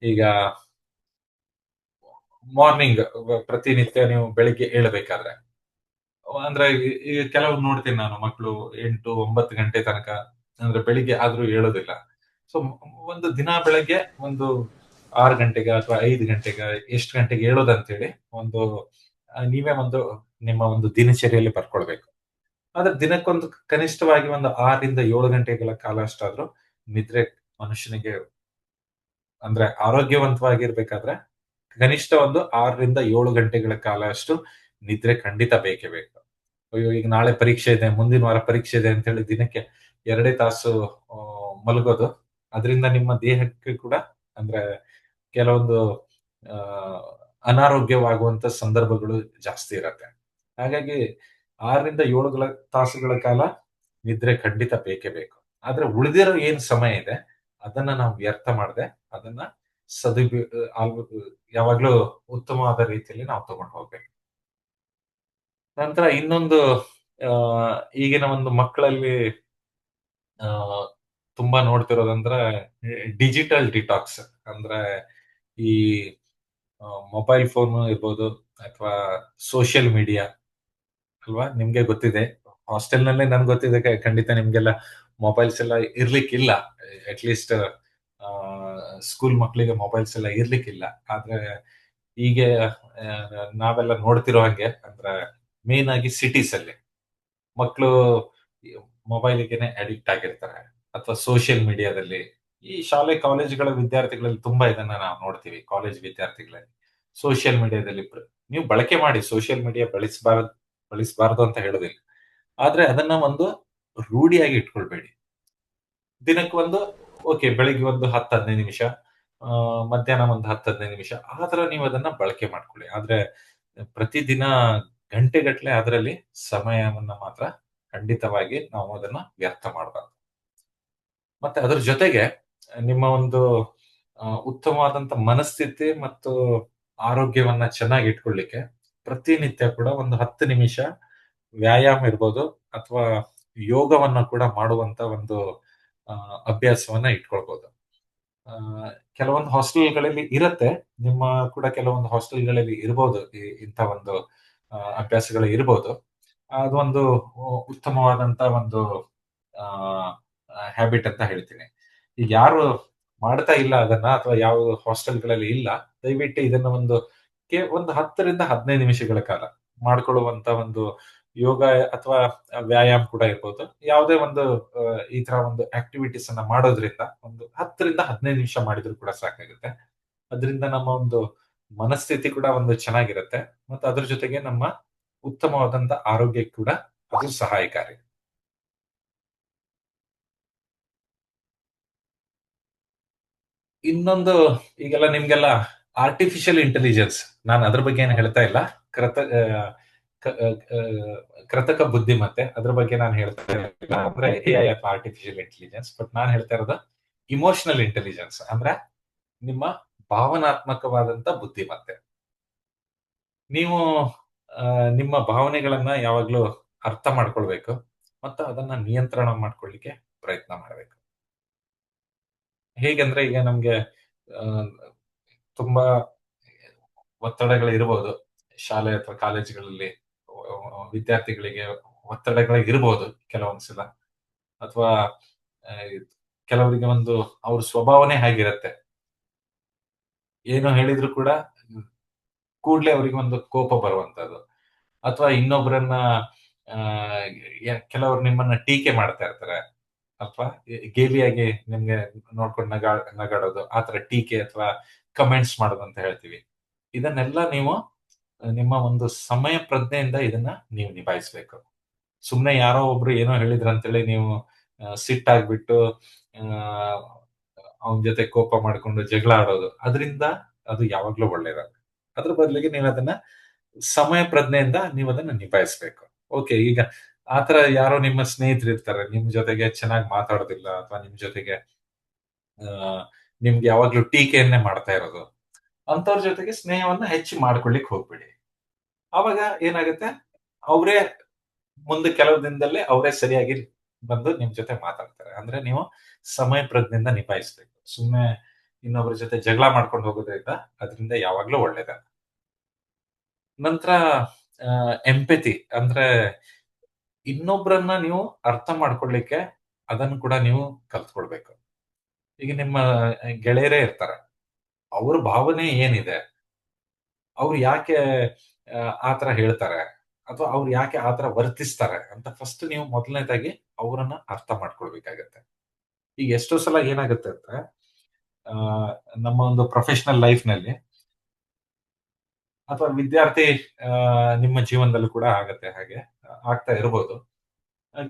ಈಗ ಮಾರ್ನಿಂಗ್ ಪ್ರತಿನಿತ್ಯ ನೀವು ಬೆಳಿಗ್ಗೆ ಏಳಬೇಕಾದ್ರೆ, ಅಂದ್ರೆ ಈಗ ಕೆಲವು ನೋಡ್ತೀನಿ ನಾನು, ಮಕ್ಕಳು 8-9 ಗಂಟೆ ತನಕ ಅಂದ್ರೆ ಬೆಳಿಗ್ಗೆ ಆದ್ರೂ ಹೇಳೋದಿಲ್ಲ. ಸೊ ಒಂದು ದಿನ ಬೆಳಗ್ಗೆ ಒಂದು 6 ಗಂಟೆಗೆ ಅಥವಾ 5 ಗಂಟೆಗೆ ಎಷ್ಟು ಗಂಟೆಗೆ ಹೇಳೋದಂತೇಳಿ ಒಂದು ನೀವೇ ಒಂದು ನಿಮ್ಮ ಒಂದು ದಿನಚರಿಯಲ್ಲಿ ಬರ್ಕೊಳ್ಬೇಕು. ಆದ್ರೆ ದಿನಕ್ಕೊಂದು ಕನಿಷ್ಠವಾಗಿ ಒಂದು 6 ರಿಂದ 7 ಗಂಟೆಗಳ ಕಾಲ ಅಷ್ಟಾದ್ರೂ ನಿದ್ರೆ ಮನುಷ್ಯನಿಗೆ, ಅಂದ್ರೆ ಆರೋಗ್ಯವಂತವಾಗಿರ್ಬೇಕಾದ್ರೆ ಕನಿಷ್ಠ ಒಂದು 6 ರಿಂದ 7 ಗಂಟೆಗಳ ಕಾಲ ಅಷ್ಟು ನಿದ್ರೆ ಖಂಡಿತ ಬೇಕೇ ಬೇಕು. ಅಯ್ಯೋ ಈಗ ನಾಳೆ ಪರೀಕ್ಷೆ ಇದೆ, ಮುಂದಿನ ವಾರ ಪರೀಕ್ಷೆ ಇದೆ ಅಂತ ಹೇಳಿ ದಿನಕ್ಕೆ 2 ತಾಸು ಮಲಗೋದು, ಅದರಿಂದ ನಿಮ್ಮ ದೇಹಕ್ಕೆ ಕೂಡ ಅಂದ್ರೆ ಕೆಲವೊಂದು ಅನಾರೋಗ್ಯವಾಗುವಂತ ಸಂದರ್ಭಗಳು ಜಾಸ್ತಿ ಇರತ್ತೆ. ಹಾಗಾಗಿ 6 ರಿಂದ 7 ತಾಸುಗಳ ಕಾಲ ನಿದ್ರೆ ಖಂಡಿತ ಬೇಕೇ ಬೇಕು. ಆದ್ರೆ ಉಳಿದಿರೋ ಏನ್ ಸಮಯ ಇದೆ ಅದನ್ನ ನಾವು ವ್ಯರ್ಥ ಮಾಡದೆ ಅದನ್ನ ಸದುಪಯೋಗ ಯಾವಾಗ್ಲೂ ಉತ್ತಮವಾದ ರೀತಿಯಲ್ಲಿ ನಾವು ತಗೊಂಡು ಹೋಗ್ಬೇಕು. ನಂತರ ಇನ್ನೊಂದು ಆ, ಈಗಿನ ಒಂದು ಮಕ್ಕಳಲ್ಲಿ ಆ, ತುಂಬಾ ನೋಡ್ತಿರೋದಂದ್ರೆ ಡಿಜಿಟಲ್ ಡಿಟಾಕ್ಸ್. ಅಂದ್ರೆ ಈ ಮೊಬೈಲ್ ಫೋನ್ ಇರ್ಬೋದು ಅಥವಾ ಸೋಷಿಯಲ್ ಮೀಡಿಯಾ ಅಲ್ವಾ, ನಿಮ್ಗೆ ಗೊತ್ತಿದೆ. ಹಾಸ್ಟೆಲ್ ನಲ್ಲೇ ನನ್ಗೆ ಗೊತ್ತಿದೆ, ಖಂಡಿತ ನಿಮ್ಗೆಲ್ಲ ಮೊಬೈಲ್ಸ್ ಎಲ್ಲ ಇರ್ಲಿಕ್ಕಿಲ್ಲ. ಅಟ್ಲೀಸ್ಟ್ ಸ್ಕೂಲ್ ಮಕ್ಕಳಿಗೆ ಮೊಬೈಲ್ಸ್ ಎಲ್ಲ ಇರ್ಲಿಕ್ಕಿಲ್ಲ. ಆದ್ರೆ ಈಗ ನಾವೆಲ್ಲ ನೋಡ್ತಿರೋ ಹಾಗೆ ಅಂದ್ರೆ ಮೇನ್ ಆಗಿ ಸಿಟೀಸ್ ಅಲ್ಲಿ ಮಕ್ಕಳು ಮೊಬೈಲ್ಗೆನೆ ಅಡಿಕ್ಟ್ ಆಗಿರ್ತಾರೆ, ಅಥವಾ ಸೋಷಿಯಲ್ ಮೀಡಿಯಾದಲ್ಲಿ. ಈ ಶಾಲೆ ಕಾಲೇಜುಗಳ ವಿದ್ಯಾರ್ಥಿಗಳಲ್ಲಿ ತುಂಬಾ ಇದನ್ನ ನಾವು ನೋಡ್ತೀವಿ. ಕಾಲೇಜ್ ವಿದ್ಯಾರ್ಥಿಗಳಲ್ಲಿ ಸೋಷಿಯಲ್ ಮೀಡಿಯಾದಲ್ಲಿ ನೀವು ಬಳಕೆ ಮಾಡಿ, ಸೋಷಿಯಲ್ ಮೀಡಿಯಾ ಬಳಸಬಾರದು ಅಂತ ಹೇಳೋದಿಲ್ಲ. ಆದ್ರೆ ಅದನ್ನ ಒಂದು ರೂಢಿಯಾಗಿ ಇಟ್ಕೊಳ್ಬೇಡಿ. ದಿನಕ್ಕೆ ಒಂದು ಓಕೆ, ಬೆಳಿಗ್ಗೆ ಒಂದು 10-15 ನಿಮಿಷ, ಮಧ್ಯಾಹ್ನ ಒಂದು 10-15 ನಿಮಿಷ, ಆ ತರ ನೀವು ಅದನ್ನ ಬಳಕೆ ಮಾಡ್ಕೊಳ್ಳಿ. ಆದ್ರೆ ಪ್ರತಿದಿನ ಗಂಟೆಗಟ್ಲೆ ಅದರಲ್ಲಿ ಸಮಯವನ್ನ ಮಾತ್ರ ಖಂಡಿತವಾಗಿ ನಾವು ಅದನ್ನ ವ್ಯರ್ಥ ಮಾಡಬಾರ್ದು. ಮತ್ತೆ ಅದ್ರ ಜೊತೆಗೆ ನಿಮ್ಮ ಒಂದು ಉತ್ತಮವಾದಂತ ಮನಸ್ಥಿತಿ ಮತ್ತು ಆರೋಗ್ಯವನ್ನ ಚೆನ್ನಾಗಿ ಇಟ್ಕೊಳ್ಳಿಕ್ಕೆ ಪ್ರತಿನಿತ್ಯ ಕೂಡ ಒಂದು 10 ನಿಮಿಷ ವ್ಯಾಯಾಮ ಇರ್ಬೋದು ಅಥವಾ ಯೋಗವನ್ನ ಕೂಡ ಮಾಡುವಂತ ಒಂದು ಅಭ್ಯಾಸವನ್ನ ಇಟ್ಕೊಳ್ಬಹುದು. ಕೆಲವೊಂದು ಹಾಸ್ಟೆಲ್ಗಳಲ್ಲಿ ಇರತ್ತೆ, ನಿಮ್ಮ ಕೂಡ ಕೆಲವೊಂದು ಹಾಸ್ಟೆಲ್ಗಳಲ್ಲಿ ಇರ್ಬೋದು ಇಂಥ ಒಂದು ಅಭ್ಯಾಸಗಳು ಇರ್ಬೋದು. ಅದೊಂದು ಉತ್ತಮವಾದಂತ ಒಂದು ಹ್ಯಾಬಿಟ್ ಅಂತ ಹೇಳ್ತೀನಿ. ಈಗ ಯಾರು ಮಾಡ್ತಾ ಇಲ್ಲ ಅದನ್ನ, ಅಥವಾ ಯಾವ ಹಾಸ್ಟೆಲ್ಗಳಲ್ಲಿ ಇಲ್ಲ, ದಯವಿಟ್ಟು ಇದನ್ನ ಒಂದು 10-15 ನಿಮಿಷಗಳ ಕಾಲ ಮಾಡ್ಕೊಳ್ಳುವಂತ ಒಂದು ಯೋಗ ಅಥವಾ ವ್ಯಾಯಾಮ ಕೂಡ ಇರ್ಬೋದು. ಯಾವುದೇ ಒಂದು ಈ ತರ ಒಂದು ಆಕ್ಟಿವಿಟೀಸ್ ಅನ್ನ ಮಾಡೋದ್ರಿಂದ ಒಂದು 10-15 ನಿಮಿಷ ಮಾಡಿದ್ರು ಕೂಡ ಸಾಕಾಗುತ್ತೆ. ಅದರಿಂದ ನಮ್ಮ ಒಂದು ಮನಸ್ಥಿತಿ ಕೂಡ ಒಂದು ಚೆನ್ನಾಗಿರುತ್ತೆ, ಮತ್ತು ಅದ್ರ ಜೊತೆಗೆ ನಮ್ಮ ಉತ್ತಮವಾದಂತ ಆರೋಗ್ಯ ಕೂಡ ಅದು ಸಹಾಯಕಾರಿ. ಇನ್ನೊಂದು, ಈಗೆಲ್ಲ ನಿಮ್ಗೆಲ್ಲ ಆರ್ಟಿಫಿಷಿಯಲ್ ಇಂಟೆಲಿಜೆನ್ಸ್, ನಾನು ಅದ್ರ ಬಗ್ಗೆ ಏನು ಹೇಳ್ತಾ ಇಲ್ಲ. ಕೃತಕ ಬುದ್ಧಿಮತ್ತೆ ಅದ್ರ ಬಗ್ಗೆ ನಾನು ಹೇಳ್ತಾ ಇಲ್ಲ, ಅಂದ್ರೆ ಎಐ ಅಥವಾ ಆರ್ಟಿಫಿಷಿಯಲ್ ಇಂಟೆಲಿಜೆನ್ಸ್. ಬಟ್ ನಾನು ಹೇಳ್ತಾ ಇರೋದು ಇಮೋಷನಲ್ ಇಂಟೆಲಿಜೆನ್ಸ್, ಅಂದ್ರೆ ನಿಮ್ಮ ಭಾವನಾತ್ಮಕವಾದಂತ ಬುದ್ಧಿಮತ್ತೆ. ನೀವು ನಿಮ್ಮ ಭಾವನೆಗಳನ್ನ ಯಾವಾಗ್ಲೂ ಅರ್ಥ ಮಾಡ್ಕೊಳ್ಬೇಕು ಮತ್ತು ಅದನ್ನ ನಿಯಂತ್ರಣ ಮಾಡ್ಕೊಳ್ಳಿಕ್ಕೆ ಪ್ರಯತ್ನ ಮಾಡಬೇಕು. ಹೇಗೆಂದ್ರೆ ಈಗ ನಮ್ಗೆ ತುಂಬಾ ಒತ್ತಡಗಳು ಇರಬಹುದು, ಶಾಲೆ ಅಥವಾ ಕಾಲೇಜುಗಳಲ್ಲಿ ವಿದ್ಯಾರ್ಥಿಗಳಿಗೆ ಒತ್ತಡಗಳು ಇರಬಹುದು ಕೆಲವೊಂದ್ಸಲ, ಅಥವಾ ಕೆಲವರಿಗೆ ಒಂದು ಅವ್ರ ಸ್ವಭಾವನೆ ಹಾಗಿರತ್ತೆ. ಏನು ಹೇಳಿದ್ರು ಕೂಡ ಕೂಡ್ಲೆ ಅವರಿಗೆ ಒಂದು ಕೋಪ ಬರುವಂತದ್ದು, ಅಥವಾ ಇನ್ನೊಬ್ಬರನ್ನ ಕೆಲವರು ನಿಮ್ಮನ್ನ ಟೀಕೆ ಮಾಡ್ತಾ ಇರ್ತಾರೆ, ಅಥವಾ ಗೇಲಿಯಾಗಿ ನಿಮ್ಗೆ ನೋಡ್ಕೊಂಡು ನಗಾಡೋದು, ಆತರ ಟೀಕೆ ಅಥವಾ ಕಮೆಂಟ್ಸ್ ಮಾಡೋದು ಅಂತ ಹೇಳ್ತೀವಿ. ಇದನ್ನೆಲ್ಲ ನೀವು ನಿಮ್ಮ ಒಂದು ಸಮಯ ಪ್ರಜ್ಞೆಯಿಂದ ಇದನ್ನ ನೀವು ನಿಭಾಯಿಸ್ಬೇಕು. ಸುಮ್ನೆ ಯಾರೋ ಒಬ್ರು ಏನೋ ಹೇಳಿದ್ರಂತೇಳಿ ನೀವು ಸಿಟ್ಟಾಗ್ಬಿಟ್ಟು ಅವನ ಜೊತೆ ಕೋಪ ಮಾಡ್ಕೊಂಡು ಜಗಳ ಆಡೋದು, ಅದರಿಂದ ಅದು ಯಾವಾಗ್ಲೂ ಒಳ್ಳೇದಲ್ಲ. ಅದ್ರ ಬದಲಿಗೆ ನೀವು ಅದನ್ನ ಸಮಯ ಪ್ರಜ್ಞೆಯಿಂದ ನೀವು ಅದನ್ನ ನಿಭಾಯಿಸ್ಬೇಕು. ಓಕೆ, ಈಗ ಆತರ ಯಾರೋ ನಿಮ್ಮ ಸ್ನೇಹಿತರು ಇರ್ತಾರೆ, ನಿಮ್ ಜೊತೆಗೆ ಚೆನ್ನಾಗಿ ಮಾತಾಡೋದಿಲ್ಲ, ಅಥವಾ ನಿಮ್ ಜೊತೆಗೆ ನಿಮ್ಗೆ ಯಾವಾಗ್ಲೂ ಟೀಕೆಯನ್ನೇ ಮಾಡ್ತಾ ಇರೋದು, ಅಂತವ್ರ ಜೊತೆಗೆ ಸ್ನೇಹವನ್ನ ಹೆಚ್ಚು ಮಾಡ್ಕೊಳ್ಲಿಕ್ಕೆ ಹೋಗ್ಬೇಡಿ. ಅವಾಗ ಏನಾಗುತ್ತೆ, ಅವರೇ ಮುಂದೆ ಕೆಲವು ದಿನದಲ್ಲೇ ಅವರೇ ಸರಿಯಾಗಿ ಬಂದು ನಿಮ್ ಜೊತೆ ಮಾತಾಡ್ತಾರೆ. ಅಂದ್ರೆ ನೀವು ಸಮಯ ಪ್ರಜ್ಞೆಯಿಂದ ನಿಭಾಯಿಸ್ಬೇಕು. ಸುಮ್ಮನೆ ಇನ್ನೊಬ್ಬರ ಜೊತೆ ಜಗಳ ಮಾಡ್ಕೊಂಡು ಹೋಗೋದ್ರಿಂದ ಅದರಿಂದ ಯಾವಾಗ್ಲೂ ಒಳ್ಳೇದಲ್ಲ. ನಂತರ ಎಂಪತಿ ಅಂದ್ರೆ ಇನ್ನೊಬ್ರನ್ನ ನೀವು ಅರ್ಥ ಮಾಡ್ಕೊಳ್ಳಿಕ್ಕೆ ಅದನ್ನು ಕೂಡ ನೀವು ಕಲ್ತ್ಕೊಳ್ಬೇಕು. ಈಗ ನಿಮ್ಮ ಗೆಳೆಯರೇ ಇರ್ತಾರೆ, ಅವ್ರ ಭಾವನೆ ಏನಿದೆ, ಅವ್ರು ಯಾಕೆ ಆತರ ಹೇಳ್ತಾರೆ, ಅಥವಾ ಅವ್ರು ಯಾಕೆ ಆತರ ವರ್ತಿಸ್ತಾರೆ ಅಂತ ಫಸ್ಟ್ ನೀವು ಮೊದಲನೇದಾಗಿ ಅವರನ್ನ ಅರ್ಥ ಮಾಡ್ಕೊಳ್ಬೇಕಾಗತ್ತೆ. ಈಗ ಎಷ್ಟೋ ಸಲ ಏನಾಗುತ್ತೆ ಅಂದ್ರೆ ನಮ್ಮ ಒಂದು ಪ್ರೊಫೆಷನಲ್ ಲೈಫ್ ನಲ್ಲಿ ಅಥವಾ ವಿದ್ಯಾರ್ಥಿ ನಿಮ್ಮ ಜೀವನದಲ್ಲೂ ಕೂಡ ಆಗತ್ತೆ, ಹಾಗೆ ಆಗ್ತಾ ಇರ್ಬೋದು.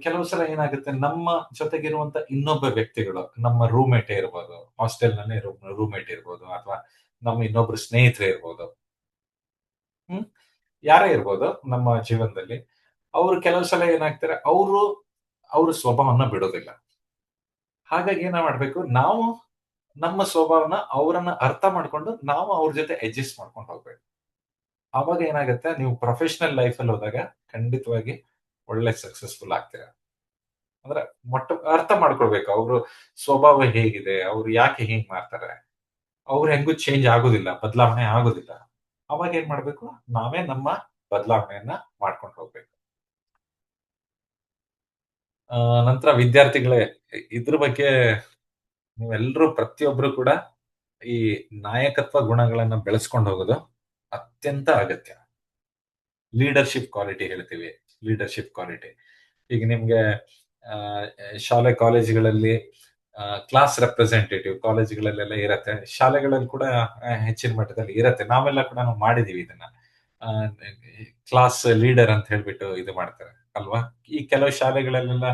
ಕೆಲವು ಸಲ ಏನಾಗುತ್ತೆ, ನಮ್ಮ ಜೊತೆಗಿರುವಂತ ಇನ್ನೊಬ್ಬ ವ್ಯಕ್ತಿಗಳು, ನಮ್ಮ ರೂಮ್ಮೇಟ್ ಇರ್ಬೋದು, ಹಾಸ್ಟೆಲ್ ನಲ್ಲಿ ರೂಮ್ಮೇಟ್ ಇರ್ಬೋದು, ಅಥವಾ ನಮ್ಮ ಇನ್ನೊಬ್ರು ಸ್ನೇಹಿತರೆ ಇರ್ಬೋದು, ಹ್ಮ್ ಯಾರೇ ಇರ್ಬೋದು ನಮ್ಮ ಜೀವನದಲ್ಲಿ, ಅವರು ಕೆಲವು ಸಲ ಏನಾಗ್ತಾರೆ, ಅವ್ರ ಸ್ವಭಾವನ ಬಿಡೋದಿಲ್ಲ. ಹಾಗಾಗಿ ಏನ ಮಾಡ್ಬೇಕು ನಾವು, ನಮ್ಮ ಸ್ವಭಾವನ ಅವರನ್ನ ಅರ್ಥ ಮಾಡ್ಕೊಂಡು ನಾವು ಅವ್ರ ಜೊತೆ ಅಡ್ಜಸ್ಟ್ ಮಾಡ್ಕೊಂಡು ಹೋಗ್ಬೇಕು. ಅವಾಗ ಏನಾಗುತ್ತೆ, ನೀವು ಪ್ರೊಫೆಷನಲ್ ಲೈಫ್ ಅಲ್ಲಿ ಹೋದಾಗ ಖಂಡಿತವಾಗಿ ಒಳ್ಳೆ ಸಕ್ಸಸ್ಫುಲ್ ಆಗ್ತೀರಾ. ಅಂದ್ರೆ ಅರ್ಥ ಮಾಡ್ಕೊಳ್ಬೇಕು ಅವ್ರ ಸ್ವಭಾವ ಹೇಗಿದೆ, ಅವ್ರು ಯಾಕೆ ಹಿಂಗ್ ಮಾಡ್ತಾರೆ, ಅವ್ರು ಹೆಂಗೂ ಚೇಂಜ್ ಆಗೋದಿಲ್ಲ, ಬದಲಾವಣೆ ಆಗೋದಿಲ್ಲ. ಅವಾಗ ಏನ್ ಮಾಡ್ಬೇಕು, ನಾವೇ ನಮ್ಮ ಬದಲಾವಣೆಯನ್ನ ಮಾಡ್ಕೊಂಡು ಹೋಗ್ಬೇಕು. ನಂತರ ವಿದ್ಯಾರ್ಥಿಗಳೇ, ಇದ್ರ ಬಗ್ಗೆ ನೀವೆಲ್ಲರೂ ಪ್ರತಿಯೊಬ್ರು ಕೂಡ ಈ ನಾಯಕತ್ವ ಗುಣಗಳನ್ನ ಬೆಳೆಸ್ಕೊಂಡು ಹೋಗೋದು ಅತ್ಯಂತ ಅಗತ್ಯ. ಲೀಡರ್ಶಿಪ್ ಕ್ವಾಲಿಟಿ ಹೇಳ್ತೀವಿ, ಲೀಡರ್ಶಿಪ್ ಕ್ವಾಲಿಟಿ. ಈಗ ನಿಮ್ಗೆ ಆ, ಶಾಲೆ ಕಾಲೇಜುಗಳಲ್ಲಿ ಕ್ಲಾಸ್ ರೆಪ್ರೆಸೆಂಟೇಟಿವ್ ಕಾಲೇಜುಗಳಲ್ಲೆಲ್ಲ ಇರತ್ತೆ, ಶಾಲೆಗಳಲ್ಲಿ ಕೂಡ ಹೆಚ್ಚಿನ ಮಟ್ಟದಲ್ಲಿ ಇರತ್ತೆ. ನಾವೆಲ್ಲ ಕೂಡ ನಾವು ಮಾಡಿದೀವಿ ಇದನ್ನ. ಕ್ಲಾಸ್ ಲೀಡರ್ ಅಂತ ಹೇಳ್ಬಿಟ್ಟು ಇದು ಮಾಡ್ತಾರೆ ಅಲ್ವಾ. ಈ ಕೆಲವು ಶಾಲೆಗಳಲ್ಲೆಲ್ಲ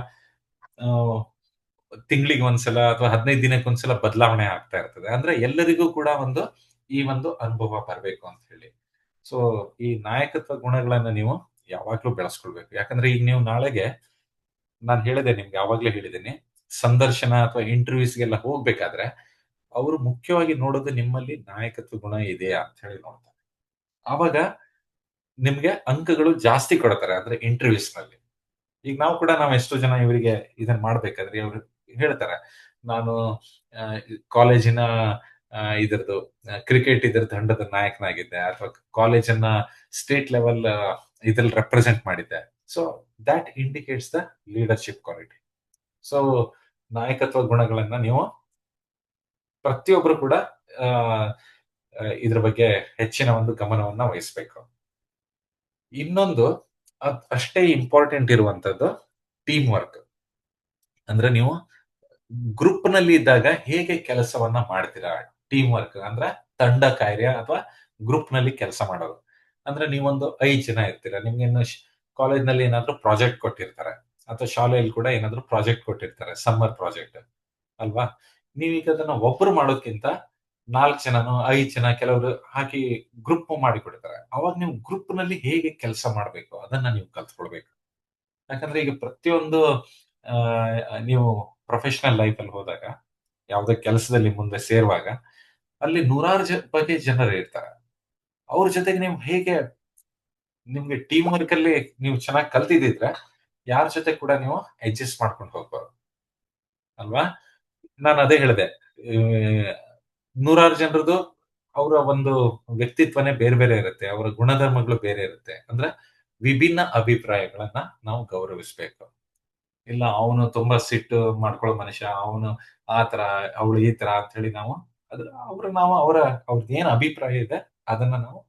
ತಿಂಗಳಿಗೆ ಒಂದ್ಸಲ ಅಥವಾ 15 ದಿನಕ್ಕೆ ಒಂದ್ಸಲ ಬದಲಾವಣೆ ಆಗ್ತಾ ಇರ್ತದೆ. ಅಂದ್ರೆ ಎಲ್ಲರಿಗೂ ಕೂಡ ಈ ಒಂದು ಅನುಭವ ಬರಬೇಕು ಅಂತ ಹೇಳಿ. ಸೊ ಈ ನಾಯಕತ್ವ ಗುಣಗಳನ್ನ ನೀವು ಯಾವಾಗ್ಲೂ ಬೆಳೆಸ್ಕೊಳ್ಬೇಕು. ಯಾಕಂದ್ರೆ ಈಗ ನೀವು ನಾಳೆಗೆ, ನಾನು ಹೇಳಿದೆ ನಿಮ್ಗೆ, ಯಾವಾಗ್ಲೂ ಹೇಳಿದ್ದೀನಿ, ಸಂದರ್ಶನ ಅಥವಾ ಇಂಟರ್ವ್ಯೂಸ್ಗೆಲ್ಲ ಹೋಗ್ಬೇಕಾದ್ರೆ ಅವರು ಮುಖ್ಯವಾಗಿ ನೋಡೋದು ನಿಮ್ಮಲ್ಲಿ ನಾಯಕತ್ವ ಗುಣ ಇದೆಯಾ ಅಂತ ಹೇಳಿ ನೋಡ್ತಾರೆ. ಆವಾಗ ನಿಮ್ಗೆ ಅಂಕಗಳು ಜಾಸ್ತಿ ಕೊಡ್ತಾರೆ, ಅಂದ್ರೆ ಇಂಟರ್ವ್ಯೂಸ್ ನಲ್ಲಿ. ಈಗ ನಾವು ಎಷ್ಟೋ ಜನ ಇವರಿಗೆ ಇದನ್ನ ಮಾಡ್ಬೇಕಾದ್ರೆ ಅವ್ರು ಹೇಳ್ತಾರೆ, ನಾನು ಕಾಲೇಜಿನ ಇದ್ರದ್ದು ಕ್ರಿಕೆಟ್ ಇದ್ರ ತಂಡದ ನಾಯಕನಾಗಿದ್ದೆ, ಅಥವಾ ಕಾಲೇಜನ್ನ ಸ್ಟೇಟ್ ಲೆವೆಲ್ ಇದ್ರಲ್ಲಿ ರೆಪ್ರೆಸೆಂಟ್ ಮಾಡಿದ್ದೆ. So that indicates the leadership quality. So ನಾಯಕತ್ವ ಗುಣಗಳನ್ನ ನೀವು ಪ್ರತಿಯೊಬ್ರು ಕೂಡ ಆ, ಇದ್ರ ಬಗ್ಗೆ ಹೆಚ್ಚಿನ ಒಂದು ಗಮನವನ್ನ ವಹಿಸ್ಬೇಕು. ಇನ್ನೊಂದು ಅಷ್ಟೇ ಇಂಪಾರ್ಟೆಂಟ್ ಇರುವಂತದ್ದು ಟೀಮ್ ವರ್ಕ್. ಅಂದ್ರೆ ನೀವು ಗ್ರೂಪ್ ನಲ್ಲಿ ಇದ್ದಾಗ ಹೇಗೆ ಕೆಲಸವನ್ನ ಮಾಡ್ತೀರಾ. ಟೀಮ್ ವರ್ಕ್ ಅಂದ್ರೆ ತಂಡ ಕಾರ್ಯ ಅಥವಾ ಗ್ರೂಪ್ ನಲ್ಲಿ ಕೆಲಸ ಮಾಡೋದು. ಅಂದ್ರೆ ನೀವೊಂದು 5 ಜನ ಇರ್ತೀರಾ, ನಿಮ್ಗೆ ಇನ್ನು ಕಾಲೇಜ್ ನಲ್ಲಿ ಏನಾದ್ರೂ ಪ್ರಾಜೆಕ್ಟ್ ಕೊಟ್ಟಿರ್ತಾರೆ, ಅಥವಾ ಶಾಲೆಯಲ್ಲಿ ಕೂಡ ಏನಾದ್ರೂ ಪ್ರಾಜೆಕ್ಟ್ ಕೊಟ್ಟಿರ್ತಾರೆ, ಸಮ್ಮರ್ ಪ್ರಾಜೆಕ್ಟ್ ಅಲ್ವಾ. ನೀವೀಗ ಅದನ್ನ ಒಬ್ರು ಮಾಡೋದ್ಕಿಂತ 4 ಜನನೋ 5 ಜನ ಕೆಲವರು ಹಾಕಿ ಗ್ರೂಪ್ ಮಾಡಿ ಕೊಡ್ತಾರೆ. ಅವಾಗ ನೀವು ಗ್ರೂಪ್ ನಲ್ಲಿ ಹೇಗೆ ಕೆಲಸ ಮಾಡ್ಬೇಕು ಅದನ್ನ ನೀವು ಕಲ್ತ್ಕೊಳ್ಬೇಕು. ಯಾಕಂದ್ರೆ ಈಗ ಪ್ರತಿಯೊಂದು ಆ, ನೀವು ಪ್ರೊಫೆಷನಲ್ ಲೈಫ್ ಅಲ್ಲಿ ಹೋದಾಗ, ಯಾವುದೇ ಕೆಲಸದಲ್ಲಿ ಮುಂದೆ ಸೇರುವಾಗ, ಅಲ್ಲಿ ನೂರಾರು ಬಗೆ ಜನರು ಇರ್ತಾರೆ. ಅವ್ರ ಜೊತೆಗೆ ನೀವು ಹೇಗೆ, ನಿಮ್ಗೆ ಟೀಮ್ ವರ್ಕ್ ಅಲ್ಲಿ ನೀವು ಚೆನ್ನಾಗಿ ಕಲ್ತಿದ್ರೆ ಯಾರ ಜೊತೆ ಕೂಡ ನೀವು ಅಡ್ಜಸ್ಟ್ ಮಾಡ್ಕೊಂಡು ಹೋಗ್ಬೋದು ಅಲ್ವಾ. ನಾನು ಅದೇ ಹೇಳಿದೆ, ನೂರಾರು ಜನರದು ಅವರ ಒಂದು ವ್ಯಕ್ತಿತ್ವನೇ ಬೇರೆ ಬೇರೆ ಇರುತ್ತೆ, ಅವರ ಗುಣಧರ್ಮಗಳು ಬೇರೆ ಇರುತ್ತೆ. ಅಂದ್ರೆ ವಿಭಿನ್ನ ಅಭಿಪ್ರಾಯಗಳನ್ನ ನಾವು ಗೌರವಿಸ್ಬೇಕು. ಇಲ್ಲ ಅವನು ತುಂಬಾ ಸಿಟ್ಟು ಮಾಡ್ಕೊಳ್ಳೋ ಮನುಷ್ಯ, ಅವನು ಆ ತರ, ಅವಳು ಈ ತರ ಅಂತ ಹೇಳಿ ನಾವು ಅವ್ರದ್ದು ಏನ್ ಅಭಿಪ್ರಾಯ ಇದೆ ಅದನ್ನ ನಾವು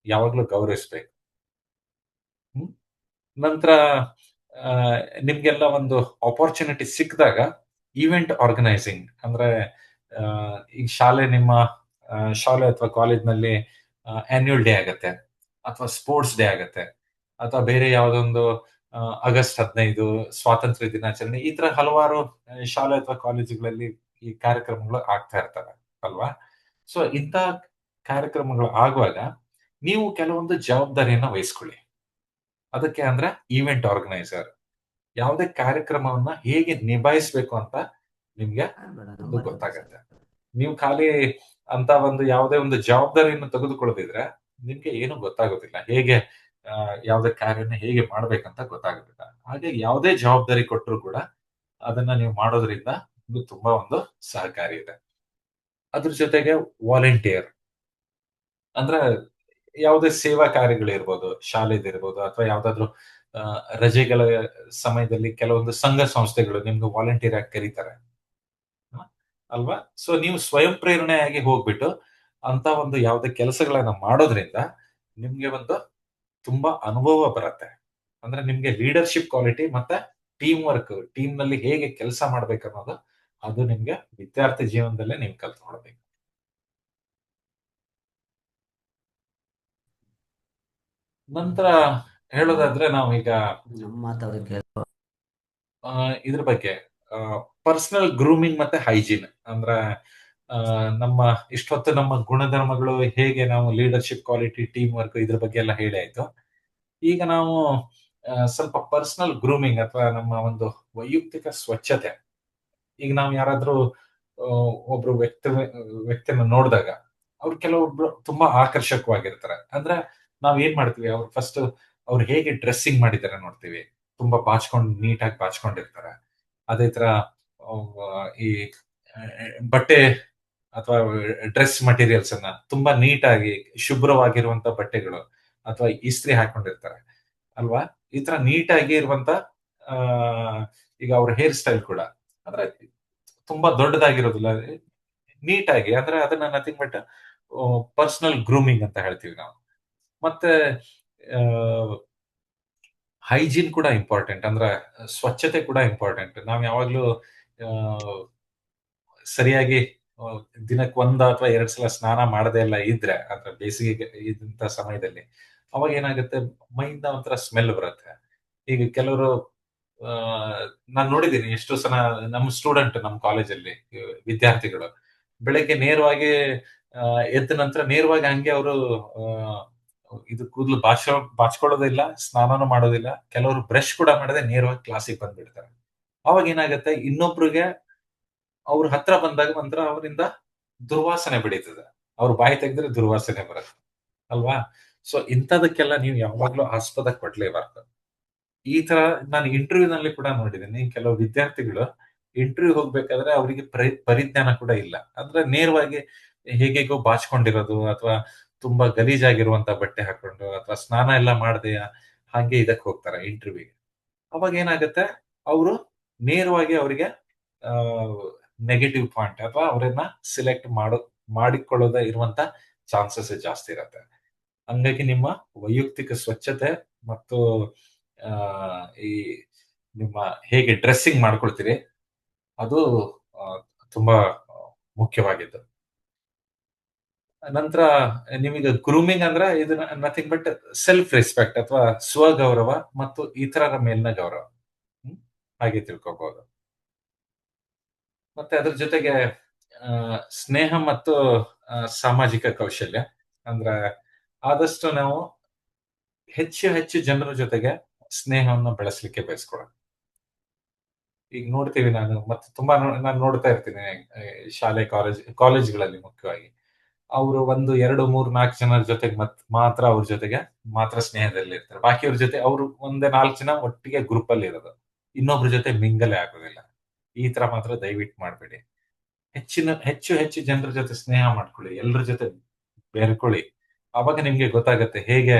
ಯಾವಾಗ್ಲೂ ಗೌರವಿಸ್ಬೇಕು. ನಂತರ ಆ, ನಿಮ್ಗೆಲ್ಲ ಒಂದು ಆಪರ್ಚುನಿಟಿ ಸಿಕ್ಕಿದಾಗ ಈವೆಂಟ್ ಆರ್ಗನೈಸಿಂಗ್ ಅಂದ್ರೆ, ಆ, ಈಗ ಶಾಲೆ ಅಥವಾ ಕಾಲೇಜ್ನಲ್ಲಿ ಆನ್ಯುವಲ್ ಡೇ ಆಗತ್ತೆ, ಅಥವಾ ಸ್ಪೋರ್ಟ್ಸ್ ಡೇ ಆಗತ್ತೆ, ಅಥವಾ ಬೇರೆ ಯಾವುದೊಂದು ಆಗಸ್ಟ್ 15 ಸ್ವಾತಂತ್ರ್ಯ ದಿನಾಚರಣೆ, ಈ ತರ ಹಲವಾರು ಶಾಲೆ ಅಥವಾ ಕಾಲೇಜುಗಳಲ್ಲಿ ಈ ಕಾರ್ಯಕ್ರಮಗಳು ಆಗ್ತಾ ಇರ್ತವೆ ಅಲ್ವಾ. ಸೊ ಇಂಥ ಕಾರ್ಯಕ್ರಮಗಳು ಆಗುವಾಗ ನೀವು ಕೆಲವೊಂದು ಜವಾಬ್ದಾರಿಯನ್ನ ವಹಿಸ್ಕೊಳ್ಳಿ. ಅದಕ್ಕೆ ಅಂದ್ರೆ ಈವೆಂಟ್ ಆರ್ಗನೈಸರ್ ಯಾವುದೇ ಕಾರ್ಯಕ್ರಮವನ್ನ ಹೇಗೆ ನಿಭಾಯಿಸ್ಬೇಕು ಅಂತ ನಿಮ್ಗೆ ಅದು ಗೊತ್ತಾಗತ್ತೆ. ನೀವು ಖಾಲಿ ಅಂತ ಒಂದು ಯಾವುದೇ ಒಂದು ಜವಾಬ್ದಾರಿಯನ್ನು ತೆಗೆದುಕೊಳ್ಳದಿದ್ರೆ ನಿಮ್ಗೆ ಏನು ಗೊತ್ತಾಗೋದಿಲ್ಲ, ಹೇಗೆ ಯಾವುದೇ ಕಾರ್ಯನ ಹೇಗೆ ಮಾಡ್ಬೇಕಂತ ಗೊತ್ತಾಗೋದಿಲ್ಲ. ಹಾಗೆ ಯಾವುದೇ ಜವಾಬ್ದಾರಿ ಕೊಟ್ಟರು ಕೂಡ ಅದನ್ನ ನೀವು ಮಾಡೋದ್ರಿಂದ ಇದು ತುಂಬಾ ಒಂದು ಸಹಕಾರಿ ಇದೆ. ಅದ್ರ ಜೊತೆಗೆ ವಾಲಂಟಿಯರ್ ಅಂದ್ರೆ ಯಾವುದೇ ಸೇವಾ ಕಾರ್ಯಗಳಿರ್ಬೋದು, ಶಾಲೆದಿರ್ಬೋದು, ಅಥವಾ ಯಾವ್ದಾದ್ರು ರಜೆಗಳ ಸಮಯದಲ್ಲಿ ಕೆಲವೊಂದು ಸಂಘ ಸಂಸ್ಥೆಗಳು ನಿಮ್ಗೆ ವಾಲಂಟಿಯರ್ ಆಗಿ ಕರೀತಾರೆ ಅಲ್ವಾ. ಸೊ ನೀವು ಸ್ವಯಂ ಪ್ರೇರಣೆಯಾಗಿ ಹೋಗ್ಬಿಟ್ಟು ಅಂತ ಒಂದು ಯಾವುದೇ ಕೆಲಸಗಳನ್ನ ಮಾಡೋದ್ರಿಂದ ನಿಮ್ಗೆ ಒಂದು ತುಂಬಾ ಅನುಭವ ಬರುತ್ತೆ. ಅಂದ್ರೆ ನಿಮ್ಗೆ ಲೀಡರ್ಶಿಪ್ ಕ್ವಾಲಿಟಿ ಮತ್ತೆ ಟೀಮ್ ವರ್ಕ್, ಟೀಮ್ ನಲ್ಲಿ ಹೇಗೆ ಕೆಲಸ ಮಾಡ್ಬೇಕನ್ನೋದು ಅದು ನಿಮ್ಗೆ ವಿದ್ಯಾರ್ಥಿ ಜೀವನದಲ್ಲೇ ನೀವು ಕಲ್ತ್ಕೊಳ್ಬೇಕು. ನಂತರ ಹೇಳೋದಾದ್ರೆ ನಾವೀಗ ಇದ್ರ ಬಗ್ಗೆ ಪರ್ಸನಲ್ ಗ್ರೂಮಿಂಗ್ ಮತ್ತೆ ಹೈಜೀನ್, ಅಂದ್ರೆ ನಮ್ಮ ಇಷ್ಟೊತ್ತು ನಮ್ಮ ಗುಣಧರ್ಮಗಳು ಹೇಗೆ ನಾವು ಲೀಡರ್ಶಿಪ್ ಕ್ವಾಲಿಟಿ ಟೀಮ್ ವರ್ಕ್ ಇದ್ರ ಬಗ್ಗೆ ಎಲ್ಲ ಹೇಳಿ ಆಯ್ತು. ಈಗ ನಾವು ಸ್ವಲ್ಪ ಪರ್ಸನಲ್ ಗ್ರೂಮಿಂಗ್ ಅಥವಾ ನಮ್ಮ ಒಂದು ವೈಯಕ್ತಿಕ ಸ್ವಚ್ಛತೆ. ಈಗ ನಾವು ಯಾರಾದ್ರೂ ಒಬ್ರು ವ್ಯಕ್ತಿನ ನೋಡಿದಾಗ ಅವ್ರು ಕೆಲವೊಬ್ರು ತುಂಬಾ ಆಕರ್ಷಕವಾಗಿರ್ತಾರೆ. ಅಂದ್ರೆ ನಾವ್ ಏನ್ ಮಾಡ್ತೀವಿ, ಅವ್ರು ಫಸ್ಟ್ ಅವ್ರು ಹೇಗೆ ಡ್ರೆಸ್ಸಿಂಗ್ ಮಾಡಿದ್ದಾರೆ ನೋಡ್ತೀವಿ. ತುಂಬಾ ನೀಟಾಗಿ ಬಾಚ್ಕೊಂಡಿರ್ತಾರೆ. ಅದೇ ತರ ಈ ಬಟ್ಟೆ ಅಥವಾ ಡ್ರೆಸ್ ಮಟೀರಿಯಲ್ಸ್ ಅನ್ನ ತುಂಬಾ ನೀಟಾಗಿ ಶುಭ್ರವಾಗಿರುವಂತ ಬಟ್ಟೆಗಳು ಅಥವಾ ಇಸ್ತ್ರಿ ಹಾಕೊಂಡಿರ್ತಾರೆ ಅಲ್ವಾ. ಈ ತರ ನೀಟಾಗಿ ಇರುವಂತ ಆ ಈಗ ಅವ್ರ ಹೇರ್ ಸ್ಟೈಲ್ ಕೂಡ ಅಂದ್ರೆ ತುಂಬಾ ದೊಡ್ಡದಾಗಿರೋದಿಲ್ಲ, ನೀಟಾಗಿ, ಅಂದ್ರೆ ಅದನ್ನ ನಥಿಂಗ್ ಬಟ್ ಪರ್ಸನಲ್ ಗ್ರೂಮಿಂಗ್ ಅಂತ ಹೇಳ್ತೀವಿ ನಾವು. ಮತ್ತೆ ಹೈಜೀನ್ ಕೂಡ ಇಂಪಾರ್ಟೆಂಟ್, ಅಂದ್ರೆ ಸ್ವಚ್ಛತೆ ಕೂಡ ಇಂಪಾರ್ಟೆಂಟ್. ನಾವ್ ಯಾವಾಗ್ಲೂ ಆ, ಸರಿಯಾಗಿ ದಿನಕ್ಕೆ ಒಂದ ಅಥವಾ ಎರಡ್ ಸಲ ಸ್ನಾನ ಮಾಡದೇ ಎಲ್ಲ ಇದ್ರೆ, ಅಂದ್ರೆ ಬೇಸಿಗೆ ಇದ್ದಂತ ಸಮಯದಲ್ಲಿ ಅವಾಗ ಏನಾಗುತ್ತೆ, ಮೈಯಿಂದ ಒಂಥರ ಸ್ಮೆಲ್ ಬರುತ್ತೆ. ಈಗ ಕೆಲವರು ಆ ನಾನ್ ನೋಡಿದ್ದೀನಿ ಎಷ್ಟೋ ಸಲ ನಮ್ಮ ಸ್ಟೂಡೆಂಟ್ ನಮ್ಮ ಕಾಲೇಜಲ್ಲಿ ವಿದ್ಯಾರ್ಥಿಗಳು ಬೆಳಗ್ಗೆ ನೇರವಾಗಿ ಎದ್ದ ನಂತರ ನೇರವಾಗಿ ಹಂಗೆ ಅವರು ಇದು ಕೂದಲು ಬಾಚ್ಕೊಳ್ಳೋದಿಲ್ಲ, ಸ್ನಾನನೂ ಮಾಡೋದಿಲ್ಲ, ಕೆಲವರು ಬ್ರಷ್ ಕೂಡ ಮಾಡದೆ ನೇರವಾಗಿ ಕ್ಲಾಸಿಗೆ ಬಂದ್ಬಿಡ್ತಾರೆ. ಅವಾಗ ಏನಾಗುತ್ತೆ, ಇನ್ನೊಬ್ರಿಗೆ ಅವ್ರ ಹತ್ರ ಬಂದಾಗ ಮಾತ್ರ ಅವರಿಂದ ದುರ್ವಾಸನೆ ಬೆಳೀತದೆ. ಅವ್ರ ಬಾಯಿ ತೆಗೆದ್ರೆ ದುರ್ವಾಸನೆ ಬರುತ್ತೆ ಅಲ್ವಾ. ಸೊ ಇಂಥದಕ್ಕೆಲ್ಲ ನೀವು ಯಾವಾಗ್ಲೂ ಆಸ್ಪದ ಕೊಡ್ಲೇಬಾರ್ದು. ಈ ತರ ನಾನು ಇಂಟರ್ವ್ಯೂ ನಲ್ಲಿ ಕೂಡ ನೋಡಿದ್ದೀನಿ, ಕೆಲವು ವಿದ್ಯಾರ್ಥಿಗಳು ಇಂಟರ್ವ್ಯೂ ಹೋಗ್ಬೇಕಾದ್ರೆ ಅವರಿಗೆ ಪರಿಜ್ಞಾನ ಕೂಡ ಇಲ್ಲ. ಅಂದ್ರೆ ನೇರವಾಗಿ ಹೇಗೇಗೋ ಬಾಚ್ಕೊಂಡಿರೋದು ಅಥವಾ ತುಂಬಾ ಗಲೀಜಾಗಿರುವಂತ ಬಟ್ಟೆ ಹಾಕೊಂಡು ಅಥವಾ ಸ್ನಾನ ಎಲ್ಲ ಮಾಡದೆ ಹಾಗೆ ಇದಕ್ಕೆ ಹೋಗ್ತಾರೆ ಇಂಟರ್ವ್ಯೂಗೆ. ಅವಾಗ ಏನಾಗುತ್ತೆ, ಅವರು ನೇರವಾಗಿ ಅವರಿಗೆ ಆ ನೆಗೆಟಿವ್ ಪಾಯಿಂಟ್ ಅಥವಾ ಅವರನ್ನ ಸಿಲೆಕ್ಟ್ ಮಾಡಿಕೊಳ್ಳೋದೇ ಇರುವಂತ ಚಾನ್ಸಸ್ ಜಾಸ್ತಿ ಇರುತ್ತೆ. ಹಂಗಾಗಿ ನಿಮ್ಮ ವೈಯಕ್ತಿಕ ಸ್ವಚ್ಛತೆ ಮತ್ತು ಆ ಈ ನಿಮ್ಮ ಹೇಗೆ ಡ್ರೆಸ್ಸಿಂಗ್ ಮಾಡ್ಕೊಳ್ತೀರಿ ಅದು ಆ, ತುಂಬಾ ಮುಖ್ಯವಾಗಿದ್ದು. ನಂತರ ನಿಮಗೆ ಗ್ರೂಮಿಂಗ್ ಅಂದ್ರೆ ಇದು ನಥಿಂಗ್ ಬಟ್ ಸೆಲ್ಫ್ ರೆಸ್ಪೆಕ್ಟ್ ಅಥವಾ ಸ್ವಗೌರವ ಮತ್ತು ಇತರರ ಮೇಲಿನ ಗೌರವ. ಹ್ಮ್? ಹಾಗೆ ತಿಳ್ಕೊಬಹುದು. ಮತ್ತೆ ಅದ್ರ ಜೊತೆಗೆ ಆ, ಸ್ನೇಹ ಮತ್ತು ಸಾಮಾಜಿಕ ಕೌಶಲ್ಯ. ಅಂದ್ರೆ ಆದಷ್ಟು ನಾವು ಹೆಚ್ಚು ಹೆಚ್ಚು ಜನರ ಜೊತೆಗೆ ಸ್ನೇಹವನ್ನು ಬೆಳೆಸಲಿಕ್ಕೆ ಬಯಸ್ಕೊಳ್ಳೋಣ. ಈಗ ನೋಡ್ತೀವಿ, ನಾನು ಮತ್ತೆ ತುಂಬಾ ನಾನು ನೋಡ್ತಾ ಇರ್ತೀನಿ ಶಾಲೆ ಕಾಲೇಜ್ಗಳಲ್ಲಿ ಮುಖ್ಯವಾಗಿ ಅವರು ಒಂದು ಎರಡು ಮೂರು ನಾಲ್ಕು ಜನರ ಜೊತೆಗೆ ಮಾತ್ರ ಅವ್ರ ಜೊತೆಗೆ ಮಾತ್ರ ಸ್ನೇಹದಲ್ಲಿ ಇರ್ತಾರೆ. ಬಾಕಿಯವ್ರ ಜೊತೆ ಅವರು ಒಂದೇ ನಾಲ್ಕು ಜನ ಒಟ್ಟಿಗೆ ಗ್ರೂಪ್ ಅಲ್ಲಿ ಇರೋದು, ಇನ್ನೊಬ್ರ ಜೊತೆ ಮಿಂಗಲೇ ಆಗೋದಿಲ್ಲ. ಈ ತರ ಮಾತ್ರ ದಯವಿಟ್ಟು ಮಾಡಬೇಡಿ. ಹೆಚ್ಚು ಹೆಚ್ಚು ಜನರ ಜೊತೆ ಸ್ನೇಹ ಮಾಡ್ಕೊಳ್ಳಿ, ಎಲ್ಲರ ಜೊತೆ ಬೆರ್ಕೊಳ್ಳಿ. ಅವಾಗ ನಿಮ್ಗೆ ಗೊತ್ತಾಗತ್ತೆ ಹೇಗೆ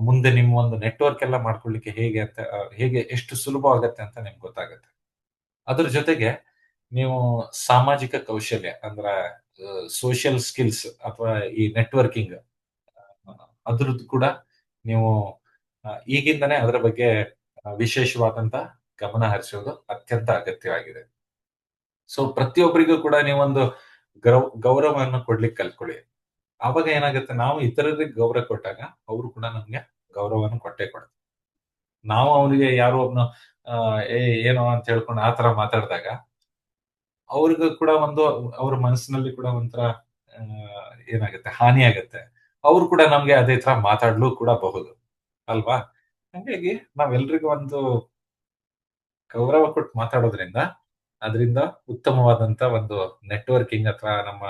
ಮುಂದೆ ನಿಮ್ಮ ಒಂದು ನೆಟ್ವರ್ಕ್ ಎಲ್ಲ ಮಾಡ್ಕೊಳ್ಳಿಕ್ಕೆ ಹೇಗೆ ಅಂತ, ಹೇಗೆ ಎಷ್ಟು ಸುಲಭ ಆಗತ್ತೆ ಅಂತ ನಿಮ್ಗೆ ಗೊತ್ತಾಗತ್ತೆ. ಅದ್ರ ಜೊತೆಗೆ ನೀವು ಸಾಮಾಜಿಕ ಕೌಶಲ್ಯ ಅಂದ್ರ ಸೋಷಿಯಲ್ ಸ್ಕಿಲ್ಸ್ ಅಥವಾ ಈ ನೆಟ್ವರ್ಕಿಂಗ್ ಅದ್ರದ್ದು ಕೂಡ ನೀವು ಈಗಿಂದನೇ ಅದರ ಬಗ್ಗೆ ವಿಶೇಷವಾದಂತ ಗಮನ ಹರಿಸೋದು ಅತ್ಯಂತ ಅಗತ್ಯವಾಗಿದೆ. ಸೊ ಪ್ರತಿಯೊಬ್ಬರಿಗೂ ಕೂಡ ನೀವೊಂದು ಗೌರವವನ್ನು ಕೊಡ್ಲಿಕ್ಕೆ ಕಲ್ತ್ಕೊಳ್ಳಿ. ಆವಾಗ ಏನಾಗುತ್ತೆ, ನಾವು ಇತರರಿಗೆ ಗೌರವ ಕೊಟ್ಟಾಗ ಅವರು ಕೂಡ ನಮ್ಗೆ ಗೌರವವನ್ನು ಕೊಟ್ಟೇ ಕೊಡ್ತಾರೆ. ನಾವು ಅವನಿಗೆ ಯಾರೋ ಒಬ್ನು ಏನೋ ಅಂತ ಹೇಳ್ಕೊಂಡು ಆತರ ಮಾತಾಡಿದಾಗ ಅವ್ರಿಗೂ ಕೂಡ ಅವ್ರ ಮನಸ್ಸಿನಲ್ಲಿ ಕೂಡ ಒಂಥರ ಆ, ಏನಾಗುತ್ತೆ, ಹಾನಿ ಆಗತ್ತೆ. ಅವ್ರು ಕೂಡ ನಮ್ಗೆ ಅದೇ ತರ ಮಾತಾಡ್ಲು ಕೂಡ ಬಹುದು ಅಲ್ವಾ. ಹಾಗಾಗಿ ನಾವೆಲ್ರಿಗೂ ಒಂದು ಗೌರವ ಕೊಟ್ಟು ಮಾತಾಡೋದ್ರಿಂದ ಅದರಿಂದ ಉತ್ತಮವಾದಂತ ಒಂದು ನೆಟ್ವರ್ಕಿಂಗ್ ಅಥವಾ ನಮ್ಮ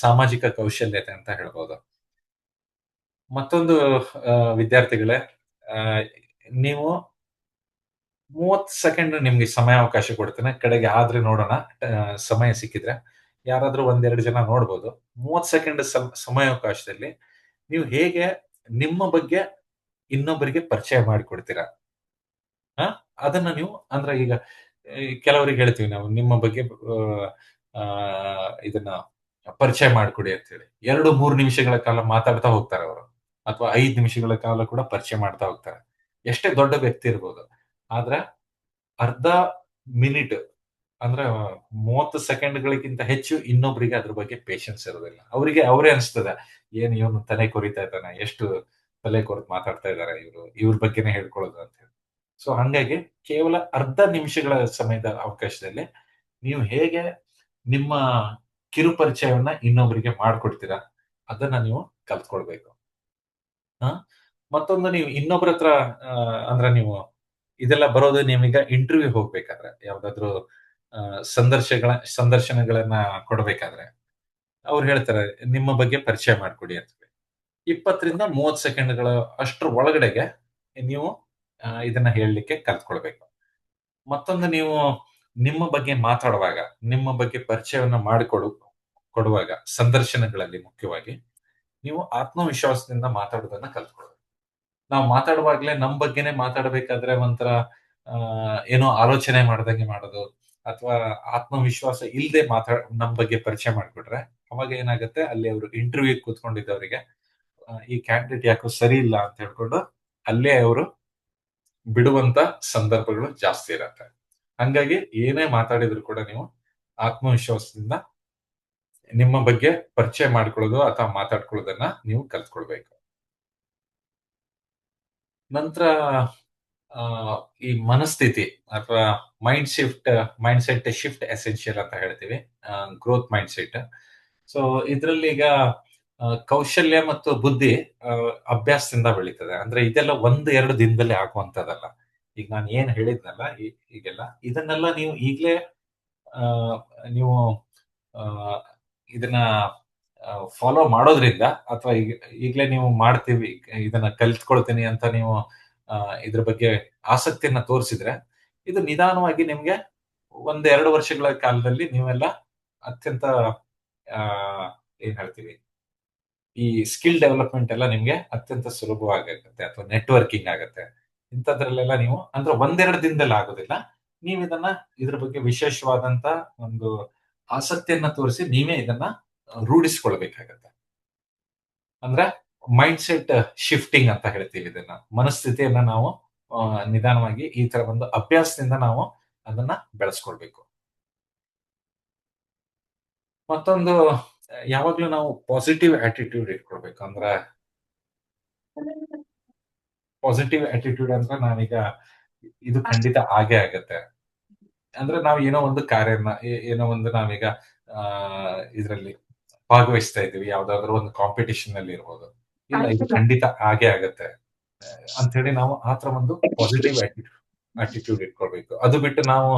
ಸಾಮಾಜಿಕ ಕೌಶಲ್ಯತೆ ಅಂತ ಹೇಳ್ಬೋದು. ಮತ್ತೊಂದು ವಿದ್ಯಾರ್ಥಿಗಳೇ, ಆ, ನೀವು 30 ಸೆಕೆಂಡ್ ನಿಮ್ಗೆ ಸಮಯಾವಕಾಶ ಕೊಡ್ತೇನೆ. ಕಡೆಗೆ ಆದ್ರೆ ನೋಡೋಣ, ಸಮಯ ಸಿಕ್ಕಿದ್ರೆ ಯಾರಾದ್ರೂ ಒಂದೆರಡು ಜನ ನೋಡ್ಬೋದು. 30 ಸೆಕೆಂಡ್ ಸಮಯಾವಕಾಶದಲ್ಲಿ ನೀವು ಹೇಗೆ ನಿಮ್ಮ ಬಗ್ಗೆ ಇನ್ನೊಬ್ಬರಿಗೆ ಪರಿಚಯ ಮಾಡಿಕೊಡ್ತೀರಾ, ಹ ಅದನ್ನ ನೀವು, ಅಂದ್ರೆ ಈಗ ಕೆಲವರಿಗೆ ಹೇಳ್ತೀವಿ ನಾವು ನಿಮ್ಮ ಬಗ್ಗೆ ಆ, ಇದನ್ನ ಪರಿಚಯ ಮಾಡಿಕೊಡಿ ಅಂತ ಹೇಳಿ. 2-3 ನಿಮಿಷಗಳ ಕಾಲ ಮಾತಾಡ್ತಾ ಹೋಗ್ತಾರೆ ಅವರು, ಅಥವಾ 5 ನಿಮಿಷಗಳ ಕಾಲ ಕೂಡ ಪರಿಚಯ ಮಾಡ್ತಾ ಹೋಗ್ತಾರೆ. ಎಷ್ಟೇ ದೊಡ್ಡ ವ್ಯಕ್ತಿ ಇರ್ಬೋದು. ಆದ್ರೆ ಅರ್ಧ ಮಿನಿಟ್ ಅಂದ್ರೆ 30 ಸೆಕೆಂಡ್ಗಳಿಗಿಂತ ಹೆಚ್ಚು ಇನ್ನೊಬ್ರಿಗೆ ಅದ್ರ ಬಗ್ಗೆ ಪೇಶನ್ಸ್ ಇರೋದಿಲ್ಲ. ಅವರಿಗೆ ಅವರೇ ಅನಿಸ್ತದೆ, ಏನ್ ಇವನು ತಲೆ ಕೊರಿತಾ ಇದ್ದಾನೆ, ಎಷ್ಟು ತಲೆ ಕೊರೆದು ಮಾತಾಡ್ತಾ ಇದಾರೆ ಇವ್ರ ಬಗ್ಗೆನೇ ಹೇಳ್ಕೊಳ್ಳೋದು ಅಂತ ಹೇಳಿ. ಸೊ ಹಂಗಾಗಿ ಕೇವಲ ಅರ್ಧ ನಿಮಿಷಗಳ ಸಮಯದ ಅವಕಾಶದಲ್ಲಿ ನೀವು ಹೇಗೆ ನಿಮ್ಮ ಕಿರು ಪರಿಚಯವನ್ನ ಇನ್ನೊಬ್ಬರಿಗೆ ಮಾಡ್ಕೊಡ್ತೀರಾ, ಅದನ್ನ ನೀವು ಕಲ್ತ್ಕೊಳ್ಬೇಕು. ಹ ಮತ್ತೊಂದು, ನೀವು ಇನ್ನೊಬ್ರ ಹತ್ರ ಅಂದ್ರೆ ನೀವು ಇದೆಲ್ಲ ಬರೋದು ನಿಮೀಗ ಇಂಟರ್ವ್ಯೂ ಹೋಗ್ಬೇಕಾದ್ರೆ, ಯಾವ್ದಾದ್ರು ಆ, ಸಂದರ್ಶನಗಳನ್ನ ಕೊಡ್ಬೇಕಾದ್ರೆ ಅವ್ರು ಹೇಳ್ತಾರೆ ನಿಮ್ಮ ಬಗ್ಗೆ ಪರಿಚಯ ಮಾಡ್ಕೊಡಿ ಅಂತ. 20 ರಿಂದ 30 ಸೆಕೆಂಡ್ಗಳ ಅಷ್ಟ್ರ ಒಳಗಡೆಗೆ ನೀವು ಇದನ್ನ ಹೇಳಲಿಕ್ಕೆ ಕಲ್ತ್ಕೊಳ್ಬೇಕು. ಮತ್ತೊಂದು, ನೀವು ನಿಮ್ಮ ಬಗ್ಗೆ ಮಾತಾಡುವಾಗ, ನಿಮ್ಮ ಬಗ್ಗೆ ಪರಿಚಯವನ್ನ ಕೊಡುವಾಗ ಸಂದರ್ಶನಗಳಲ್ಲಿ ಮುಖ್ಯವಾಗಿ ನೀವು ಆತ್ಮವಿಶ್ವಾಸದಿಂದ ಮಾತಾಡೋದನ್ನ ಕಲ್ತ್ಕೊಳ್ಬೇಕು. ನಾವು ಮಾತಾಡುವಾಗ್ಲೇ ನಮ್ ಬಗ್ಗೆನೇ ಮಾತಾಡಬೇಕಾದ್ರೆ ಒಂಥರ ಏನೋ ಆಲೋಚನೆ ಮಾಡ್ದಂಗೆ ಮಾಡೋದು, ಅಥವಾ ಆತ್ಮವಿಶ್ವಾಸ ಇಲ್ಲದೆ ನಮ್ ಬಗ್ಗೆ ಪರಿಚಯ ಮಾಡ್ಕೊಟ್ರೆ ಅವಾಗ ಏನಾಗುತ್ತೆ, ಅಲ್ಲಿ ಅವರು ಇಂಟರ್ವ್ಯೂ ಕೂತ್ಕೊಂಡಿದ್ದವರಿಗೆ ಈ ಕ್ಯಾಂಡಿಡೇಟ್ ಯಾಕೋ ಸರಿ ಇಲ್ಲ ಅಂತ ಹೇಳ್ಕೊಂಡು ಅಲ್ಲೇ ಅವರು ಬಿಡುವಂತ ಸಂದರ್ಭಗಳು ಜಾಸ್ತಿ ಇರತ್ತೆ. ಹಂಗಾಗಿ ಏನೇ ಮಾತಾಡಿದ್ರು ಕೂಡ ನೀವು ಆತ್ಮವಿಶ್ವಾಸದಿಂದ ನಿಮ್ಮ ಬಗ್ಗೆ ಪರಿಚಯ ಮಾಡ್ಕೊಳ್ಳೋದು ಅಥವಾ ಮಾತಾಡ್ಕೊಳ್ಳೋದನ್ನ ನೀವು ಕಲ್ತ್ಕೊಳ್ಬೇಕು. ನಂತರ ಈ ಮನಸ್ಥಿತಿ ಅಥವಾ ಮೈಂಡ್ ಸೆಟ್ ಶಿಫ್ಟ್ ಎಸೆನ್ಷಿಯಲ್ ಅಂತ ಹೇಳ್ತೀವಿ, ಗ್ರೋತ್ ಮೈಂಡ್ ಸೆಟ್. ಸೊ ಇದ್ರಲ್ಲಿ ಈಗ ಕೌಶಲ್ಯ ಮತ್ತು ಬುದ್ಧಿ ಅಭ್ಯಾಸದಿಂದ ಬೆಳೀತದೆ. ಅಂದ್ರೆ ಇದೆಲ್ಲ 1-2 ದಿನದಲ್ಲಿ ಆಗುವಂತದಲ್ಲ. ಈಗ ನಾನು ಏನ್ ಹೇಳಿದ್ನಲ್ಲ ಈಗೆಲ್ಲ ಇದನ್ನೆಲ್ಲ ನೀವು ಈಗ್ಲೇ ನೀವು ಆ, ಇದನ್ನ ಫಾಲೋ ಮಾಡೋದ್ರಿಂದ, ಅಥವಾ ಈಗಲೇ ನೀವು ಮಾಡ್ತೀವಿ ಇದನ್ನ ಕಲ್ತ್ಕೊಳ್ತೀನಿ ಅಂತ ನೀವು ಇದ್ರ ಬಗ್ಗೆ ಆಸಕ್ತಿಯನ್ನ ತೋರಿಸಿದ್ರೆ, ಇದು ನಿಧಾನವಾಗಿ ನಿಮ್ಗೆ 1-2 ವರ್ಷಗಳ ಕಾಲದಲ್ಲಿ ನೀವೆಲ್ಲ ಅತ್ಯಂತ ಆ ಏನ್ ಹೇಳ್ತೀವಿ, ಈ ಸ್ಕಿಲ್ ಡೆವಲಪ್ಮೆಂಟ್ ಎಲ್ಲ ನಿಮ್ಗೆ ಅತ್ಯಂತ ಸುಲಭವಾಗತ್ತೆ, ಅಥವಾ ನೆಟ್ವರ್ಕಿಂಗ್ ಆಗತ್ತೆ. ಇಂಥದ್ರಲ್ಲೆಲ್ಲ ನೀವು ಅಂದ್ರೆ 1-2 ದಿನದಲ್ಲಿ ಆಗೋದಿಲ್ಲ. ನೀವು ಇದ್ರ ಬಗ್ಗೆ ವಿಶೇಷವಾದಂತ ಒಂದು ಆಸಕ್ತಿಯನ್ನ ತೋರಿಸಿ ನೀವೇ ಇದನ್ನ ರೂಢಿಸ್ಕೊಳ್ಬೇಕಾಗತ್ತೆ. ಅಂದ್ರೆ ಮೈಂಡ್ ಸೆಟ್ ಶಿಫ್ಟಿಂಗ್ ಅಂತ ಹೇಳ್ತೀವಿ ಇದನ್ನ. ಮನಸ್ಥಿತಿಯನ್ನ ನಾವು ನಿಧಾನವಾಗಿ ಈ ತರ ಒಂದು ಅಭ್ಯಾಸದಿಂದ ನಾವು ಅದನ್ನ ಬೆಳೆಸ್ಕೊಳ್ಬೇಕು. ಮತ್ತೊಂದು, ಯಾವಾಗ್ಲೂ ನಾವು ಪಾಸಿಟಿವ್ ಆಟಿಟ್ಯೂಡ್ ಇಟ್ಕೊಳ್ಬೇಕು. ಅಂದ್ರೆ ಪಾಸಿಟಿವ್ ಆಟಿಟ್ಯೂಡ್ ಅಂದ್ರೆ ನಾವೀಗ ಇದು ಖಂಡಿತ ಆಗೇ ಆಗತ್ತೆ. ಅಂದ್ರೆ ನಾವು ಏನೋ ಒಂದು ಕಾರ್ಯನ ಏನೋ ಒಂದು ನಾವೀಗ ಇದರಲ್ಲಿ ಭಾಗವಹಿಸ್ತಾ ಇದ್ದೀವಿ, ಯಾವ್ದಾದ್ರು ಒಂದು ಕಾಂಪಿಟಿಷನ್ ಅಲ್ಲಿ ಇರ್ಬೋದು, ಇಲ್ಲ ಇದು ಖಂಡಿತ ಆಗೇ ಆಗತ್ತೆ ಅಂತ ಹೇಳಿ ನಾವು ಆತರ ಒಂದು ಪಾಸಿಟಿವ್ ಆಟಿಟ್ಯೂಡ್ ಇಟ್ಕೊಳ್ಬೇಕು. ಅದು ಬಿಟ್ಟು ನಾವು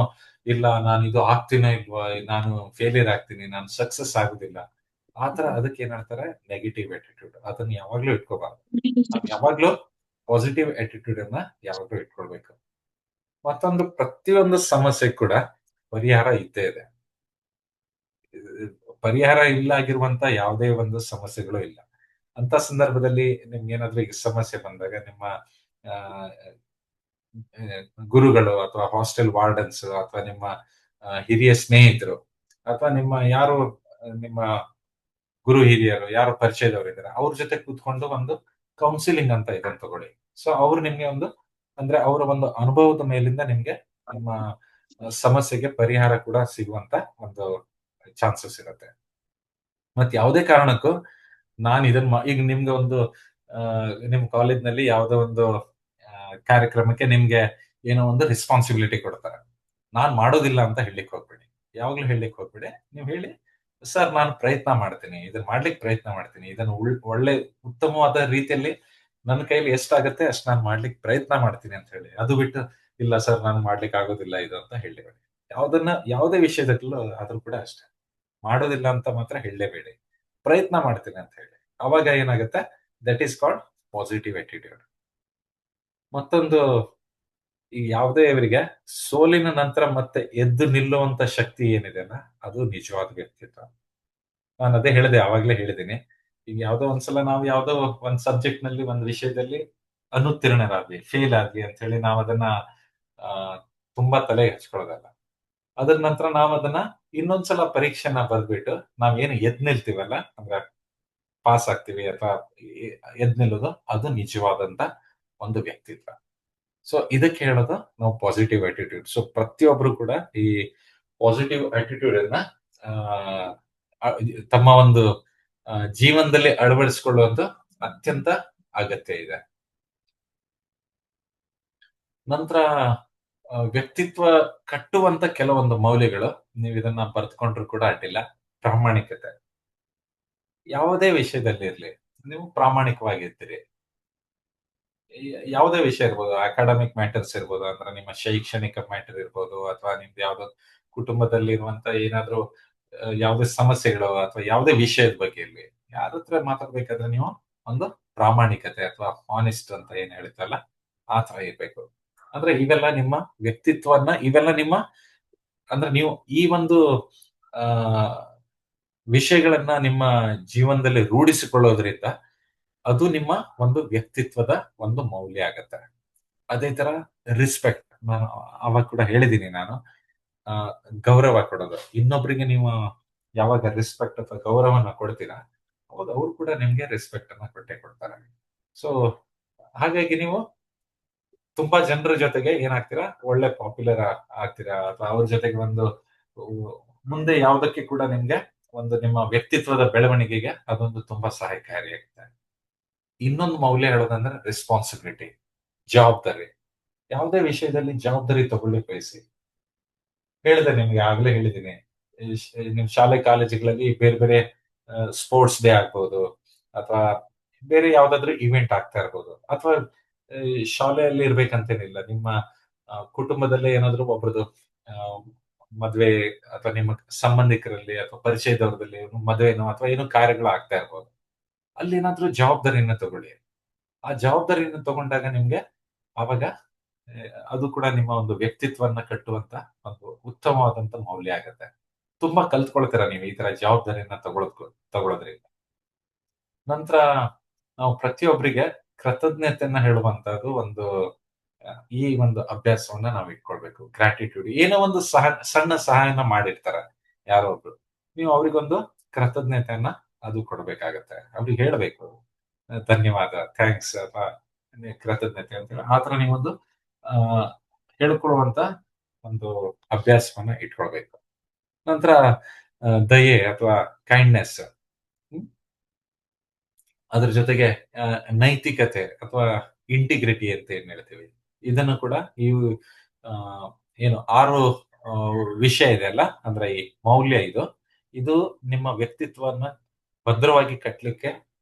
ಇಲ್ಲ ನಾನು ಇದು ಆಗ್ತೀನೋ ಇಲ್ವಾ, ನಾನು ಫೇಲಿಯರ್ ಆಗ್ತೀನಿ, ನಾನು ಸಕ್ಸಸ್ ಆಗುದಿಲ್ಲ, ಆತರ ಅದಕ್ಕೆ ಏನ್ ಹೇಳ್ತಾರೆ ನೆಗೆಟಿವ್ ಆಟಿಟ್ಯೂಡ್. ಅದನ್ನ ಯಾವಾಗ್ಲೂ ಇಟ್ಕೋಬಾರ್ದು. ನಾವು ಯಾವಾಗ್ಲೂ ಪಾಸಿಟಿವ್ ಆಟಿಟ್ಯೂಡ್ ಅನ್ನ ಯಾವಾಗ್ಲೂ ಇಟ್ಕೊಳ್ಬೇಕು. ಮತ್ತೊಂದು, ಪ್ರತಿಯೊಂದು ಸಮಸ್ಯೆ ಕೂಡ ಪರಿಹಾರ ಇದ್ದೇ ಇದೆ. ಪರಿಹಾರ ಇಲ್ಲ ಆಗಿರುವಂತ ಯಾವುದೇ ಒಂದು ಸಮಸ್ಯೆಗಳು ಇಲ್ಲ. ಅಂತ ಸಂದರ್ಭದಲ್ಲಿ ನಿಮ್ಗೆ ಏನಾದ್ರೂ ಈಗ ಸಮಸ್ಯೆ ಬಂದಾಗ ನಿಮ್ಮ ಆ, ಗುರುಗಳು ಅಥವಾ ಹಾಸ್ಟೆಲ್ ವಾರ್ಡನ್ಸ್ ಅಥವಾ ನಿಮ್ಮ ಹಿರಿಯ ಸ್ನೇಹಿತರು ಅಥವಾ ನಿಮ್ಮ ಗುರು ಹಿರಿಯರು ಯಾರು ಪರಿಚಯದವರು ಇದ್ದಾರೆ, ಅವ್ರ ಜೊತೆ ಕೂತ್ಕೊಂಡು ಒಂದು ಕೌನ್ಸಿಲಿಂಗ್ ಅಂತ ಇದನ್ನ ತಗೊಳ್ಳಿ. ಸೊ ಅವ್ರು ನಿಮ್ಗೆ ಅಂದ್ರೆ ಅವರ ಒಂದು ಅನುಭವದ ಮೇಲಿಂದ ನಿಮ್ಗೆ ನಿಮ್ಮ ಸಮಸ್ಯೆಗೆ ಪರಿಹಾರ ಕೂಡ ಸಿಗುವಂತ ಒಂದು ಚಾನ್ಸಸ್ ಇರುತ್ತೆ. ಮತ್ತೆ ಯಾವುದೇ ಕಾರಣಕ್ಕೂ ನಾನು ಈಗ ನಿಮ್ಗೆ ಒಂದು ನಿಮ್ ಕಾಲೇಜ್ನಲ್ಲಿ ಯಾವುದೋ ಒಂದು ಕಾರ್ಯಕ್ರಮಕ್ಕೆ ನಿಮ್ಗೆ ಏನೋ ಒಂದು ರೆಸ್ಪಾನ್ಸಿಬಿಲಿಟಿ ಕೊಡ್ತಾರೆ. ನಾನ್ ಮಾಡೋದಿಲ್ಲ ಅಂತ ಹೇಳಲಿಕ್ಕೆ ಹೋಗ್ಬೇಡಿ. ಯಾವಾಗ್ಲೂ ಹೇಳಲಿಕ್ಕೆ ಹೋಗ್ಬೇಡಿ. ನೀವು ಹೇಳಿ, ಸರ್ ನಾನು ಪ್ರಯತ್ನ ಮಾಡ್ತೀನಿ, ಇದನ್ನ ಮಾಡ್ಲಿಕ್ಕೆ ಪ್ರಯತ್ನ ಮಾಡ್ತೀನಿ, ಇದನ್ನು ಒಳ್ಳೆ ಉತ್ತಮವಾದ ರೀತಿಯಲ್ಲಿ ನನ್ನ ಕೈಲಿ ಎಷ್ಟಾಗತ್ತೆ ಅಷ್ಟು ನಾನು ಮಾಡ್ಲಿಕ್ಕೆ ಪ್ರಯತ್ನ ಮಾಡ್ತೀನಿ ಅಂತ ಹೇಳಿ. ಅದು ಬಿಟ್ಟು ಇಲ್ಲ ಸರ್ ನಾನು ಮಾಡ್ಲಿಕ್ಕೆ ಆಗೋದಿಲ್ಲ ಇದು ಅಂತ ಹೇಳಲೇಬೇಡಿ. ಯಾವುದೇ ವಿಷಯದಲ್ಲೂ ಆದ್ರೂ ಕೂಡ ಅಷ್ಟೇ, ಮಾಡೋದಿಲ್ಲ ಅಂತ ಮಾತ್ರ ಹೇಳಲೇಬೇಡಿ, ಪ್ರಯತ್ನ ಮಾಡ್ತೀನಿ ಅಂತ ಹೇಳಿ. ಅವಾಗ ಏನಾಗುತ್ತೆ, that is called positive attitude. ಮತ್ತೊಂದು, ಈಗ ಯಾವುದೇ ಇವರಿಗೆ ಸೋಲಿನ ನಂತರ ಮತ್ತೆ ಎದ್ದು ನಿಲ್ಲುವಂತ ಶಕ್ತಿ ಏನಿದೆನಾ, ಅದು ನಿಜವಾದ ವ್ಯಕ್ತಿತ್ವ. ನಾನು ಅದೇ ಹೇಳಿದೆ, ಆವಾಗ್ಲೇ ಹೇಳಿದ್ದೀನಿ. ಈಗ ಯಾವ್ದೋ ಒಂದ್ಸಲ ನಾವು ಯಾವ್ದೋ ಒಂದ್ ಸಬ್ಜೆಕ್ಟ್ ನಲ್ಲಿ ಒಂದ್ ವಿಷಯದಲ್ಲಿ ಅನುತ್ತೀರ್ಣರಾದ್ವಿ, ಫೇಲ್ ಆದ್ವಿ ಅಂತ ಹೇಳಿ ನಾವು ಅದನ್ನ ಆ ತುಂಬಾ ತಲೆ ಹಚ್ಕೊಳ್ಳೋದಲ್ಲ. ಅದ್ರ ನಂತರ ನಾವು ಅದನ್ನ ಇನ್ನೊಂದ್ಸಲ ಪರೀಕ್ಷೆನ ಬರ್ದ್ಬಿಟ್ಟು ನಾವೇನು ಎದ್ ನಿಲ್ತೀವಲ್ಲ, ಅಂದ್ರೆ ಪಾಸ್ ಆಗ್ತೀವಿ ಅಥವಾ ಎದ್ ನಿಲ್ಲೋದು, ಅದು ನಿಜವಾದಂತ ಒಂದು ವ್ಯಕ್ತಿತ್ವ. ಸೊ ಇದಕ್ಕೆ ಹೇಳೋದು ನಾವು ಪಾಸಿಟಿವ್ ಆಟಿಟ್ಯೂಡ್. ಸೊ ಪ್ರತಿಯೊಬ್ರು ಕೂಡ ಈ ಪಾಸಿಟಿವ್ ಆಟಿಟ್ಯೂಡ್ ಅನ್ನ ತಮ್ಮ ಒಂದು ಜೀವನದಲ್ಲಿ ಅಳವಡಿಸಿಕೊಳ್ಳುವುದು ಅತ್ಯಂತ ಅಗತ್ಯ ಇದೆ. ನಂತರ ವ್ಯಕ್ತಿತ್ವ ಕಟ್ಟುವಂತ ಕೆಲವೊಂದು ಮೌಲ್ಯಗಳು, ನೀವು ಇದನ್ನ ಬರ್ತ್ಕೊಂಡ್ರು ಕೂಡ ಅಡ್ಡಿಲ್ಲ. ಪ್ರಾಮಾಣಿಕತೆ. ಯಾವುದೇ ವಿಷಯದಲ್ಲಿ ಇರ್ಲಿ, ನೀವು ಪ್ರಾಮಾಣಿಕವಾಗಿರ್ತೀರಿ. ಯಾವುದೇ ವಿಷಯ ಇರ್ಬೋದು, ಅಕಾಡೆಮಿಕ್ ಮ್ಯಾಟರ್ಸ್ ಇರ್ಬೋದು, ಅಂದ್ರೆ ನಿಮ್ಮ ಶೈಕ್ಷಣಿಕ ಮ್ಯಾಟರ್ ಇರ್ಬೋದು, ಅಥವಾ ನಿಮ್ದು ಯಾವ್ದೋ ಕುಟುಂಬದಲ್ಲಿ ಇರುವಂತ ಏನಾದ್ರೂ ಯಾವುದೇ ಸಮಸ್ಯೆಗಳು ಅಥವಾ ಯಾವುದೇ ವಿಷಯದ ಬಗ್ಗೆ ಇರ್ಲಿ, ಯಾರ ಹತ್ರ ಮಾತಾಡ್ಬೇಕಾದ್ರೆ ನೀವು ಒಂದು ಪ್ರಾಮಾಣಿಕತೆ ಅಥವಾ ಹಾನೆಸ್ಟ್ ಅಂತ ಏನ್ ಹೇಳ್ತಲ್ಲ, ಆ ತರ ಇರ್ಬೇಕು. ಅಂದ್ರೆ ಇವೆಲ್ಲ ನಿಮ್ಮ ಇವೆಲ್ಲ ನಿಮ್ಮ ಅಂದ್ರೆ ನೀವು ಈ ಒಂದು ಆ ವಿಷಯಗಳನ್ನ ನಿಮ್ಮ ಜೀವನದಲ್ಲಿ ರೂಢಿಸಿಕೊಳ್ಳೋದ್ರಿಂದ ಅದು ನಿಮ್ಮ ಒಂದು ವ್ಯಕ್ತಿತ್ವದ ಒಂದು ಮೌಲ್ಯ ಆಗತ್ತೆ. ಅದೇ ತರ ರೆಸ್ಪೆಕ್ಟ್, ನಾನು ಅವಾಗ ಕೂಡ ಹೇಳಿದ್ದೀನಿ ನಾನು, ಆ, ಗೌರವ ಕೊಡೋದು. ಇನ್ನೊಬ್ರಿಗೆ ನೀವು ಯಾವಾಗ ರೆಸ್ಪೆಕ್ಟ್ ಅಥವಾ ಗೌರವನ ಕೊಡ್ತೀರಾ, ಅವಾಗ ಅವ್ರು ಕೂಡ ನಿಮ್ಗೆ ರೆಸ್ಪೆಕ್ಟ್ ಅನ್ನ ಕೊಟ್ಟೆ ಕೊಡ್ತಾರೆ. ಸೊ ಹಾಗಾಗಿ ನೀವು ತುಂಬಾ ಜನರ ಜೊತೆಗೆ ಏನಾಗ್ತೀರಾ, ಒಳ್ಳೆ ಪಾಪ್ಯುಲರ್ ಆಗ್ತೀರಾ, ಅಥವಾ ಅವ್ರ ಜೊತೆಗೆ ಒಂದು ಮುಂದೆ ಯಾವ್ದಕ್ಕೆ ಕೂಡ ನಿಮ್ಗೆ ಒಂದು ನಿಮ್ಮ ವ್ಯಕ್ತಿತ್ವದ ಬೆಳವಣಿಗೆಗೆ ಅದೊಂದು ತುಂಬಾ ಸಹಾಯಕಾರಿಯಾಗುತ್ತೆ. ಇನ್ನೊಂದು ಮೌಲ್ಯ ಹೇಳೋದಂದ್ರೆ ರೆಸ್ಪಾನ್ಸಿಬಿಲಿಟಿ, ಜವಾಬ್ದಾರಿ. ಯಾವುದೇ ವಿಷಯದಲ್ಲಿ ಜವಾಬ್ದಾರಿ ತಗೊಳ್ಳಿಕ್ ಬಯಸಿ. ನಿಮ್ಗೆ ಆಗ್ಲೇ ಹೇಳಿದ್ದೀನಿ, ನಿಮ್ ಶಾಲೆ ಕಾಲೇಜುಗಳಲ್ಲಿ ಬೇರೆ ಬೇರೆ ಸ್ಪೋರ್ಟ್ಸ್ ಡೇ ಆಗ್ಬೋದು, ಅಥವಾ ಬೇರೆ ಯಾವ್ದಾದ್ರು ಇವೆಂಟ್ ಆಗ್ತಾ ಇರ್ಬೋದು, ಅಥವಾ ಶಾಲೆಯಲ್ಲಿ ಇರ್ಬೇಕಂತೇನಿಲ್ಲ, ನಿಮ್ಮ ಕುಟುಂಬದಲ್ಲೇ ಏನಾದ್ರು ಒಬ್ರದ್ದು ಮದ್ವೆ, ಅಥವಾ ನಿಮ್ಮ ಸಂಬಂಧಿಕರಲ್ಲಿ ಅಥವಾ ಪರಿಚಯದವ್ರದಲ್ಲಿ ಮದುವೆನೋ ಅಥವಾ ಏನೋ ಕಾರ್ಯಗಳು ಆಗ್ತಾ ಇರ್ಬೋದು. ಅಲ್ಲಿ ಏನಾದ್ರೂ ಜವಾಬ್ದಾರಿಯನ್ನ ತಗೊಳ್ಳಿ. ಆ ಜವಾಬ್ದಾರಿಯನ್ನು ತಗೊಂಡಾಗ ನಿಮ್ಗೆ ಅವಾಗ ಅದು ಕೂಡ ನಿಮ್ಮ ಒಂದು ವ್ಯಕ್ತಿತ್ವನ್ನ ಕಟ್ಟುವಂತ ಒಂದು ಉತ್ತಮವಾದಂತ ಮೌಲ್ಯ ಆಗತ್ತೆ. ತುಂಬಾ ಕಲ್ತ್ಕೊಳ್ತೀರಾ ನೀವು ಈ ತರ ಜವಾಬ್ದಾರಿಯನ್ನ ತಗೊಳ್ಳೋದ್ರಿಂದ. ನಂತರ ನಾವು ಪ್ರತಿಯೊಬ್ಬರಿಗೆ ಕೃತಜ್ಞತೆಯನ್ನ ಹೇಳುವಂತದ್ದು ಒಂದು ಈ ಒಂದು ಅಭ್ಯಾಸವನ್ನ ನಾವು ಇಟ್ಕೊಳ್ಬೇಕು. ಗ್ರಾಟಿಟ್ಯೂಡ್, ಏನೋ ಒಂದು ಸಣ್ಣ ಸಹಾಯನ ಮಾಡಿರ್ತಾರೆ ಯಾರೋ ಒಬ್ರು, ನೀವು ಅವ್ರಿಗೊಂದು ಕೃತಜ್ಞತೆಯನ್ನ ಅದು ಕೊಡ್ಬೇಕಾಗತ್ತೆ. ಅವ್ರಿಗೆ ಹೇಳ್ಬೇಕು, ಧನ್ಯವಾದ, ಥ್ಯಾಂಕ್ಸ್ ಅಥವಾ ಕೃತಜ್ಞತೆ ಅಂತ ಹೇಳಿ. ಆತರ ನೀವೊಂದು ಆ ಹೇಳ್ಕೊಳ್ಳುವಂತ ಒಂದು ಅಭ್ಯಾಸವನ್ನ ಇಟ್ಕೊಳ್ಬೇಕು. ನಂತರ ದಯೆ ಅಥವಾ ಕೈಂಡ್ನೆಸ್, ಅದ್ರ ಜೊತೆಗೆ ನೈತಿಕತೆ ಅಥವಾ ಇಂಟಿಗ್ರಿಟಿ ಅಂತ ಏನ್ ಹೇಳ್ತೀವಿ, ಇದನ್ನು ಕೂಡ ಇವು ಏನು 6 ವಿಷಯ ಇದೆ ಅಲ್ಲ, ಅಂದ್ರೆ ಈ ಮೌಲ್ಯ ಇದು ನಿಮ್ಮ ವ್ಯಕ್ತಿತ್ವವನ್ನ ಭದ್ರವಾಗಿ ಕಟ್ಟಲಿಕ್ಕೆ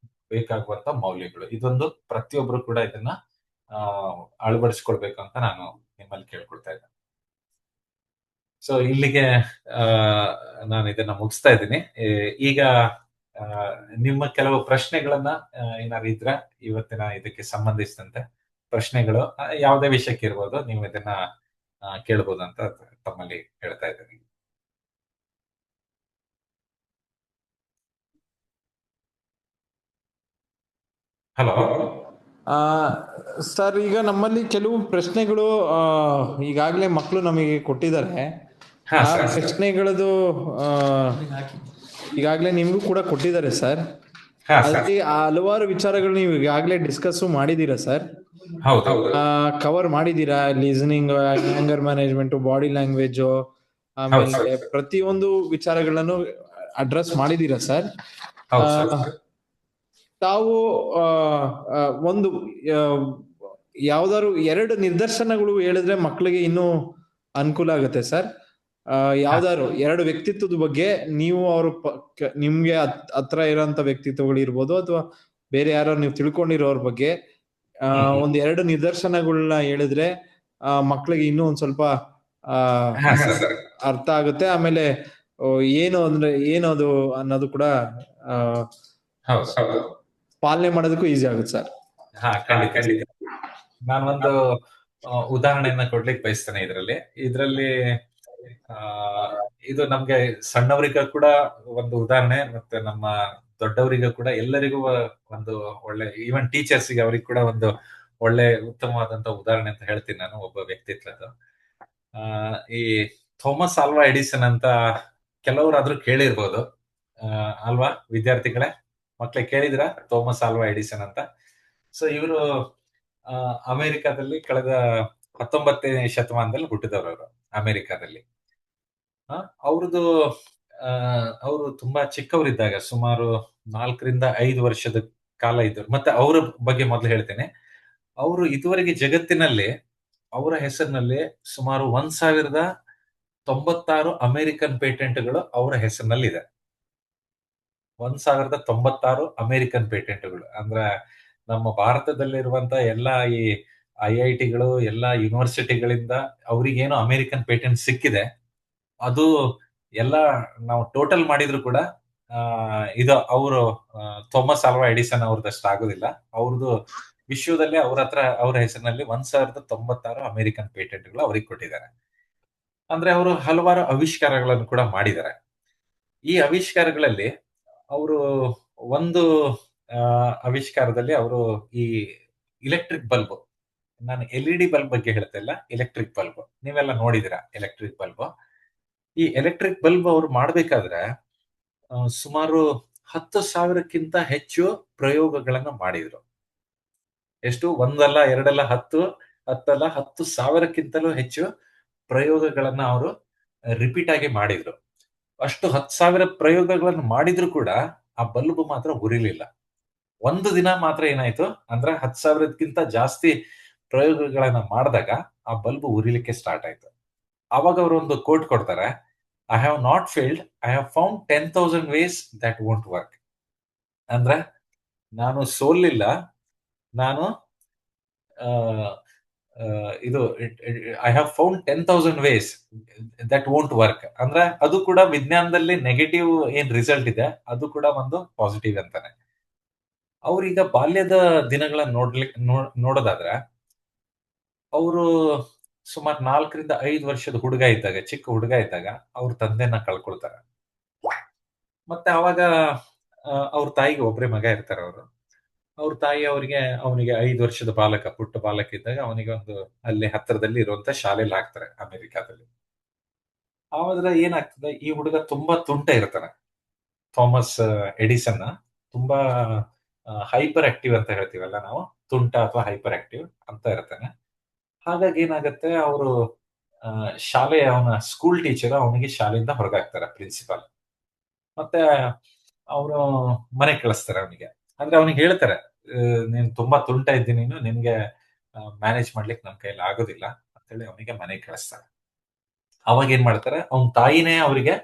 ಬೇಕಾಗುವಂತ ಮೌಲ್ಯಗಳು. ಇದೊಂದು ಪ್ರತಿಯೊಬ್ರು ಕೂಡ ಇದನ್ನ ಅಳವಡಿಸ್ಕೊಳ್ಬೇಕು ಅಂತ ನಾನು ನಿಮ್ಮಲ್ಲಿ ಕೇಳ್ಕೊಳ್ತಾ ಇದ್ದೇನೆ. ಸೊ ಇಲ್ಲಿಗೆ ನಾನು ಇದನ್ನ ಮುಗಿಸ್ತಾ ಇದ್ದೀನಿ. ಈಗ ನಿಮ್ಮ ಕೆಲವು ಪ್ರಶ್ನೆಗಳನ್ನ ಏನಾದ್ರು ಇದ್ರೆ ಇವತ್ತಿನ ಇದಕ್ಕೆ ಸಂಬಂಧಿಸಿದಂತೆ ಪ್ರಶ್ನೆಗಳು ಯಾವುದೇ ವಿಷಯಕ್ಕೆ ಇರ್ಬೋದು, ನೀವು ಇದನ್ನ ಕೇಳ್ಬೋದು ಅಂತ ತಮ್ಮಲ್ಲಿ ಹೇಳ್ತಾ ಇದ್ದೀನಿ. ಹಲೋ ಸರ್, ಈಗ ನಮ್ಮಲ್ಲಿ ಕೆಲವು ಪ್ರಶ್ನೆಗಳು ಈಗಾಗಲೇ ಮಕ್ಕಳು ನಮಗೆ ಕೊಟ್ಟಿದ್ದಾರೆ. ಆ ಪ್ರಶ್ನೆಗಳದು ಈಗಾಗಲೇ ನಿಮಗೂ ಕೂಡ ಕೊಟ್ಟಿದ್ದಾರೆ ಸರ್. ಅಲ್ಲಿ ಹಲವಾರು ವಿಚಾರಗಳು ನೀವು ಈಗಾಗಲೇ ಡಿಸ್ಕಸ್ ಮಾಡಿದೀರಾ ಸರ್. ಕವರ್ ಮಾಡಿದೀರಾ. Listening, anger management, body language, ಆಮೇಲೆ ಪ್ರತಿಯೊಂದು ವಿಚಾರಗಳನ್ನು ಅಡ್ರೆಸ್ ಮಾಡಿದೀರಾ ಸರ್. ತಾವು ಒಂದು ಯಾವ್ದಾದ್ರು 2 ನಿದರ್ಶನಗಳು ಹೇಳಿದ್ರೆ ಮಕ್ಕಳಿಗೆ ಇನ್ನೂ ಅನುಕೂಲ ಆಗುತ್ತೆ ಸರ್. ಯಾವ್ದಾದ್ರು 2 ವ್ಯಕ್ತಿತ್ವದ ಬಗ್ಗೆ ನೀವು ನಿಮ್ಗೆ ಹತ್ರ ಇರೋಂತ ವ್ಯಕ್ತಿತ್ವಗಳು ಇರ್ಬೋದು, ಅಥವಾ ಬೇರೆ ಯಾರು ನೀವು ತಿಳ್ಕೊಂಡಿರೋರ್ ಬಗ್ಗೆ ಒಂದ್ 2 ನಿದರ್ಶನಗಳನ್ನ ಹೇಳಿದ್ರೆ ಮಕ್ಕಳಿಗೆ ಇನ್ನೂ ಒಂದ್ ಸ್ವಲ್ಪ ಅರ್ಥ ಆಗುತ್ತೆ. ಆಮೇಲೆ ಏನದು ಅನ್ನೋದು ಕೂಡ ಪಾಲನೆ ಮಾಡೋದಕ್ಕೂ ಈಸಿ ಆಗುತ್ತೆ ಸರ್. ಖಂಡಿತ. ನಾನೊಂದು ಉದಾಹರಣೆಯನ್ನ ಕೊಡ್ಲಿಕ್ಕೆ ಬಯಸ್ತೇನೆ ಇದರಲ್ಲಿ. ಇದು ನಮ್ಗೆ ಸಣ್ಣವರಿಗ ಕೂಡ ಒಂದು ಉದಾಹರಣೆ, ಮತ್ತೆ ನಮ್ಮ ದೊಡ್ಡವರಿಗೂ ಕೂಡ, ಎಲ್ಲರಿಗೂ ಒಂದು ಒಳ್ಳೆ, ಈವನ್ ಟೀಚರ್ಸ್ಗೆ ಅವ್ರಿಗೆ ಕೂಡ ಒಂದು ಒಳ್ಳೆ ಉತ್ತಮವಾದಂತ ಉದಾಹರಣೆ ಅಂತ ಹೇಳ್ತೀನಿ ನಾನು, ಒಬ್ಬ ವ್ಯಕ್ತಿತ್ವದ. ಈ ಥಾಮಸ್ ಆಲ್ವಾ ಎಡಿಸನ್ ಅಂತ ಕೆಲವರಾದ್ರೂ ಕೇಳಿರ್ಬೋದು ಅಲ್ವಾ ವಿದ್ಯಾರ್ಥಿಗಳೇ? ಮಕ್ಳೇ ಕೇಳಿದ್ರ ಥಾಮಸ್ ಆಲ್ವಾ ಎಡಿಸನ್ ಅಂತ? ಸೊ ಇವರು ಅಮೆರಿಕಾದಲ್ಲಿ ಕಳೆದ 19ನೇ ಶತಮಾನದಲ್ಲಿ ಹುಟ್ಟಿದವರು. ಅವರು ಅಮೆರಿಕಾದಲ್ಲಿ. ಅವರು ತುಂಬಾ ಚಿಕ್ಕವರಿದ್ದಾಗ, ಸುಮಾರು 4ರಿಂದ 5 ವರ್ಷದ ಕಾಲ ಇದ್ದರು. ಮತ್ತೆ ಅವರ ಬಗ್ಗೆ ಮೊದಲು ಹೇಳ್ತೇನೆ. ಅವರು ಇದುವರೆಗೆ ಜಗತ್ತಿನಲ್ಲಿ ಅವರ ಹೆಸರಿನಲ್ಲಿ ಸುಮಾರು 1096 ಅಮೆರಿಕನ್ ಪೇಟೆಂಟ್ಗಳು ಅವರ ಹೆಸರಿನಲ್ಲಿ ಇದೆ. 1096 ಅಮೆರಿಕನ್ ಪೇಟೆಂಟ್ಗಳು. ಅಂದ್ರೆ ನಮ್ಮ ಭಾರತದಲ್ಲಿರುವಂತ ಎಲ್ಲಾ ಈ IIT-ಗಳು, ಎಲ್ಲಾ ಯೂನಿವರ್ಸಿಟಿಗಳಿಂದ ಅವ್ರಿಗೇನು ಅಮೆರಿಕನ್ ಪೇಟೆಂಟ್ ಸಿಕ್ಕಿದೆ, ಅದು ಎಲ್ಲ ನಾವು ಟೋಟಲ್ ಮಾಡಿದ್ರು ಕೂಡ ಇದು ಅವರು ಥಾಮಸ್ ಆಲ್ವಾ ಎಡಿಸನ್ ಅವ್ರದಷ್ಟು ಆಗೋದಿಲ್ಲ. ಅವ್ರದ್ದು ವಿಶ್ವದಲ್ಲೇ ಅವ್ರ ಹೆಸರಿನಲ್ಲಿ 1096 ಅಮೆರಿಕನ್ ಪೇಟೆಂಟ್ಗಳು ಅವ್ರಿಗೆ ಕೊಟ್ಟಿದ್ದಾರೆ. ಅಂದ್ರೆ ಅವರು ಹಲವಾರು ಆವಿಷ್ಕಾರಗಳನ್ನು ಕೂಡ ಮಾಡಿದ್ದಾರೆ. ಈ ಆವಿಷ್ಕಾರಗಳಲ್ಲಿ ಅವರು ಒಂದು ಆವಿಷ್ಕಾರದಲ್ಲಿ ಅವರು ಈ ಎಲೆಕ್ಟ್ರಿಕ್ ಬಲ್ಬ್, ನಾನು LED ಬಲ್ಬ್ ಬಗ್ಗೆ ಹೇಳ್ತಾ ಇಲ್ಲ, ಎಲೆಕ್ಟ್ರಿಕ್ ಬಲ್ಬ್ ನೀವೆಲ್ಲ ನೋಡಿದಿರಾ ಎಲೆಕ್ಟ್ರಿಕ್ ಬಲ್ಬ್. ಈ ಎಲೆಕ್ಟ್ರಿಕ್ ಬಲ್ಬ್ ಅವ್ರು ಮಾಡ್ಬೇಕಾದ್ರೆ ಸುಮಾರು 10,000ಕ್ಕಿಂತ ಹೆಚ್ಚು ಪ್ರಯೋಗಗಳನ್ನ ಮಾಡಿದ್ರು. ಎಷ್ಟು? ಒಂದಲ್ಲ, ಎರಡಲ್ಲ, ಹತ್ತಲ್ಲ, 10,000ಕ್ಕಿಂತಲೂ ಹೆಚ್ಚು ಪ್ರಯೋಗಗಳನ್ನ ಅವರು ರಿಪೀಟ್ ಆಗಿ ಮಾಡಿದ್ರು. ಅಷ್ಟು 10,000 ಪ್ರಯೋಗಗಳನ್ನು ಮಾಡಿದ್ರು ಕೂಡ ಆ ಬಲ್ಬ್ ಮಾತ್ರ ಉರಿಲಿಲ್ಲ. ಒಂದು ದಿನ ಮಾತ್ರ ಏನಾಯ್ತು ಅಂದ್ರೆ 10,000ಕ್ಕಿಂತ ಜಾಸ್ತಿ ಪ್ರಯೋಗಗಳನ್ನ ಮಾಡಿದಾಗ ಆ ಬಲ್ಬ್ ಉರಿಲಿಕ್ಕೆ ಸ್ಟಾರ್ಟ್ ಆಯ್ತು. ಅವಾಗ ಅವರು ಒಂದು ಕೋಟ್ ಕೊಡ್ತಾರೆ, I have not failed, I have found 10,000 ways that won't work. ಅಂದ್ರೆ ನಾನು ಸೋಲಿಲ್ಲ, ನಾನು ಇದು I have found 10,000 ways that won't work. ಅಂದ್ರೆ ಅದು ಕೂಡ ವಿಜ್ಞಾನದಲ್ಲಿ ನೆಗೆಟಿವ್ ಏನ್ ರಿಸಲ್ಟ್ ಇದೆ ಅದು ಕೂಡ ಒಂದು ಪಾಸಿಟಿವ್ ಅಂತಾನೆ. ಅವ್ರೀಗ ಬಾಲ್ಯದ ದಿನಗಳನ್ನ ನೋಡೋದಾದ್ರೆ, ಅವರು ಸುಮಾರು 4ರಿಂದ 5 ವರ್ಷದ ಹುಡುಗ ಇದ್ದಾಗ, ಚಿಕ್ಕ ಹುಡುಗ ಇದ್ದಾಗ ಅವ್ರ ತಂದೆನ ಕಳ್ಕೊಳ್ತಾರೆ. ಮತ್ತೆ ಅವಾಗ ಅವ್ರ ತಾಯಿಗೆ ಒಬ್ಬರೇ ಮಗ ಇರ್ತಾರೆ ಅವರು. ಅವ್ರ ತಾಯಿ ಅವನಿಗೆ 5 ವರ್ಷದ ಪುಟ್ಟ ಬಾಲಕ ಇದ್ದಾಗ ಅವನಿಗೆ ಒಂದು ಅಲ್ಲಿ ಹತ್ತಿರದಲ್ಲಿ ಇರುವಂತ ಶಾಲೆಯಲ್ಲಿ ಹಾಕ್ತಾರೆ ಅಮೆರಿಕಾದಲ್ಲಿ. ಆದ್ರೆ ಏನಾಗ್ತದೆ, ಈ ಹುಡುಗ ತುಂಬಾ ತುಂಟ ಇರ್ತಾನೆ. ಥಾಮಸ್ ಎಡಿಸನ್ ತುಂಬಾ ಹೈಪರ್ ಆಕ್ಟಿವ್ ಅಂತ ಹೇಳ್ತೀವಲ್ಲ ನಾವು, ತುಂಟ ಅಥವಾ ಹೈಪರ್ ಆಕ್ಟಿವ್ ಅಂತ ಇರ್ತಾನೆ. ಹಾಗಾಗಿ ಏನಾಗುತ್ತೆ, ಅವರು ಅವನ ಸ್ಕೂಲ್ ಟೀಚರ್ ಅವನಿಗೆ ಶಾಲೆಯಿಂದ ಹೊರಗಾಕ್ತಾರೆ, ಪ್ರಿನ್ಸಿಪಾಲ್. ಮತ್ತೆ ಅವರು ಮನೆ ಕಳಿಸ್ತಾರೆ ಅವನಿಗೆ. ಅಂದ್ರೆ ಅವನಿಗೆ ಹೇಳ್ತಾರೆ, ನೀನ್ ತುಂಬಾ ತುಂಟ ಇದ್ದೀನಿ, ನೀನು ನಿನ್ಗೆ ಮ್ಯಾನೇಜ್ ಮಾಡ್ಲಿಕ್ಕೆ ನಮ್ ಕೈಯಲ್ಲಿ ಆಗೋದಿಲ್ಲ ಅಂತೇಳಿ ಅವನಿಗೆ ಮನೆಗೆ ಕಳಿಸ್ತಾರೆ. ಅವಾಗ ಏನ್ ಮಾಡ್ತಾರೆ, ಅವನ ತಾಯಿನೇ ಅವರಿಗೆ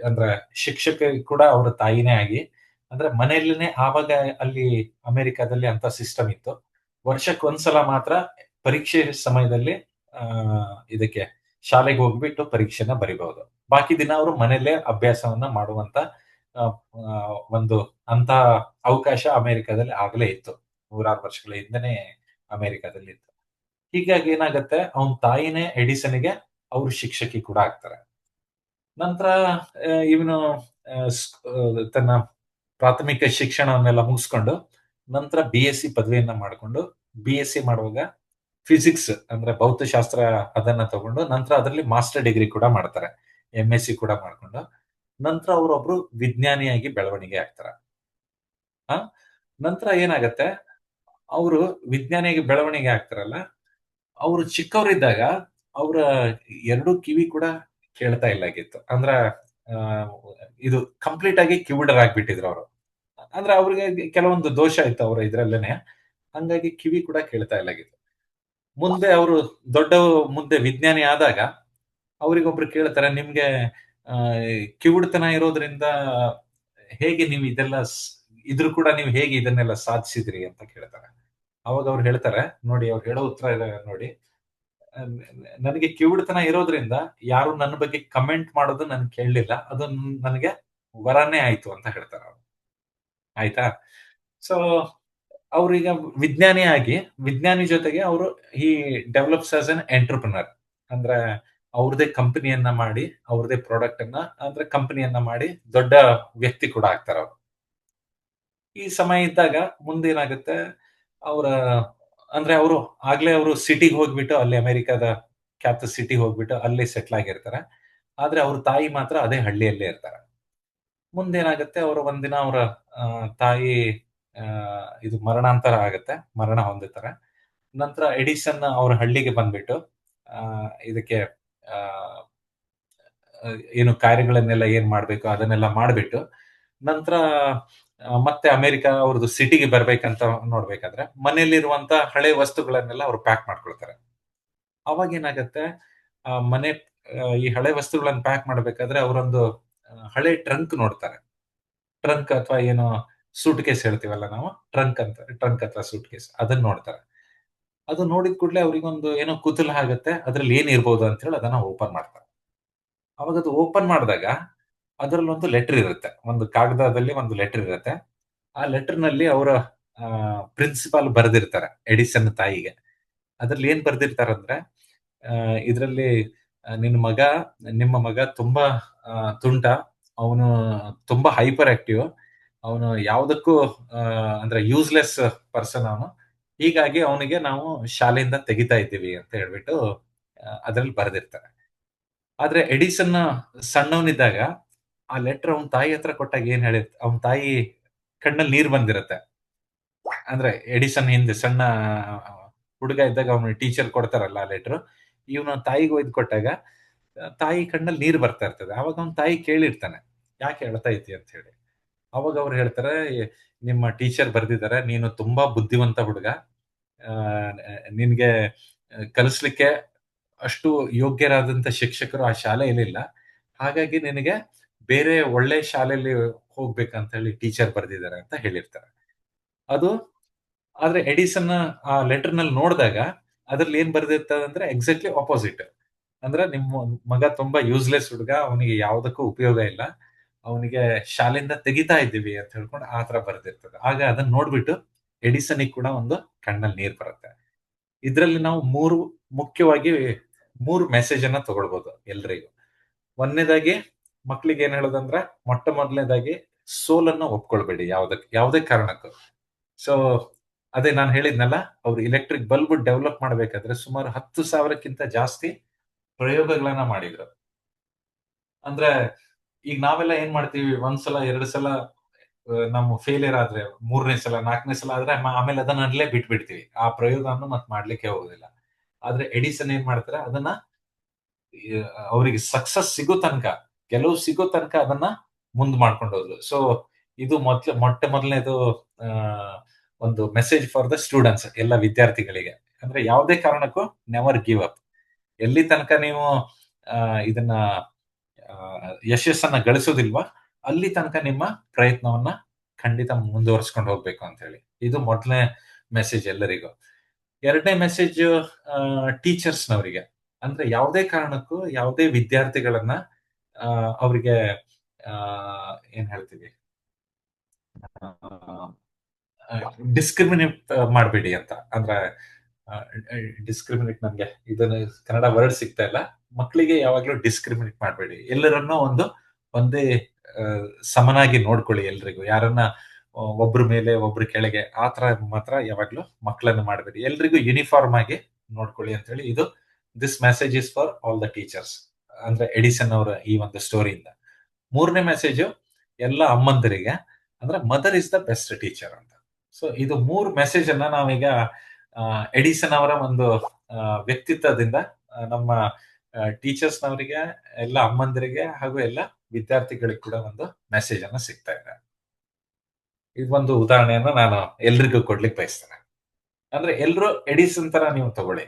ಅಂದ್ರೆ ಶಿಕ್ಷಕ ಕೂಡ ಅವರ ತಾಯಿನೇ ಆಗಿ, ಅಂದ್ರೆ ಮನೆಯಲ್ಲೇನೆ ಆವಾಗ ಅಲ್ಲಿ ಅಮೆರಿಕಾದಲ್ಲಿ ಅಂತ ಸಿಸ್ಟಮ್ ಇತ್ತು. ವರ್ಷಕ್ಕೆ ಒಂದ್ಸಲ ಮಾತ್ರ ಪರೀಕ್ಷೆ ಸಮಯದಲ್ಲಿ ಇದಕ್ಕೆ ಶಾಲೆಗೆ ಹೋಗ್ಬಿಟ್ಟು ಪರೀಕ್ಷೆನ ಬರಿಬಹುದು. ಬಾಕಿ ದಿನ ಅವರು ಮನೆಯಲ್ಲೇ ಅಭ್ಯಾಸವನ್ನ ಮಾಡುವಂತ ಒಂದು ಅಂತ ಅವಕಾಶ ಅಮೆರಿಕಾದಲ್ಲಿ ಆಗ್ಲೇ ಇತ್ತು. 100 ವರ್ಷಗಳ ಹಿಂದೆನೆ ಅಮೆರಿಕಾದಲ್ಲಿ ಇತ್ತು. ಹೀಗಾಗಿ ಏನಾಗತ್ತೆ, ಅವನ ತಾಯಿನೇ ಎಡಿಸನ್ಗೆ ಅವರು ಶಿಕ್ಷಕಿ ಕೂಡ ಆಗ್ತಾರೆ. ನಂತರ ಇವನು ತನ್ನ ಪ್ರಾಥಮಿಕ ಶಿಕ್ಷಣವನ್ನೆಲ್ಲ ಮುಗಿಸ್ಕೊಂಡು ನಂತರ BSc ಪದವಿಯನ್ನ ಮಾಡಿಕೊಂಡು, BSc ಮಾಡುವಾಗ ಫಿಸಿಕ್ಸ್ ಅಂದ್ರೆ ಭೌತಶಾಸ್ತ್ರ ಅದನ್ನ ತಗೊಂಡು ನಂತರ ಅದರಲ್ಲಿ ಮಾಸ್ಟರ್ ಡಿಗ್ರಿ ಕೂಡ ಮಾಡ್ತಾರೆ, MSc ಕೂಡ ಮಾಡ್ಕೊಂಡು ನಂತರ ಅವರೊಬ್ರು ವಿಜ್ಞಾನಿಯಾಗಿ ಬೆಳವಣಿಗೆ ಆಗ್ತಾರೆ. ನಂತರ ಏನಾಗತ್ತೆ, ಅವರು ವಿಜ್ಞಾನಿಯಾಗಿ ಬೆಳವಣಿಗೆ ಆಗ್ತಾರಲ್ಲ, ಅವರು ಚಿಕ್ಕವರಿದ್ದಾಗ ಅವರ 2 ಕಿವಿ ಕೂಡ ಕೇಳ್ತಾ ಇಲ್ಲ ಆಗಿತ್ತು. ಅಂದ್ರ ಇದು ಕಂಪ್ಲೀಟ್ ಆಗಿ ಕಿವುಡರ್ ಆಗ್ಬಿಟ್ಟಿದ್ರು ಅವರು. ಅಂದ್ರೆ ಅವ್ರಿಗೆ ಕೆಲವೊಂದು ದೋಷ ಇತ್ತು ಅವರ ಇದ್ರಲ್ಲೇನೆ, ಹಂಗಾಗಿ ಕಿವಿ ಕೂಡ ಕೇಳ್ತಾ ಇಲ್ಲ ಆಗಿತ್ತು. ಮುಂದೆ ಅವರು ಮುಂದೆ ವಿಜ್ಞಾನಿ ಆದಾಗ ಅವ್ರಿಗೊಬ್ರು ಕೇಳ್ತಾರೆ, ನಿಮ್ಗೆ ಕಿವುಡತನ ಇರೋದ್ರಿಂದ ಹೇಗೆ ನೀವು ಇದ್ರು ಕೂಡ ನೀವು ಹೇಗೆ ಇದನ್ನೆಲ್ಲ ಸಾಧಿಸಿದ್ರಿ ಅಂತ ಕೇಳ್ತಾರೆ. ಅವಾಗ ಅವ್ರು ಹೇಳ್ತಾರೆ, ನೋಡಿ, ಅವ್ರು ಹೇಳೋ ಉತ್ತರ ಇದೆ ನೋಡಿ, ನನಗೆ ಕಿವುಡತನ ಇರೋದ್ರಿಂದ ಯಾರು ನನ್ನ ಬಗ್ಗೆ ಕಮೆಂಟ್ ಮಾಡೋದು ನನ್ ಕೇಳಲಿಲ್ಲ, ಅದು ನನಗೆ ವರನೇ ಆಯ್ತು ಅಂತ ಹೇಳ್ತಾರೆ ಅವ್ರು. ಆಯ್ತಾ? ಸೊ ಅವ್ರೀಗ ವಿಜ್ಞಾನಿ ಜೊತೆಗೆ ಅವರು ಈ ಡೆವಲಪ್ಸ್ ಆಸ್ ಅನ್ ಎಂಟರ್ಪ್ರಿನರ್. ಅಂದ್ರೆ ಅವ್ರದೇ ಕಂಪನಿಯನ್ನ ಮಾಡಿ, ಅವ್ರದೇ ಪ್ರಾಡಕ್ಟ್ ಅನ್ನ ಅಂದ್ರೆ ಕಂಪನಿಯನ್ನ ಮಾಡಿ ದೊಡ್ಡ ವ್ಯಕ್ತಿ ಕೂಡ ಆಗ್ತಾರೆ ಅವರು. ಈ ಸಮಯ ಇದ್ದಾಗ ಮುಂದೇನಾಗುತ್ತೆ, ಅವರು ಆಗ್ಲೇ ಅವರು ಸಿಟಿಗೆ ಹೋಗ್ಬಿಟ್ಟು, ಅಲ್ಲಿ ಅಮೆರಿಕದ ಖ್ಯಾತ ಸಿಟಿಗೆ ಹೋಗ್ಬಿಟ್ಟು ಅಲ್ಲಿ ಸೆಟ್ಲ್ ಆಗಿರ್ತಾರೆ. ಆದ್ರೆ ಅವ್ರ ತಾಯಿ ಮಾತ್ರ ಅದೇ ಹಳ್ಳಿಯಲ್ಲೇ ಇರ್ತಾರೆ. ಮುಂದೇನಾಗುತ್ತೆ, ಒಂದಿನ ಅವರ ತಾಯಿ ಇದು ಮರಣಾಂತರ ಆಗುತ್ತೆ, ಮರಣ ಹೊಂದುತ್ತಾರೆ. ನಂತರ ಎಡಿಸನ್ ಅವ್ರ ಹಳ್ಳಿಗೆ ಬಂದ್ಬಿಟ್ಟು ಇದಕ್ಕೆ ಏನು ಕಾರ್ಯಗಳನ್ನೆಲ್ಲ ಏನ್ ಮಾಡ್ಬೇಕು ಅದನ್ನೆಲ್ಲ ಮಾಡ್ಬಿಟ್ಟು ನಂತರ ಮತ್ತೆ ಅಮೆರಿಕ ಅವ್ರದ್ದು ಸಿಟಿಗೆ ಬರ್ಬೇಕಂತ ನೋಡ್ಬೇಕಾದ್ರೆ ಮನೆಯಲ್ಲಿರುವಂತ ಹಳೆ ವಸ್ತುಗಳನ್ನೆಲ್ಲ ಅವ್ರು ಪ್ಯಾಕ್ ಮಾಡ್ಕೊಳ್ತಾರೆ. ಅವಾಗ ಏನಾಗತ್ತೆ, ಈ ಹಳೆ ವಸ್ತುಗಳನ್ನ ಪ್ಯಾಕ್ ಮಾಡ್ಬೇಕಾದ್ರೆ ಅವರೊಂದು ಹಳೆ ಟ್ರಂಕ್ ನೋಡ್ತಾರೆ. ಟ್ರಂಕ್ ಅಥವಾ ಏನು ಸೂಟ್ ಕೇಸ್ ಹೇಳ್ತೀವಲ್ಲ ನಾವು, ಟ್ರಂಕ್ ಅಥವಾ ಸೂಟ್ ಕೇಸ್, ಅದನ್ನ ನೋಡ್ತಾರೆ. ಅದು ನೋಡಿದ ಕೂಡಲೇ ಅವ್ರಿಗೊಂದು ಏನೋ ಕುತೂಹಲ ಆಗುತ್ತೆ, ಅದ್ರಲ್ಲಿ ಏನ್ ಇರ್ಬೋದು ಅಂತ ಹೇಳಿ ಅದನ್ನ ಓಪನ್ ಮಾಡ್ತಾರೆ. ಅವಾಗ ಅದು ಓಪನ್ ಮಾಡಿದಾಗ ಅದರಲ್ಲಿ ಒಂದು ಲೆಟರ್ ಇರುತ್ತೆ, ಒಂದು ಕಾಗದದಲ್ಲಿ ಒಂದು ಲೆಟರ್ ಇರುತ್ತೆ. ಆ ಲೆಟರ್ ನಲ್ಲಿ ಅವರ ಪ್ರಿನ್ಸಿಪಾಲ್ ಬರೆದಿರ್ತಾರೆ ಎಡಿಸನ್ ತಾಯಿಗೆ. ಅದ್ರಲ್ಲಿ ಏನ್ ಬರ್ದಿರ್ತಾರಂದ್ರೆ, ಇದರಲ್ಲಿ ನಿಮ್ಮ ಮಗ ತುಂಬಾ ತುಂಟ, ಅವನು ತುಂಬಾ ಹೈಪರ್ ಆಕ್ಟಿವ್, ಅವನು ಯಾವುದಕ್ಕೂ ಅಂದ್ರೆ ಯೂಸ್ಲೆಸ್ ಪರ್ಸನ್ ಅವನು, ಹೀಗಾಗಿ ಅವನಿಗೆ ನಾವು ಶಾಲೆಯಿಂದ ತೆಗಿತಾ ಇದ್ದೀವಿ ಅಂತ ಹೇಳ್ಬಿಟ್ಟು ಅದ್ರಲ್ಲಿ ಬರೆದಿರ್ತಾರೆ. ಆದ್ರೆ ಎಡಿಸನ್ ಸಣ್ಣವನಿದ್ದಾಗ ಆ ಲೆಟರ್ ಅವನ ತಾಯಿ ಹತ್ರ ಕೊಟ್ಟಾಗ ಏನ್ ಹೇಳಿರ್ತ, ಅವನ ತಾಯಿ ಕಣ್ಣಲ್ಲಿ ನೀರ್ ಬಂದಿರತ್ತೆ. ಅಂದ್ರೆ ಎಡಿಸನ್ ಹಿಂದೆ ಸಣ್ಣ ಹುಡುಗ ಇದ್ದಾಗ ಅವನು ಟೀಚರ್ ಕೊಡ್ತಾರಲ್ಲ ಆ ಲೆಟರ್, ಇವನ ತಾಯಿಗೆ ಒಯ್ದು ಕೊಟ್ಟಾಗ ತಾಯಿ ಕಣ್ಣಲ್ಲಿ ನೀರು ಬರ್ತಾ ಇರ್ತದೆ. ಅವಾಗ ಅವನ ತಾಯಿ ಕೇಳಿರ್ತಾನೆ, ಯಾಕೆ ಹೇಳ್ತಾ ಇದ್ದಿ ಅಂತ ಹೇಳಿ. ಅವಾಗ ಅವ್ರು ಹೇಳ್ತಾರೆ, ನಿಮ್ಮ ಟೀಚರ್ ಬರ್ದಿದ್ದಾರೆ, ನೀನು ತುಂಬಾ ಬುದ್ಧಿವಂತ ಹುಡುಗ, ನಿನ್ಗೆ ಕಲಿಸ್ಲಿಕ್ಕೆ ಅಷ್ಟು ಯೋಗ್ಯರಾದಂತ ಶಿಕ್ಷಕರು ಆ ಶಾಲೆಯಲ್ಲಿ ಇಲ್ಲ, ಹಾಗಾಗಿ ನಿನಗೆ ಬೇರೆ ಒಳ್ಳೆ ಶಾಲೆಯಲ್ಲಿ ಹೋಗ್ಬೇಕಂತ ಹೇಳಿ ಟೀಚರ್ ಬರ್ದಿದ್ದಾರೆ ಅಂತ ಹೇಳಿರ್ತಾರೆ. ಅದು ಆದ್ರೆ ಎಡಿಸನ್ ಆ ಲೆಟರ್ ನಲ್ಲಿ ನೋಡಿದಾಗ ಅದ್ರಲ್ಲಿ ಏನ್ ಬರ್ದಿರ್ತದೆ ಅಂದ್ರೆ ಎಕ್ಸಾಕ್ಟ್ಲಿ ಆಪೋಸಿಟ್. ಅಂದ್ರೆ ನಿಮ್ಮ ಮಗ ತುಂಬಾ ಯೂಸ್ಲೆಸ್ ಹುಡುಗ, ಅವನಿಗೆ ಯಾವ್ದಕ್ಕೂ ಉಪಯೋಗ ಇಲ್ಲ, ಅವನಿಗೆ ಶಾಲೆಯಿಂದ ತೆಗಿತಾ ಇದ್ದೀವಿ ಅಂತ ಹೇಳ್ಕೊಂಡು ಆ ತರ ಬರ್ದಿರ್ತದೆ. ಆಗ ಅದನ್ನ ನೋಡ್ಬಿಟ್ಟು ಎಡಿಸನ್ಗೆ ಕೂಡ ಒಂದು ಕಣ್ಣಲ್ಲಿ ನೀರ್ ಬರುತ್ತೆ. ಇದ್ರಲ್ಲಿ ನಾವು ಮುಖ್ಯವಾಗಿ ಮೂರು ಮೆಸೇಜ್ ಅನ್ನ ತಗೊಳ್ಬಹುದು ಎಲ್ರಿಗೂ. ಒಂದನೇದಾಗಿ ಮಕ್ಳಿಗೆ ಏನ್ ಹೇಳೋದಂದ್ರೆ, ಮೊಟ್ಟ ಮೊದಲನೇದಾಗಿ ಸೋಲನ್ನ ಒಪ್ಕೊಳ್ಬೇಡಿ ಯಾವುದೇ ಕಾರಣಕ್ಕೂ. ಸೊ ಅದೇ ನಾನು ಹೇಳಿದ್ನಲ್ಲ, ಅವ್ರು ಎಲೆಕ್ಟ್ರಿಕ್ ಬಲ್ಬ್ ಡೆವಲಪ್ ಮಾಡ್ಬೇಕಾದ್ರೆ ಸುಮಾರು 10,000ಕ್ಕಿಂತ ಜಾಸ್ತಿ ಪ್ರಯೋಗಗಳನ್ನ ಮಾಡಿದ್ರು. ಅಂದ್ರೆ ಈಗ ನಾವೆಲ್ಲ ಏನ್ ಮಾಡ್ತೀವಿ, ಒಂದ್ಸಲ 2 ಸಲ ನಾವು ಫೇಲಿಯರ್ ಆದ್ರೆ, 3ನೇ ಸಲ 4ನೇ ಸಲ ಆದ್ರೆ ಆಮೇಲೆ ಅದನ್ನಲ್ಲೇ ಬಿಟ್ಬಿಡ್ತೀವಿ, ಆ ಪ್ರಯೋಗವನ್ನು ಮತ್ತೆ ಮಾಡ್ಲಿಕ್ಕೆ ಹೋಗೋದಿಲ್ಲ. ಆದ್ರೆ ಎಡಿಸನ್ ಏನ್ ಮಾಡ್ತಾರೆ, ಅದನ್ನ ಅವರಿಗೆ ಸಕ್ಸಸ್ ಸಿಗೋ ತನಕ, ಗೆಲುವು ಸಿಗೋ ತನಕ ಅದನ್ನ ಮುಂದ್ ಮಾಡ್ಕೊಂಡು ಹೋದ್ರು. ಸೊ ಇದು ಮೊಟ್ಟ ಮೊದಲನೇದು ಒಂದು ಮೆಸೇಜ್ ಫಾರ್ ದ ಸ್ಟೂಡೆಂಟ್ಸ್, ಎಲ್ಲ ವಿದ್ಯಾರ್ಥಿಗಳಿಗೆ. ಅಂದ್ರೆ ಯಾವುದೇ ಕಾರಣಕ್ಕೂ ನೆವರ್ ಗಿವ್ ಅಪ್. ಎಲ್ಲಿ ತನಕ ನೀವು ಇದನ್ನ ಯಶಸ್ಸನ್ನ ಗಳಿಸೋದಿಲ್ವಾ, ಅಲ್ಲಿ ತನಕ ನಿಮ್ಮ ಪ್ರಯತ್ನವನ್ನ ಖಂಡಿತ ಮುಂದುವರಿಸ್ಕೊಂಡು ಹೋಗ್ಬೇಕು ಅಂತ ಹೇಳಿ. ಇದು ಮೊದಲನೇ ಮೆಸೇಜ್ ಎಲ್ಲರಿಗೂ. ಎರಡನೇ ಮೆಸೇಜ್ ಟೀಚರ್ಸ್ನವರಿಗೆ, ಅಂದ್ರೆ ಯಾವುದೇ ಕಾರಣಕ್ಕೂ ಯಾವುದೇ ವಿದ್ಯಾರ್ಥಿಗಳನ್ನ ಅವರಿಗೆ ಏನ್ ಹೇಳ್ತೀವಿ, ಡಿಸ್ಕ್ರಿಮಿನೇಟ್ ಮಾಡಬೇಡಿ ಅಂತ. ಅಂದ್ರೆ ಡಿಸ್ಕ್ರಿಮಿನೇಟ್, ನನ್ಗೆ ಇದನ್ನ ಕನ್ನಡ ವರ್ಡ್ ಸಿಗ್ತಾ ಇಲ್ಲ. ಮಕ್ಕಳಿಗೆ ಯಾವಾಗ್ಲೂ ಡಿಸ್ಕ್ರಿಮಿನೇಟ್ ಮಾಡಬೇಡಿ, ಎಲ್ಲರನ್ನೂ ಒಂದೇ ಸಮನಾಗಿ ನೋಡ್ಕೊಳ್ಳಿ ಎಲ್ರಿಗೂ. ಯಾರನ್ನ ಒಬ್ರ ಮೇಲೆ ಒಬ್ರ ಕೆಳಗೆ ಆ ತರ ಮಾತ್ರ ಯಾವಾಗ್ಲೂ ಮಕ್ಕಳನ್ನು ಮಾಡಬೇಡಿ, ಎಲ್ರಿಗೂ ಯೂನಿಫಾರ್ಮ್ ಆಗಿ ನೋಡ್ಕೊಳ್ಳಿ ಅಂತ ಹೇಳಿ. ಇದು this message is for all the teachers, ಅಂದ್ರೆ ಎಡಿಸನ್ ಅವರ ಈ ಒಂದು ಸ್ಟೋರಿಯಿಂದ. ಮೂರನೇ ಮೆಸೇಜ್ ಎಲ್ಲ ಅಮ್ಮಂದರಿಗೆ, ಅಂದ್ರೆ mother is the best teacher ಅಂತ. ಸೊ ಇದು 3 ಮೆಸೇಜ್ ಅನ್ನ ನಾವೀಗ ಎಡಿಸನ್ ಅವರ ಒಂದು ವ್ಯಕ್ತಿತ್ವದಿಂದ ನಮ್ಮ ಟೀಚರ್ಸ್ ನವರಿಗೆ, ಎಲ್ಲ ಅಮ್ಮಂದರಿಗೆ ಹಾಗೂ ಎಲ್ಲ ವಿದ್ಯಾರ್ಥಿಗಳಿಗೆ ಕೂಡ ಒಂದು ಮೆಸೇಜ್ ಅನ್ನ ಸಿಗ್ತಾ ಇದೆ. ಇದೊಂದು ಉದಾಹರಣೆಯನ್ನ ನಾನು ಎಲ್ರಿಗೂ ಕೊಡ್ಲಿಕ್ಕೆ ಬಯಸ್ತೇನೆ. ಅಂದ್ರೆ ಎಲ್ರು ಎಡಿಸನ್ ತರ ನೀವು ತಗೊಳ್ಳಿ,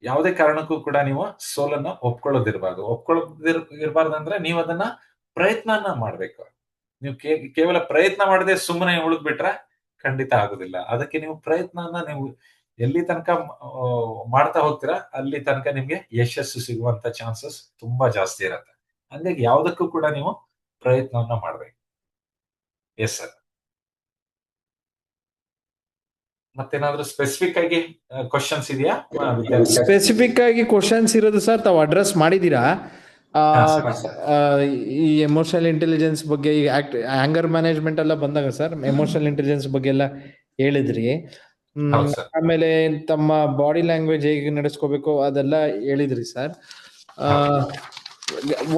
ಯಾವುದೇ ಕಾರಣಕ್ಕೂ ಕೂಡ ನೀವು ಸೋಲನ್ನ ಒಪ್ಕೊಳ್ಳೋದಿರ್ಬಾರ್ದು. ಅಂದ್ರೆ ನೀವು ಅದನ್ನ ಪ್ರಯತ್ನನ ಮಾಡ್ಬೇಕು. ನೀವು ಕೇವಲ ಪ್ರಯತ್ನ ಮಾಡದೆ ಸುಮ್ಮನೆ ಉಳಿದ್ಬಿಟ್ರೆ ಖಂಡಿತ ಆಗುದಿಲ್ಲ. ಅದಕ್ಕೆ ನೀವು ಪ್ರಯತ್ನನ ನೀವು ಎಲ್ಲಿ ತನಕ ಮಾಡ್ತಾ ಹೋಗ್ತೀರಾ, ಅಲ್ಲಿ ತನಕ ನಿಮ್ಗೆ ಯಶಸ್ಸು ಸಿಗುವಂತ ಚಾನ್ಸಸ್ ತುಂಬಾ ಜಾಸ್ತಿ ಇರುತ್ತೆ. ಹಂಗಾಗಿ ಯಾವುದಕ್ಕೂ ಕೂಡ ನೀವು ಪ್ರಯತ್ನವನ್ನ ಮಾಡ್ಬೇಕು. Yes sir. ಮತ್ತೇನಾದ್ರೂ ಸ್ಪೆಸಿಫಿಕ್ ಆಗಿ ಕ್ವಶನ್ಸ್ ಇದೆಯಾ? ಸ್ಪೆಸಿಫಿಕ್ ಆಗಿ ಕ್ವಶನ್ಸ್ ಇರೋದು ಸರ್ ತಾವು ಅಡ್ರೆಸ್ ಮಾಡಿದೀರಾ. ಈ ಎಮೋಷನಲ್ ಇಂಟೆಲಿಜೆನ್ಸ್ ಬಗ್ಗೆ, ಈಗ ಆಂಗರ್ ಮ್ಯಾನೇಜ್ಮೆಂಟ್ ಎಲ್ಲ ಬಂದಾಗ ಸರ್ ಎಮೋಷನಲ್ ಇಂಟೆಲಿಜೆನ್ಸ್ ಬಗ್ಗೆ ಎಲ್ಲ ಹೇಳಿದ್ರಿ. ಆಮೇಲೆ ತಮ್ಮ ಬಾಡಿ ಲ್ಯಾಂಗ್ವೇಜ್ ಹೇಗೆ ನಡೆಸ್ಕೋಬೇಕು ಅದೆಲ್ಲ ಹೇಳಿದ್ರಿ ಸರ್.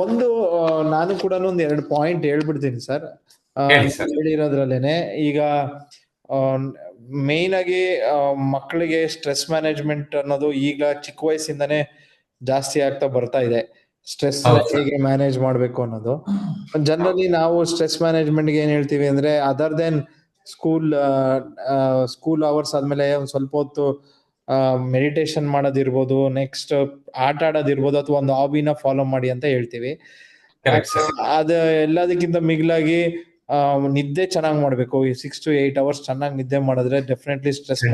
ಒಂದು ನಾನು ಕೂಡ ಒಂದು 2 ಪಾಯಿಂಟ್ ಹೇಳ್ಬಿಡ್ತೀನಿ ಸರ್ ಹೇಳಿರೋದ್ರಲ್ಲೇನೆ. ಈಗ ಮೇನ್ ಆಗಿ ಮಕ್ಕಳಿಗೆ ಸ್ಟ್ರೆಸ್ ಮ್ಯಾನೇಜ್ಮೆಂಟ್ ಅನ್ನೋದು ಈಗ ಚಿಕ್ಕ ವಯಸ್ಸಿಂದಾನೇ ಜಾಸ್ತಿ ಆಗ್ತಾ ಬರ್ತಾ ಇದೆ. ಸ್ಟ್ರೆಸ್ ಹೇಗೆ ಮ್ಯಾನೇಜ್ ಮಾಡ್ಬೇಕು ಅನ್ನೋದು. ಜನರಲಿ ನಾವು ಸ್ಟ್ರೆಸ್ ಮ್ಯಾನೇಜ್ಮೆಂಟ್ಗೆ ಏನ್ ಹೇಳ್ತೀವಿ ಅಂದ್ರೆ, ಅದರ್ ದೆನ್ ಸ್ಕೂಲ್ ಅವರ್ಸ್ ಆದ್ಮೇಲೆ ಒಂದ್ ಸ್ವಲ್ಪ ಹೊತ್ತು ಮೆಡಿಟೇಷನ್ ಮಾಡೋದಿರ್ಬೋದು, ನೆಕ್ಸ್ಟ್ ಆಟ ಆಡೋದಿರ್ಬೋದು, ಅಥವಾ ಒಂದು ಹಾಬಿನ ಫಾಲೋ ಮಾಡಿ ಅಂತ ಹೇಳ್ತೀವಿ. Correct sir. ಅದ ಎಲ್ಲದಕ್ಕಿಂತ ಮಿಗಿಲಾಗಿ ನಿದ್ದೆ ಚೆನ್ನಾಗಿ ಮಾಡ್ಬೇಕು. 6 to 8 hours ಚೆನ್ನಾಗಿ ನಿದ್ದೆ ಮಾಡಿದ್ರೆ ಡೆಫಿನೆಟ್ಲಿ ಸ್ಟ್ರೆಸ್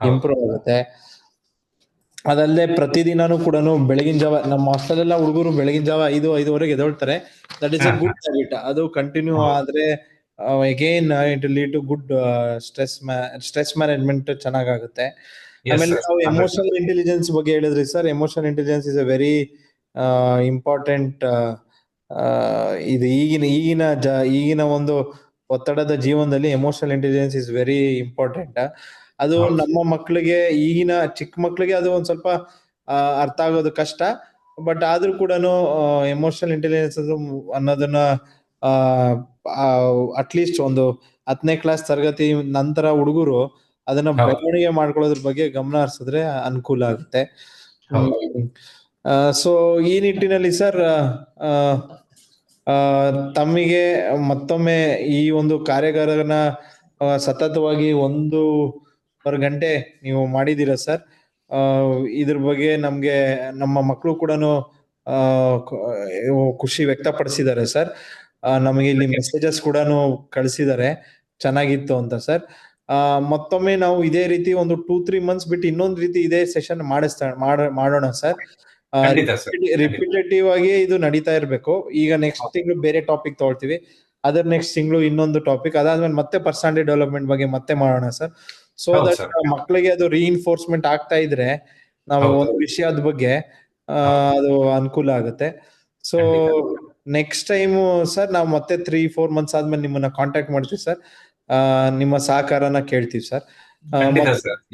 ಇಂಪ್ರೂವ್ ಆಗುತ್ತೆ. ಅದಲ್ಲದೆ ಪ್ರತಿದಿನಾನು ಕೂಡ ಬೆಳಗಿನ ಜಾವ ನಮ್ಮ ಹಾಸ್ಟೆಲ್ ಎಲ್ಲ ಹುಡುಗರು ಬೆಳಗಿನ ಜಾವ 5-5:30 ಎದ್ದೇಳ್ತಾರೆ. That is a good habit. ಅದು ಕಂಟಿನ್ಯೂ ಆದ್ರೆ again it will lead to good stress management ಚೆನ್ನಾಗಾಗುತ್ತೆ. ಆಮೇಲೆ ನಾವು ಎಮೋಷನಲ್ ಇಂಟೆಲಿಜೆನ್ಸ್ ಬಗ್ಗೆ ಹೇಳಿದ್ರಿ sir. Emotional intelligence is a very important. ಇದು ಈಗಿನ ಒಂದು ಒತ್ತಡದ ಜೀವನದಲ್ಲಿ emotional intelligence is very important. ಅದು ನಮ್ಮ ಮಕ್ಕಳಿಗೆ, ಈಗಿನ ಚಿಕ್ಕ ಮಕ್ಕಳಿಗೆ ಅದು ಒಂದ್ ಸ್ವಲ್ಪ ಅರ್ಥ ಆಗೋದು ಕಷ್ಟ. ಬಟ್ ಆದ್ರೂ ಕೂಡ ಎಮೋಷನಲ್ ಇಂಟೆಲಿಜೆನ್ಸ್ ಅನ್ನೋದನ್ನ ಅಟ್ಲೀಸ್ಟ್ ಒಂದು 10ನೇ ಕ್ಲಾಸ್ ತರಗತಿ ನಂತರ ಹುಡುಗರು ಅದನ್ನ ಬೆಳವಣಿಗೆ ಮಾಡ್ಕೊಳ್ಳೋದ್ರ ಬಗ್ಗೆ ಗಮನ ಹರಿಸಿದ್ರೆ ಅನುಕೂಲ ಆಗುತ್ತೆ. ಸೊ ಈ ನಿಟ್ಟಿನಲ್ಲಿ ಸರ್ ತಮ್ಮಿಗೆ ಮತ್ತೊಮ್ಮೆ ಈ ಒಂದು ಕಾರ್ಯಾಗಾರನ ಸತತವಾಗಿ 1.5 ಗಂಟೆ ನೀವು ಮಾಡಿದೀರ ಸರ್. ಇದ್ರ ಬಗ್ಗೆ ನಮ್ಗೆ ನಮ್ಮ ಮಕ್ಕಳು ಕೂಡ ಖುಷಿ ವ್ಯಕ್ತಪಡಿಸಿದ್ದಾರೆ ಸರ್. ನಮಗೆ ಇಲ್ಲಿ ಮೆಸೇಜಸ್ ಕೂಡ ಕಳಿಸಿದ್ದಾರೆ ಚೆನ್ನಾಗಿತ್ತು ಅಂತ ಸರ್. ಮತ್ತೊಮ್ಮೆ ನಾವು ಇದೇ ರೀತಿ ಒಂದು 2-3 months ಬಿಟ್ಟು ಇನ್ನೊಂದು ರೀತಿ ಇದೇ ಸೆಷನ್ ಮಾಡೋಣ ಸರ್. ರಿಪಿಟೇಟಿವ್ ಆಗಿ ಇದು ನಡೀತಾ ಇರ್ಬೇಕು. ಈಗ ನೆಕ್ಸ್ಟ್ ತಿಂಗಳು ಬೇರೆ ಟಾಪಿಕ್ ತಗೊಳ್ತೀವಿ, ಅದರ ನೆಕ್ಸ್ಟ್ ತಿಂಗಳು ಇನ್ನೊಂದು ಟಾಪಿಕ್, ಅದಾದ್ಮೇಲೆ ಮತ್ತೆ ಪರ್ಸನಾಲಿಟಿ ಡೆವಲಪ್ಮೆಂಟ್ ಬಗ್ಗೆ ಮತ್ತೆ ಮಾಡೋಣ ಸರ್. ಸೊ ದಟ್ ಮಕ್ಕಳಿಗೆ ಅದು ರೀಇನ್ಫೋರ್ಸ್ಮೆಂಟ್ ಆಗ್ತಾ ಇದ್ರೆ ನಾವು ಒಂದು ವಿಷಯದ ಬಗ್ಗೆ ಅದು ಅನುಕೂಲ ಆಗುತ್ತೆ. ಸೊ ನೆಕ್ಸ್ಟ್ ಟೈಮ್ ಸರ್ ನಾವು ಮತ್ತೆ 3-4 months ಆದ್ಮೇಲೆ ನಿಮ್ಮನ್ನ ಕಾಂಟ್ಯಾಕ್ಟ್ ಮಾಡ್ತೀವಿ ಸರ್. ನಿಮ್ಮ ಸಹಕಾರನ ಕೇಳ್ತೀವಿ ಸರ್.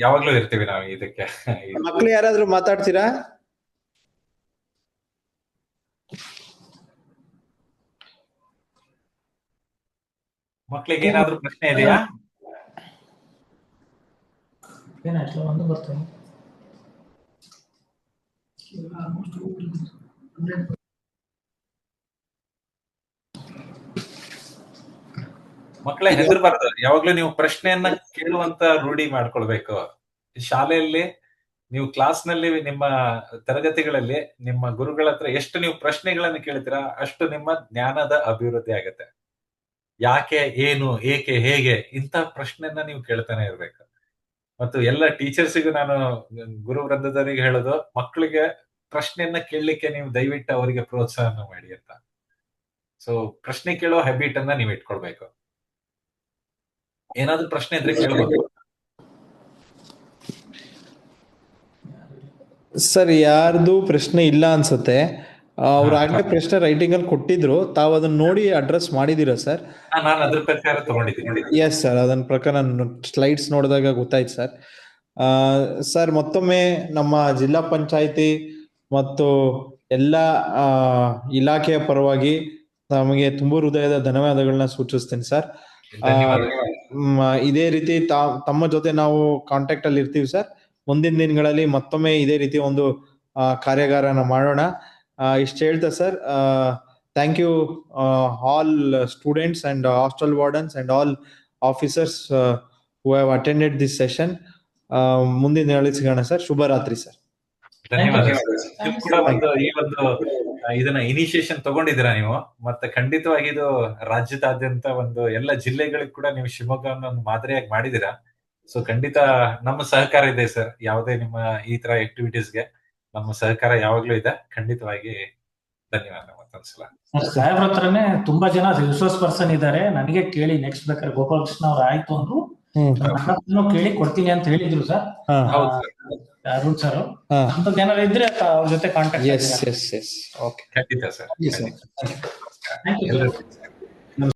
ಯಾವಾಗ್ಲೂ ಇರ್ತೀವಿ ನಾವು ಇದಕ್ಕೆ. ಮಕ್ಳು ಯಾರಾದ್ರೂ ಮಾತಾಡ್ತೀರಾ? ಮಕ್ಳಿಗೆ ಏನಾದ್ರೂ ಪ್ರಶ್ನೆ ಇದೆಯಾ? ಮಕ್ಕಳೇ ಹೆದರ್ಬಾರ್ದು. ಯಾವಾಗ್ಲೂ ನೀವು ಪ್ರಶ್ನೆಯನ್ನ ಕೇಳುವಂತ ರೂಢಿ ಮಾಡ್ಕೊಳ್ಬೇಕು. ಶಾಲೆಯಲ್ಲಿ ನೀವು ಕ್ಲಾಸ್ ನಲ್ಲಿ, ನಿಮ್ಮ ತರಗತಿಗಳಲ್ಲಿ ನಿಮ್ಮ ಗುರುಗಳ ಹತ್ರ ಎಷ್ಟು ನೀವು ಪ್ರಶ್ನೆಗಳನ್ನು ಕೇಳ್ತೀರಾ ಅಷ್ಟು ನಿಮ್ಮ ಜ್ಞಾನದ ಅಭಿವೃದ್ಧಿ ಆಗುತ್ತೆ. ಯಾಕೆ, ಏನು, ಏಕೆ, ಹೇಗೆ ಇಂತ ಪ್ರಶ್ನೆಯನ್ನ ನೀವು ಕೇಳ್ತಾನೆ ಇರ್ಬೇಕು. ಮತ್ತು ಎಲ್ಲ ಟೀಚರ್ಸಿಗೂ ನಾನು, ಗುರು ವೃಂದದವರಿಗೆ ಹೇಳೋದು, ಮಕ್ಕಳಿಗೆ ಪ್ರಶ್ನೆಯನ್ನ ಕೇಳಲಿಕ್ಕೆ ನೀವು ದಯವಿಟ್ಟು ಅವರಿಗೆ ಪ್ರೋತ್ಸಾಹ ಮಾಡಿ ಅಂತ. ಸೊ ಪ್ರಶ್ನೆ ಕೇಳೋ ಹ್ಯಾಬಿಟ್ ಅನ್ನ ನೀವು ಇಟ್ಕೊಳ್ಬೇಕು. ಏನಾದ್ರೂ ಪ್ರಶ್ನೆ ಇದ್ರೆ ಕೇಳಬಹುದು ಸರ್. ಯಾರ್ದು ಪ್ರಶ್ನೆ ಇಲ್ಲ ಅನ್ಸುತ್ತೆ. ಅವ್ರು ಆಗ್ಲೇ ಪ್ರಶ್ನೆ ರೈಟಿಂಗ್ ಅಲ್ಲಿ ಕೊಟ್ಟಿದ್ರು, ತಾವು ಅದನ್ನ ನೋಡಿ ಅಡ್ರೆಸ್ ಮಾಡಿದೀರಾ ಸರ್? ನಾನು ಅದ್ರ ಪ್ರಕಾರ ತಗೊಂಡಿದ್ದೀನಿ. ಎಸ್ ಸರ್, ಅದನ್ನ ಪ್ರಕಾರ ಸ್ಲೈಡ್ಸ್ ನೋಡಿದಾಗ ಗೊತ್ತಾಯ್ತು ಸರ್. ಸರ್ ಮತ್ತೊಮ್ಮೆ ನಮ್ಮ ಜಿಲ್ಲಾ ಪಂಚಾಯಿತಿ ಮತ್ತು ಎಲ್ಲ ಇಲಾಖೆಯ ಪರವಾಗಿ ನಮಗೆ ತುಂಬು ಹೃದಯದ ಧನ್ಯವಾದಗಳನ್ನ ಸೂಚಿಸ್ತೇನೆ ಸರ್. ಇದೇ ರೀತಿ ತಮ್ಮ ಜೊತೆ ನಾವು ಕಾಂಟ್ಯಾಕ್ಟ್ ಅಲ್ಲಿ ಇರ್ತೀವಿ ಸರ್. ಮುಂದಿನ ದಿನಗಳಲ್ಲಿ ಮತ್ತೊಮ್ಮೆ ಇದೇ ರೀತಿ ಒಂದು ಕಾರ್ಯಾಗಾರನ ಮಾಡೋಣ. ಇಷ್ಟು ಹೇಳ್ತಾ sir, thank you all students and hostel wardens and all officers who have attended this session. ಮುಂದಿನ ದಿನಗಳಲ್ಲಿ ಸಿಗೋಣ ಸರ್. ಶುಭರಾತ್ರಿ ಸರ್. ಧನ್ಯವಾದ. ನೀವು ಕೂಡ ಈ ಒಂದು ಇದನ್ನ ಇನಿಷಿಯೇಷನ್ ತಗೊಂಡಿದ್ದೀರಾ ನೀವು. ಮತ್ತೆ ಖಂಡಿತವಾಗಿ ಇದು ರಾಜ್ಯದಾದ್ಯಂತ ಒಂದು ಎಲ್ಲ ಜಿಲ್ಲೆಗಳಿಗೆ ಕೂಡ ನೀವು ಶಿವಮೊಗ್ಗವನ್ನು ಒಂದು ಮಾದರಿಯಾಗಿ ಮಾಡಿದೀರಾ. ಸೊ ಖಂಡಿತ ನಮ್ಮ ಸಹಕಾರ ಇದೆ ಸರ್. ಯಾವುದೇ ನಿಮ್ಮ ಈ ತರ ಆಕ್ಟಿವಿಟೀಸ್ಗೆ ನಮ್ಮ ಸಹಕಾರ ಯಾವಾಗ್ಲೂ ಇದೆ. ಖಂಡಿತವಾಗಿ ಧನ್ಯವಾದ ಮತ್ತೊಂದ್ಸಲ. ಸಾಹೇಬ್ರ ಹತ್ರನೇ ತುಂಬಾ ಜನ ರಿಸೋರ್ಸ್ ಪರ್ಸನ್ ಇದ್ದಾರೆ. ನನಗೆ ಕೇಳಿ ನೆಕ್ಸ್ಟ್ ಬೇಕಾದ್ರೆ ಗೋಪಾಲಕೃಷ್ಣ ಅವ್ರು ಆಯ್ತು ಅಂದ್ರು, ಕೇಳಿ ಕೊಡ್ತೀನಿ ಅಂತ ಹೇಳಿದ್ರು ಸರ್. ಅರುಣ್ ಸರ್ ಅಂತದ್ ಏನಾದ್ರು ಇದ್ರೆ ಅವ್ರ ಜೊತೆ contact. Yes yes yes okay, ಖಂಡಿತ ಸರ್. Thank you.